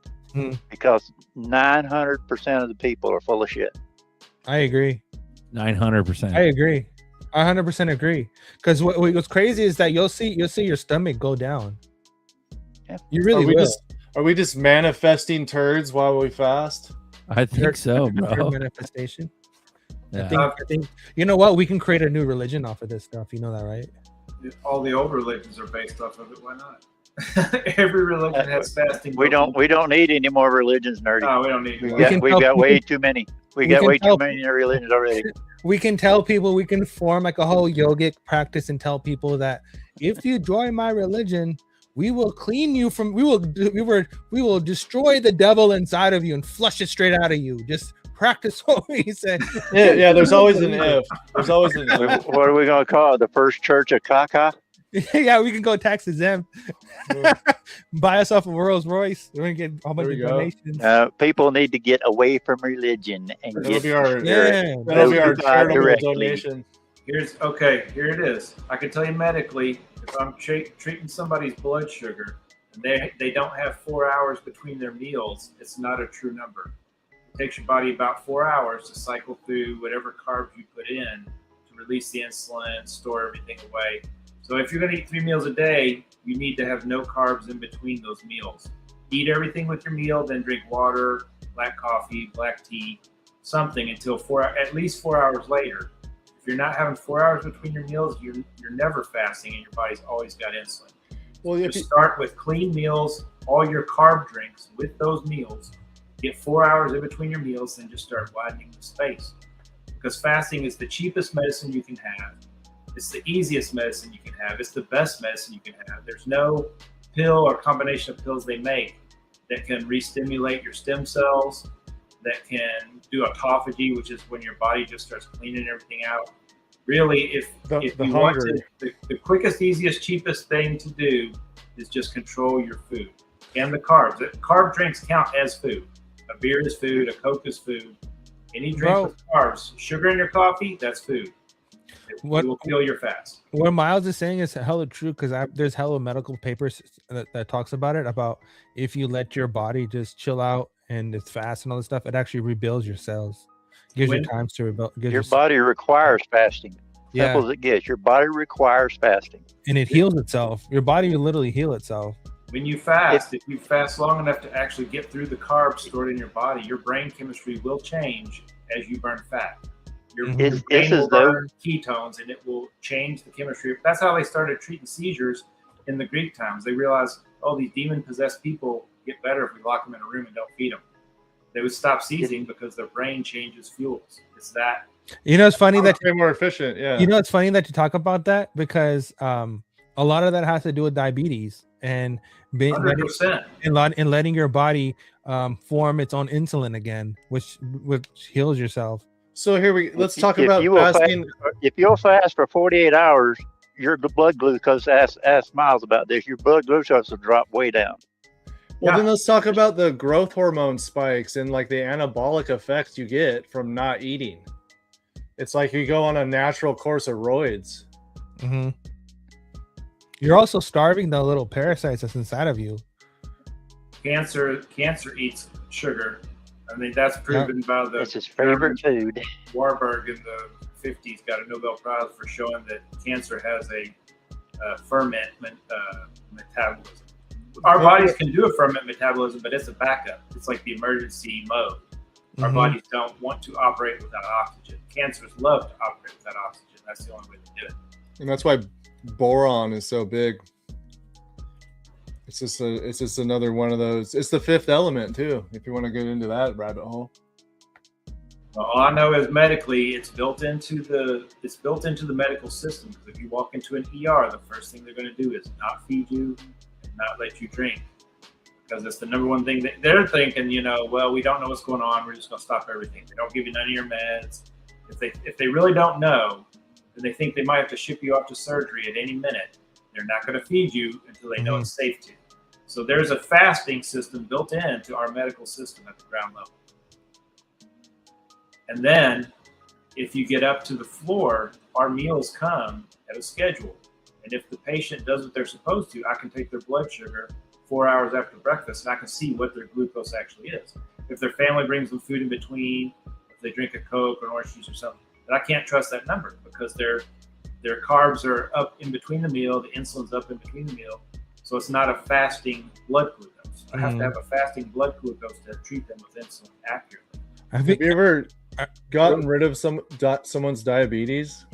Because 900% of the people are full of shit. I agree. 900%. I agree. I 100% agree. Because what's crazy is that you'll see your stomach go down. Yeah. You really will. Are we just manifesting turds while we fast? I think so, bro. Manifestation. Yeah. I think you know what? We can create a new religion off of this stuff. You know that, right? All the old religions are based off of it. Why not? Every religion has fasting. We don't need any more religions, Nerdy. No, we don't need. We've got way too many. We got way too many religions already. We can tell people, we can form like a whole yogic practice and tell people that if you join my religion, we will clean you from, we will destroy the devil inside of you and flush it straight out of you. Just practice what we say. Yeah. There's always an if. There's always an if. What are we gonna call it? The First Church of Caca? Yeah, we can go tax exempt. Buy ourselves a Rolls Royce. We're gonna get a bunch of donations. People need to get away from religion and that'll be our charitable donation. Here it is. I can tell you medically, if I'm treating somebody's blood sugar and they don't have 4 hours between their meals, it's not a true number. It takes your body about 4 hours to cycle through whatever carbs you put in to release the insulin, store everything away. So if you're going to eat 3 meals a day, you need to have no carbs in between those meals. Eat everything with your meal, then drink water, black coffee, black tea, something until at least 4 hours later. If you're not having 4 hours between your meals, you're never fasting, and your body's always got insulin. Well, if you start with clean meals, all your carb drinks with those meals, get 4 hours in between your meals, then just start widening the space. Because fasting is the cheapest medicine you can have. It's the easiest medicine you can have. It's the best medicine you can have. There's no pill or combination of pills they make that can re-stimulate your stem cells, that can do autophagy, which is when your body just starts cleaning everything out. Really, if you want to, the quickest, easiest, cheapest thing to do is just control your food and the carbs. Carb drinks count as food. A beer is food. A Coke is food. Any drink with carbs, sugar in your coffee, that's food. It will kill your fast. What Miles is saying is hella true, because there's hella medical papers that talks about it, about if you let your body just chill out and it's fast and all this stuff, it actually rebuilds your cells. Gives you time to rebuild. Your body requires fasting. Simple as it gets. Your body requires fasting. And it heals itself. Your body will literally heal itself. When you fast, if you fast long enough to actually get through the carbs stored in your body, your brain chemistry will change as you burn fat. Your brain will burn ketones, and it will change the chemistry. That's how they started treating seizures in the Greek times. They realized, these demon-possessed people get better if we lock them in a room and don't feed them. They would stop seizing because their brain changes fuels. It's that. You know, it's funny that you're more efficient. Yeah. You know, it's funny that you talk about that, because a lot of that has to do with diabetes and letting your body form its own insulin again, which heals yourself. So let's talk about fasting. If you'll fast for 48 hours, your blood glucose, ask Miles about this, your blood glucose will drop way down. Well, then let's talk about the growth hormone spikes and like the anabolic effects you get from not eating. It's like you go on a natural course of roids. Mm-hmm. You're also starving the little parasites that's inside of you. Cancer eats sugar. I mean, that's proven by It's his favorite food. Warburg in the 50s got a Nobel Prize for showing that cancer has a ferment metabolism. Our bodies can do a ferment metabolism, but it's a backup. It's like the emergency mode. Our bodies don't want to operate without oxygen. Cancers love to operate without oxygen. That's the only way to do it. And that's why boron is so big. It's just another one of those. It's the fifth element too, if you want to get into that rabbit hole. Well, all I know is medically, it's built into the medical system. Because if you walk into an ER, the first thing they're going to do is not feed you and not let you drink, because it's the number one thing that they're thinking. We don't know what's going on. We're just going to stop everything. They don't give you none of your meds. If they really don't know, then they think they might have to ship you off to surgery at any minute. They're not going to feed you until they know it's safe to. So there's a fasting system built into our medical system at the ground level. And then if you get up to the floor, our meals come at a schedule. And if the patient does what they're supposed to, I can take their blood sugar 4 hours after breakfast, and I can see what their glucose actually is. If their family brings them food in between, if they drink a Coke or an orange juice or something, but I can't trust that number because their carbs are up in between the meal, the insulin's up in between the meal, so it's not a fasting blood glucose. I have to have a fasting blood glucose to treat them with insulin accurately. Have you ever gotten rid of someone's diabetes?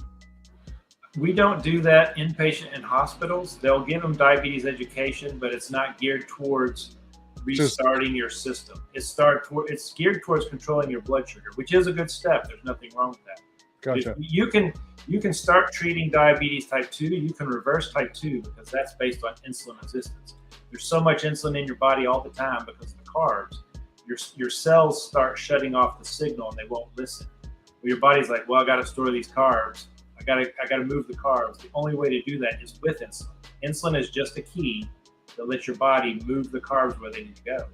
We don't do that inpatient in hospitals. They'll give them diabetes education, but it's not geared towards restarting your system. It's geared towards controlling your blood sugar, which is a good step. There's nothing wrong with that. Gotcha. You can start treating diabetes type 2. You can reverse type 2 because that's based on insulin resistance. There's so much insulin in your body all the time because of the carbs. Your cells start shutting off the signal and they won't listen. Well, your body's like, well, I got to store these carbs. I gotta move the carbs. The only way to do that is with insulin. Insulin is just a key that lets your body move the carbs where they need to go.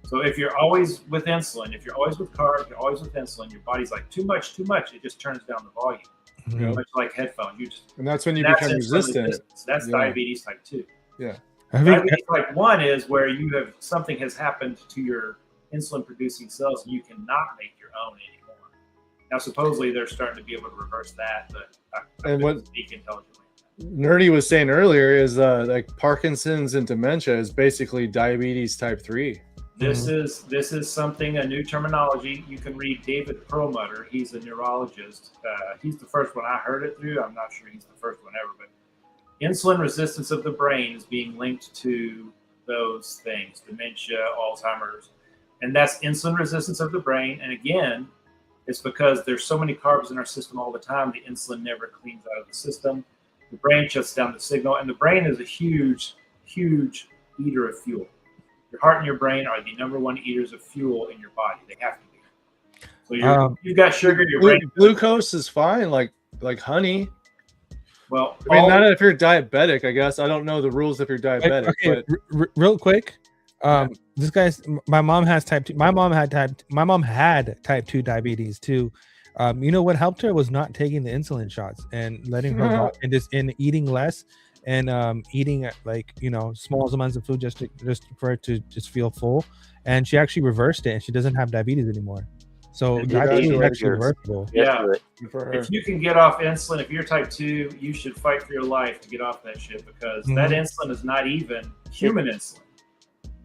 So if you're always with insulin, if you're always with carbs, you're always with insulin, your body's like too much. It just turns down the volume. Yeah. Much like headphones. And that's when you become resistant. That's diabetes type 2. Yeah. Diabetes type 1 is where something has happened to your insulin producing cells and you cannot make your own anymore. Now, supposedly they're starting to be able to reverse that, but I couldn't speak intelligently. Nerdy was saying earlier is like Parkinson's and dementia is basically diabetes type 3. This is something, a new terminology. You can read David Perlmutter. He's a neurologist. He's the first one I heard it through. I'm not sure he's the first one ever, but insulin resistance of the brain is being linked to those things, dementia, Alzheimer's, and that's insulin resistance of the brain. And again, it's because there's so many carbs in our system all the time, the insulin never cleans out of the system. The brain shuts down the signal, and the brain is a huge, huge eater of fuel. Your heart and your brain are the number one eaters of fuel in your body. They have to be. So you've got sugar, your brain. Glucose is fine, like honey. Well, I mean, not if you're diabetic, I guess. I don't know the rules if you're diabetic. Okay, but real quick. This guy's my mom has type 2. My mom had type 2 diabetes too. You know what helped her was not taking the insulin shots and letting her and eating less and eating like small amounts of food just for it to just feel full. And she actually reversed it and she doesn't have diabetes anymore. So diabetes is actually reversible. Yeah. If you can get off insulin, if you're type 2, you should fight for your life to get off that shit because that insulin is not even human insulin.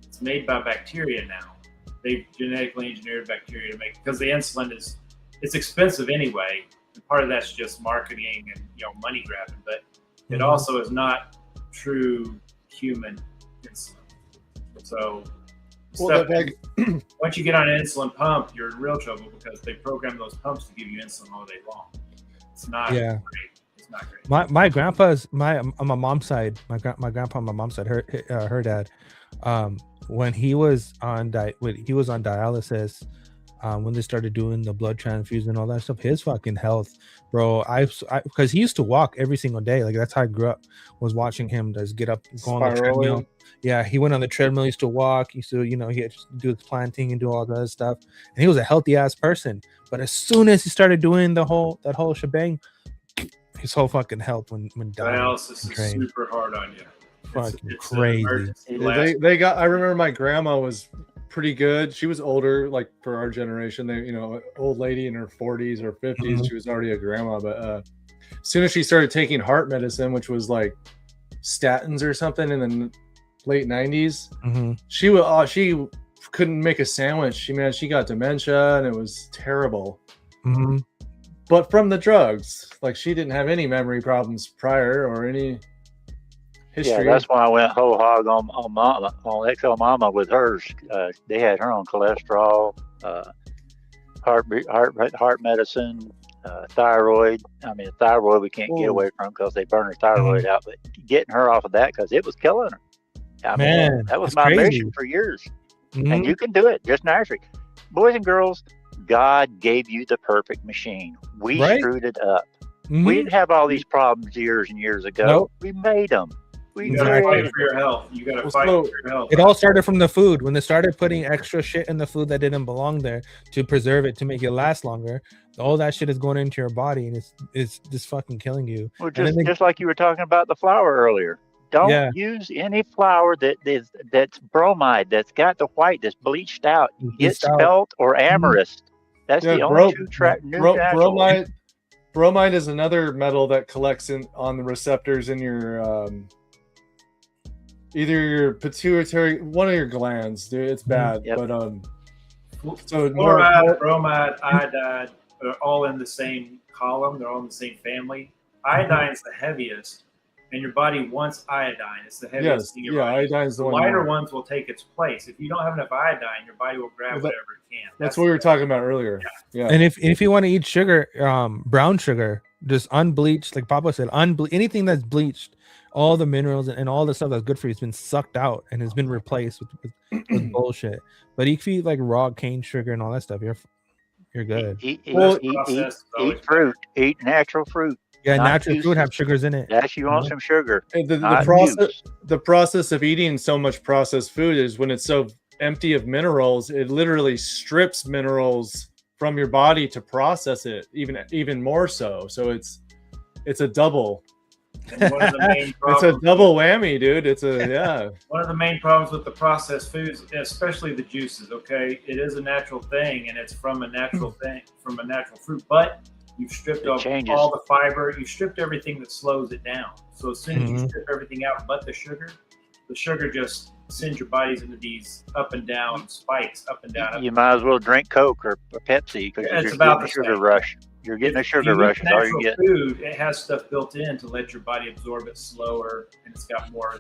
It's made by bacteria now. They've genetically engineered bacteria to make, because the insulin it's expensive anyway. And part of that's just marketing and money grabbing, but it also is not true human insulin. So once you get on an insulin pump, you're in real trouble because they program those pumps to give you insulin all day long. It's not great. It's not great. My grandpa's on my mom's side. My grandpa on my mom's side. Her dad. When he was on dialysis, when they started doing the blood transfusion and all that stuff, his fucking health, bro. Because he used to walk every single day. Like that's how I grew up. Was watching him just get up, go on the treadmill. Yeah, he went on the treadmill. Used to walk. Used to, he had to do his planting and do all that other stuff. And he was a healthy ass person. But as soon as he started doing that whole shebang, his whole fucking health when dialysis is super hard on you. Fucking crazy. I remember my grandma was pretty good. She was older, like for our generation. They, old lady in her 40s or 50s. She was already a grandma, but as soon as she started taking heart medicine, which was like statins or something in the late 90s, she couldn't make a sandwich. She got dementia and it was terrible. But from the drugs, like she didn't have any memory problems prior or any history. Yeah, that's why I went whole hog on XL Mama with hers. They had her on cholesterol, heart medicine, thyroid. I mean, thyroid we can't get away from because they burn her thyroid out. But getting her off of that because it was killing her. I mean, that was my mission for years. And you can do it just naturally. Boys and girls, God gave you the perfect machine. We screwed it up. We didn't have all these problems years and years ago. We made them. sweet You gotta creator. fight for your health. You gotta Well, fight so- for your health. It all started from the food. When they started putting extra shit in the food that didn't belong there to preserve it, to make it last longer, all that shit is going into your body, and it's just fucking killing you. Well, And then just like you were talking about the flour earlier. Don't Yeah. use any flour that's bromide, that's got the white, that's bleached out. Get Bleached out. spelt or amethyst. That's the only true natural. Bromide is another metal that collects on the receptors in your either your pituitary, one of your glands. Dude, it's bad. Yep. But so Fluoride, bromide, iodide are all in the same column. They're all in the same family. Iodine is the heaviest, and your body wants iodine. It's the heaviest thing. Iodine is the one. Lighter ones will take its place. If you don't have enough iodine, your body will grab whatever it can. That's what we were talking about earlier. Yeah. And if you want to eat sugar, brown sugar, just unbleached, like Papa said, anything that's bleached, all the minerals and all the stuff that's good for you has been sucked out and has been replaced with bullshit. But if you eat like raw cane sugar and all that stuff, you're good. Eat fruit. Eat natural fruit. Yeah, natural fruit have sugars in it. Yes, you want some sugar. The process of eating so much processed food is when it's so empty of minerals, it literally strips minerals from your body to process it even more so. So it's a double. One of the main it's a double whammy, dude. One of the main problems with the processed foods, especially the juices, okay, it is a natural thing and it's from a natural thing, from a natural fruit, but you've stripped off all the fiber, you stripped everything that slows it down. So as soon as you strip everything out but the sugar just sends your bodies into these up and down spikes, up and down. You might as well drink Coke or Pepsi because you're getting a sugar rush. You're getting a sugar rush. Is all you get. Food, it has stuff built in to let your body absorb it slower, and it's got more.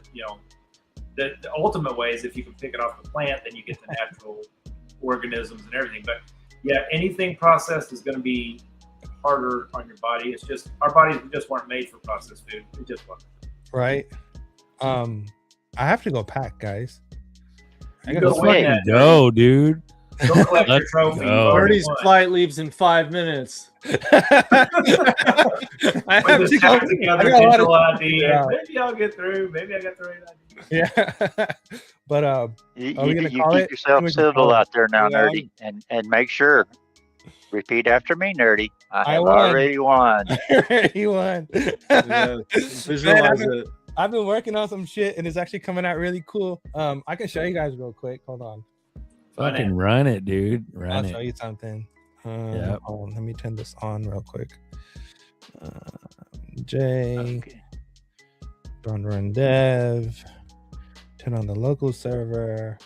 The ultimate way is if you can pick it off the plant, then you get the natural organisms and everything. But yeah, anything processed is going to be harder on your body. It's just our bodies just weren't made for processed food. It just wasn't. Right. I have to go pack, guys. I gotta go, dude. Go collect your trophy. Birdie's flight leaves in 5 minutes. I have to go together digital ID. Yeah. Maybe I'll get through. Maybe I got the right ID. Yeah. But you keep yourself civil out there now, Nerdy, and make sure. Repeat after me, Nerdy. I have already won. He won. Visualize it. I've been working on some shit and it's actually coming out really cool. I can show you guys real quick. Hold on. Fucking run it, dude. I'll show you something. Hold on, let me turn this on real quick. Don't run dev. Turn on the local server.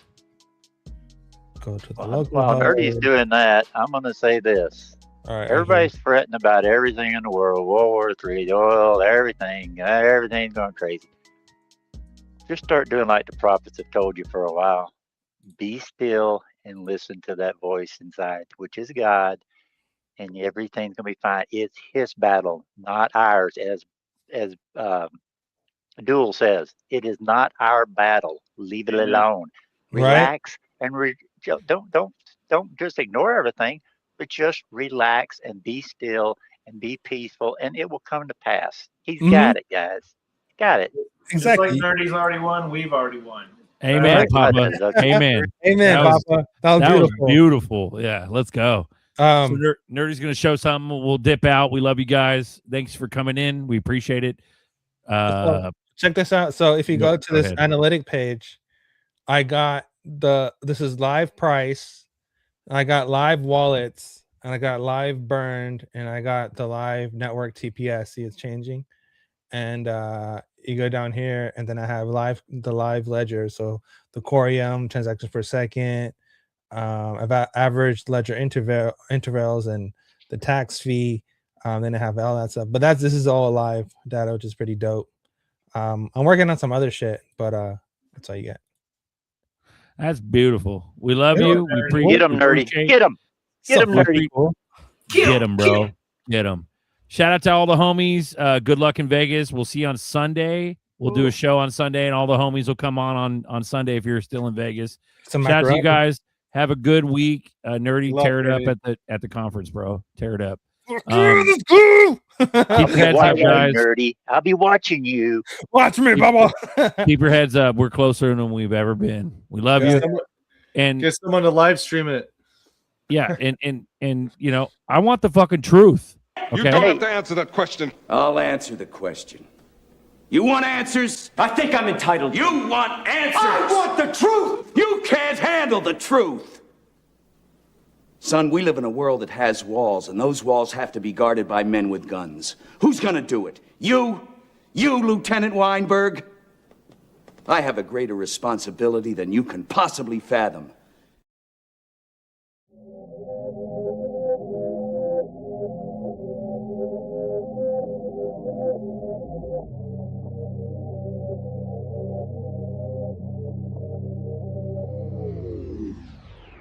Go to the local. While Nerdy's doing that, I'm going to say this. All right, everybody's fretting about everything in the world, World War III, oil, everything's going crazy. Just start doing like the prophets have told you for a while. Be still and listen to that voice inside, which is God, and everything's gonna be fine. It's His battle, not ours. As Duel says, it is not our battle. Leave it alone. Relax and don't just ignore everything, but just relax and be still and be peaceful, and it will come to pass. He's got it, guys. Got it. Exactly. Just like Nerdy's already won, we've already won. Amen, Papa. Amen. Amen, Papa. That was beautiful. Yeah, let's go. So Nerdy's going to show something. We'll dip out. We love you guys. Thanks for coming in. We appreciate it. Check this out. So if you go to this analytic page, I got this is live price. I got live wallets, and I got live burned, and I got the live network TPS. See, it's changing. And you go down here, and then I have the live ledger. So the Corium transactions per second, about average ledger intervals, and the tax fee. Then I have all that stuff. But this is all live data, which is pretty dope. I'm working on some other shit, but that's all you get. That's beautiful. We love you. We appreciate. Get him, Nerdy. Get him. Get him, Nerdy. Get him, bro. Get him. Shout out to all the homies. Good luck in Vegas. We'll see you on Sunday. We'll do a show on Sunday, and all the homies will come on Sunday if you're still in Vegas. Shout out to you guys. Have a good week. Nerdy, tear it up at the conference, bro. Tear it up. Let's go. Keep your heads up, guys. Nerdy. I'll be watching you. Watch me, Bubba. Keep your heads up. We're closer than we've ever been. We love you. And get someone to live stream it. Yeah, and you know, I want the fucking truth. Okay? You don't have to answer that question. I'll answer the question. You want answers? I think I'm entitled. You want answers? I want the truth! You can't handle the truth! Son, we live in a world that has walls, and those walls have to be guarded by men with guns. Who's gonna do it? You? You, Lieutenant Weinberg? I have a greater responsibility than you can possibly fathom.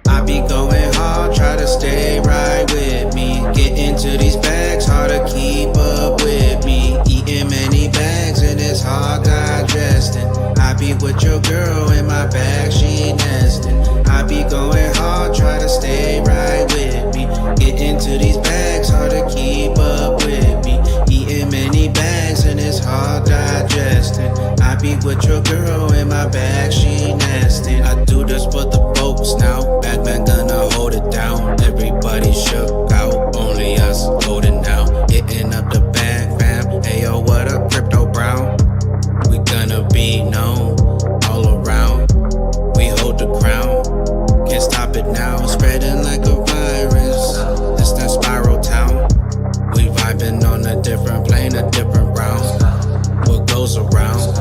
I be going hard, try to stay right with me. Get into these bags, hard to keep up with me. Eating many bags and it's hard digesting. I be with your girl in my bag, she nesting. I be going hard, try to stay right with me. Get into these bags, hard to keep up with me. Eating many bags and it's hard digesting. I be with your girl in my bag, she nesting. I do this for the folks now. Batman gonna hold it down. Everybody shook out, only us holding out. Hitting up the bag, fam. Ayo, what up, Crypto Brown? We gonna be known all around. We hold the crown, can't stop it now. Spreading like a virus. This that spiral town. We vibing on a different plane, a different round. What goes around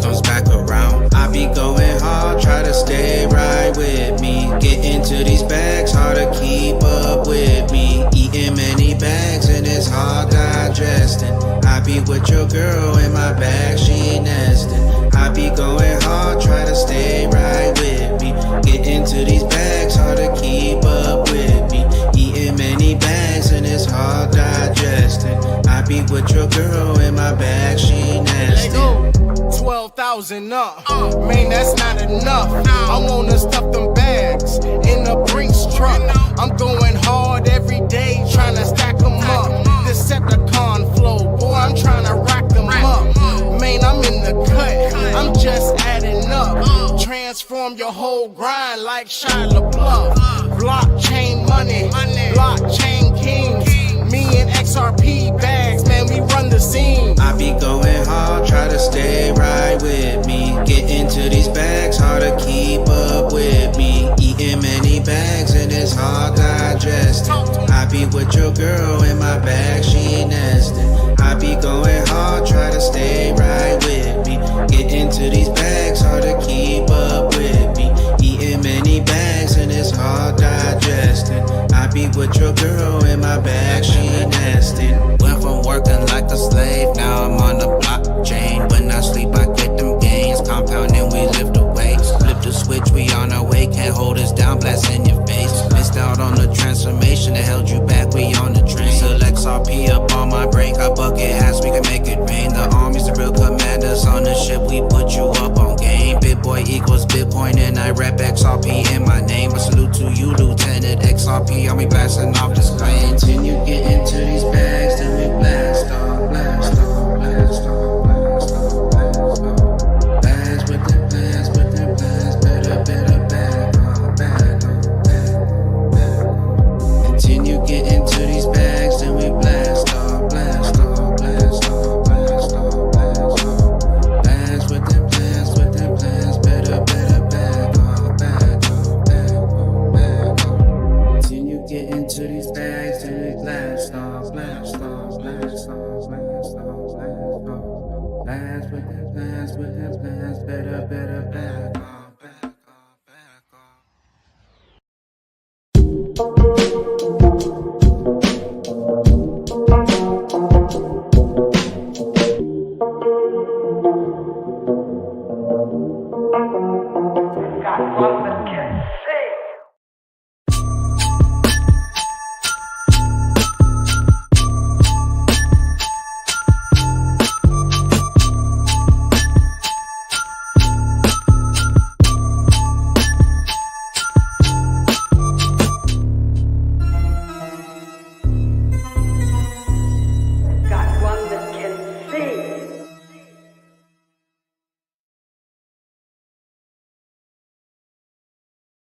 comes back around. I be going hard, try to stay right with me. Get into these bags, hard to keep up with me. Eating many bags and it's hard digesting. I be with your girl in my bag, she nesting. I be going hard, try to stay right with me. Get into these bags, hard to keep up with me. Eating many bags and it's hard digesting. I be with your girl in my bag, she nesting. 12,000 up, man, that's not enough. I wanna stuff them bags in a Brinks truck. I'm going hard every day, trying to stack them up. Decepticon flow, boy, I'm trying to rack them up. Man, I'm in the cut, I'm just adding up. Transform your whole grind like Shia LaBeouf. Blockchain money, blockchain kings. Me and XRP bags, man, we run the scene. I be going hard, try to stay right with me. Get into these bags, hard to keep up with me. Eating many bags and it's hard digesting. I be with your girl in my bag, she nesting. I be going hard, try to stay right with me. Get into these bags, hard to keep up with me. Eating many bags and it's hard digesting. I be with your girl in my bag, she nesting. Went from working like a slave, now I'm on the blockchain. When I sleep, I get them gains. Compounding, we lift the weights. Flip the switch, we on our way. Can't hold us down, blast in your face. Missed out on the transformation that held you back, we on the train. Select XRP up on my break. I bucket ass, we can make it rain. The army's the real commanders on the ship. We put you up on game. Big boy equals Bitcoin, and I rep XRP in my name. A salute to you, Lieutenant XRP. I'll be blasting off this plane. Continue get into these bags, then we blast off, blast off, blast off, blast off, blast off. Bags with the plans, better back on, back on, back on, back on. Continue get into these bags, then we blast off, blast off, blast off, blast off, blast off. Bags with the plans, better back on, back on, back on, back on. Continue get into these bags, then we blast off, blast off, blast off, blast off, blast off. Bags with the plans, better back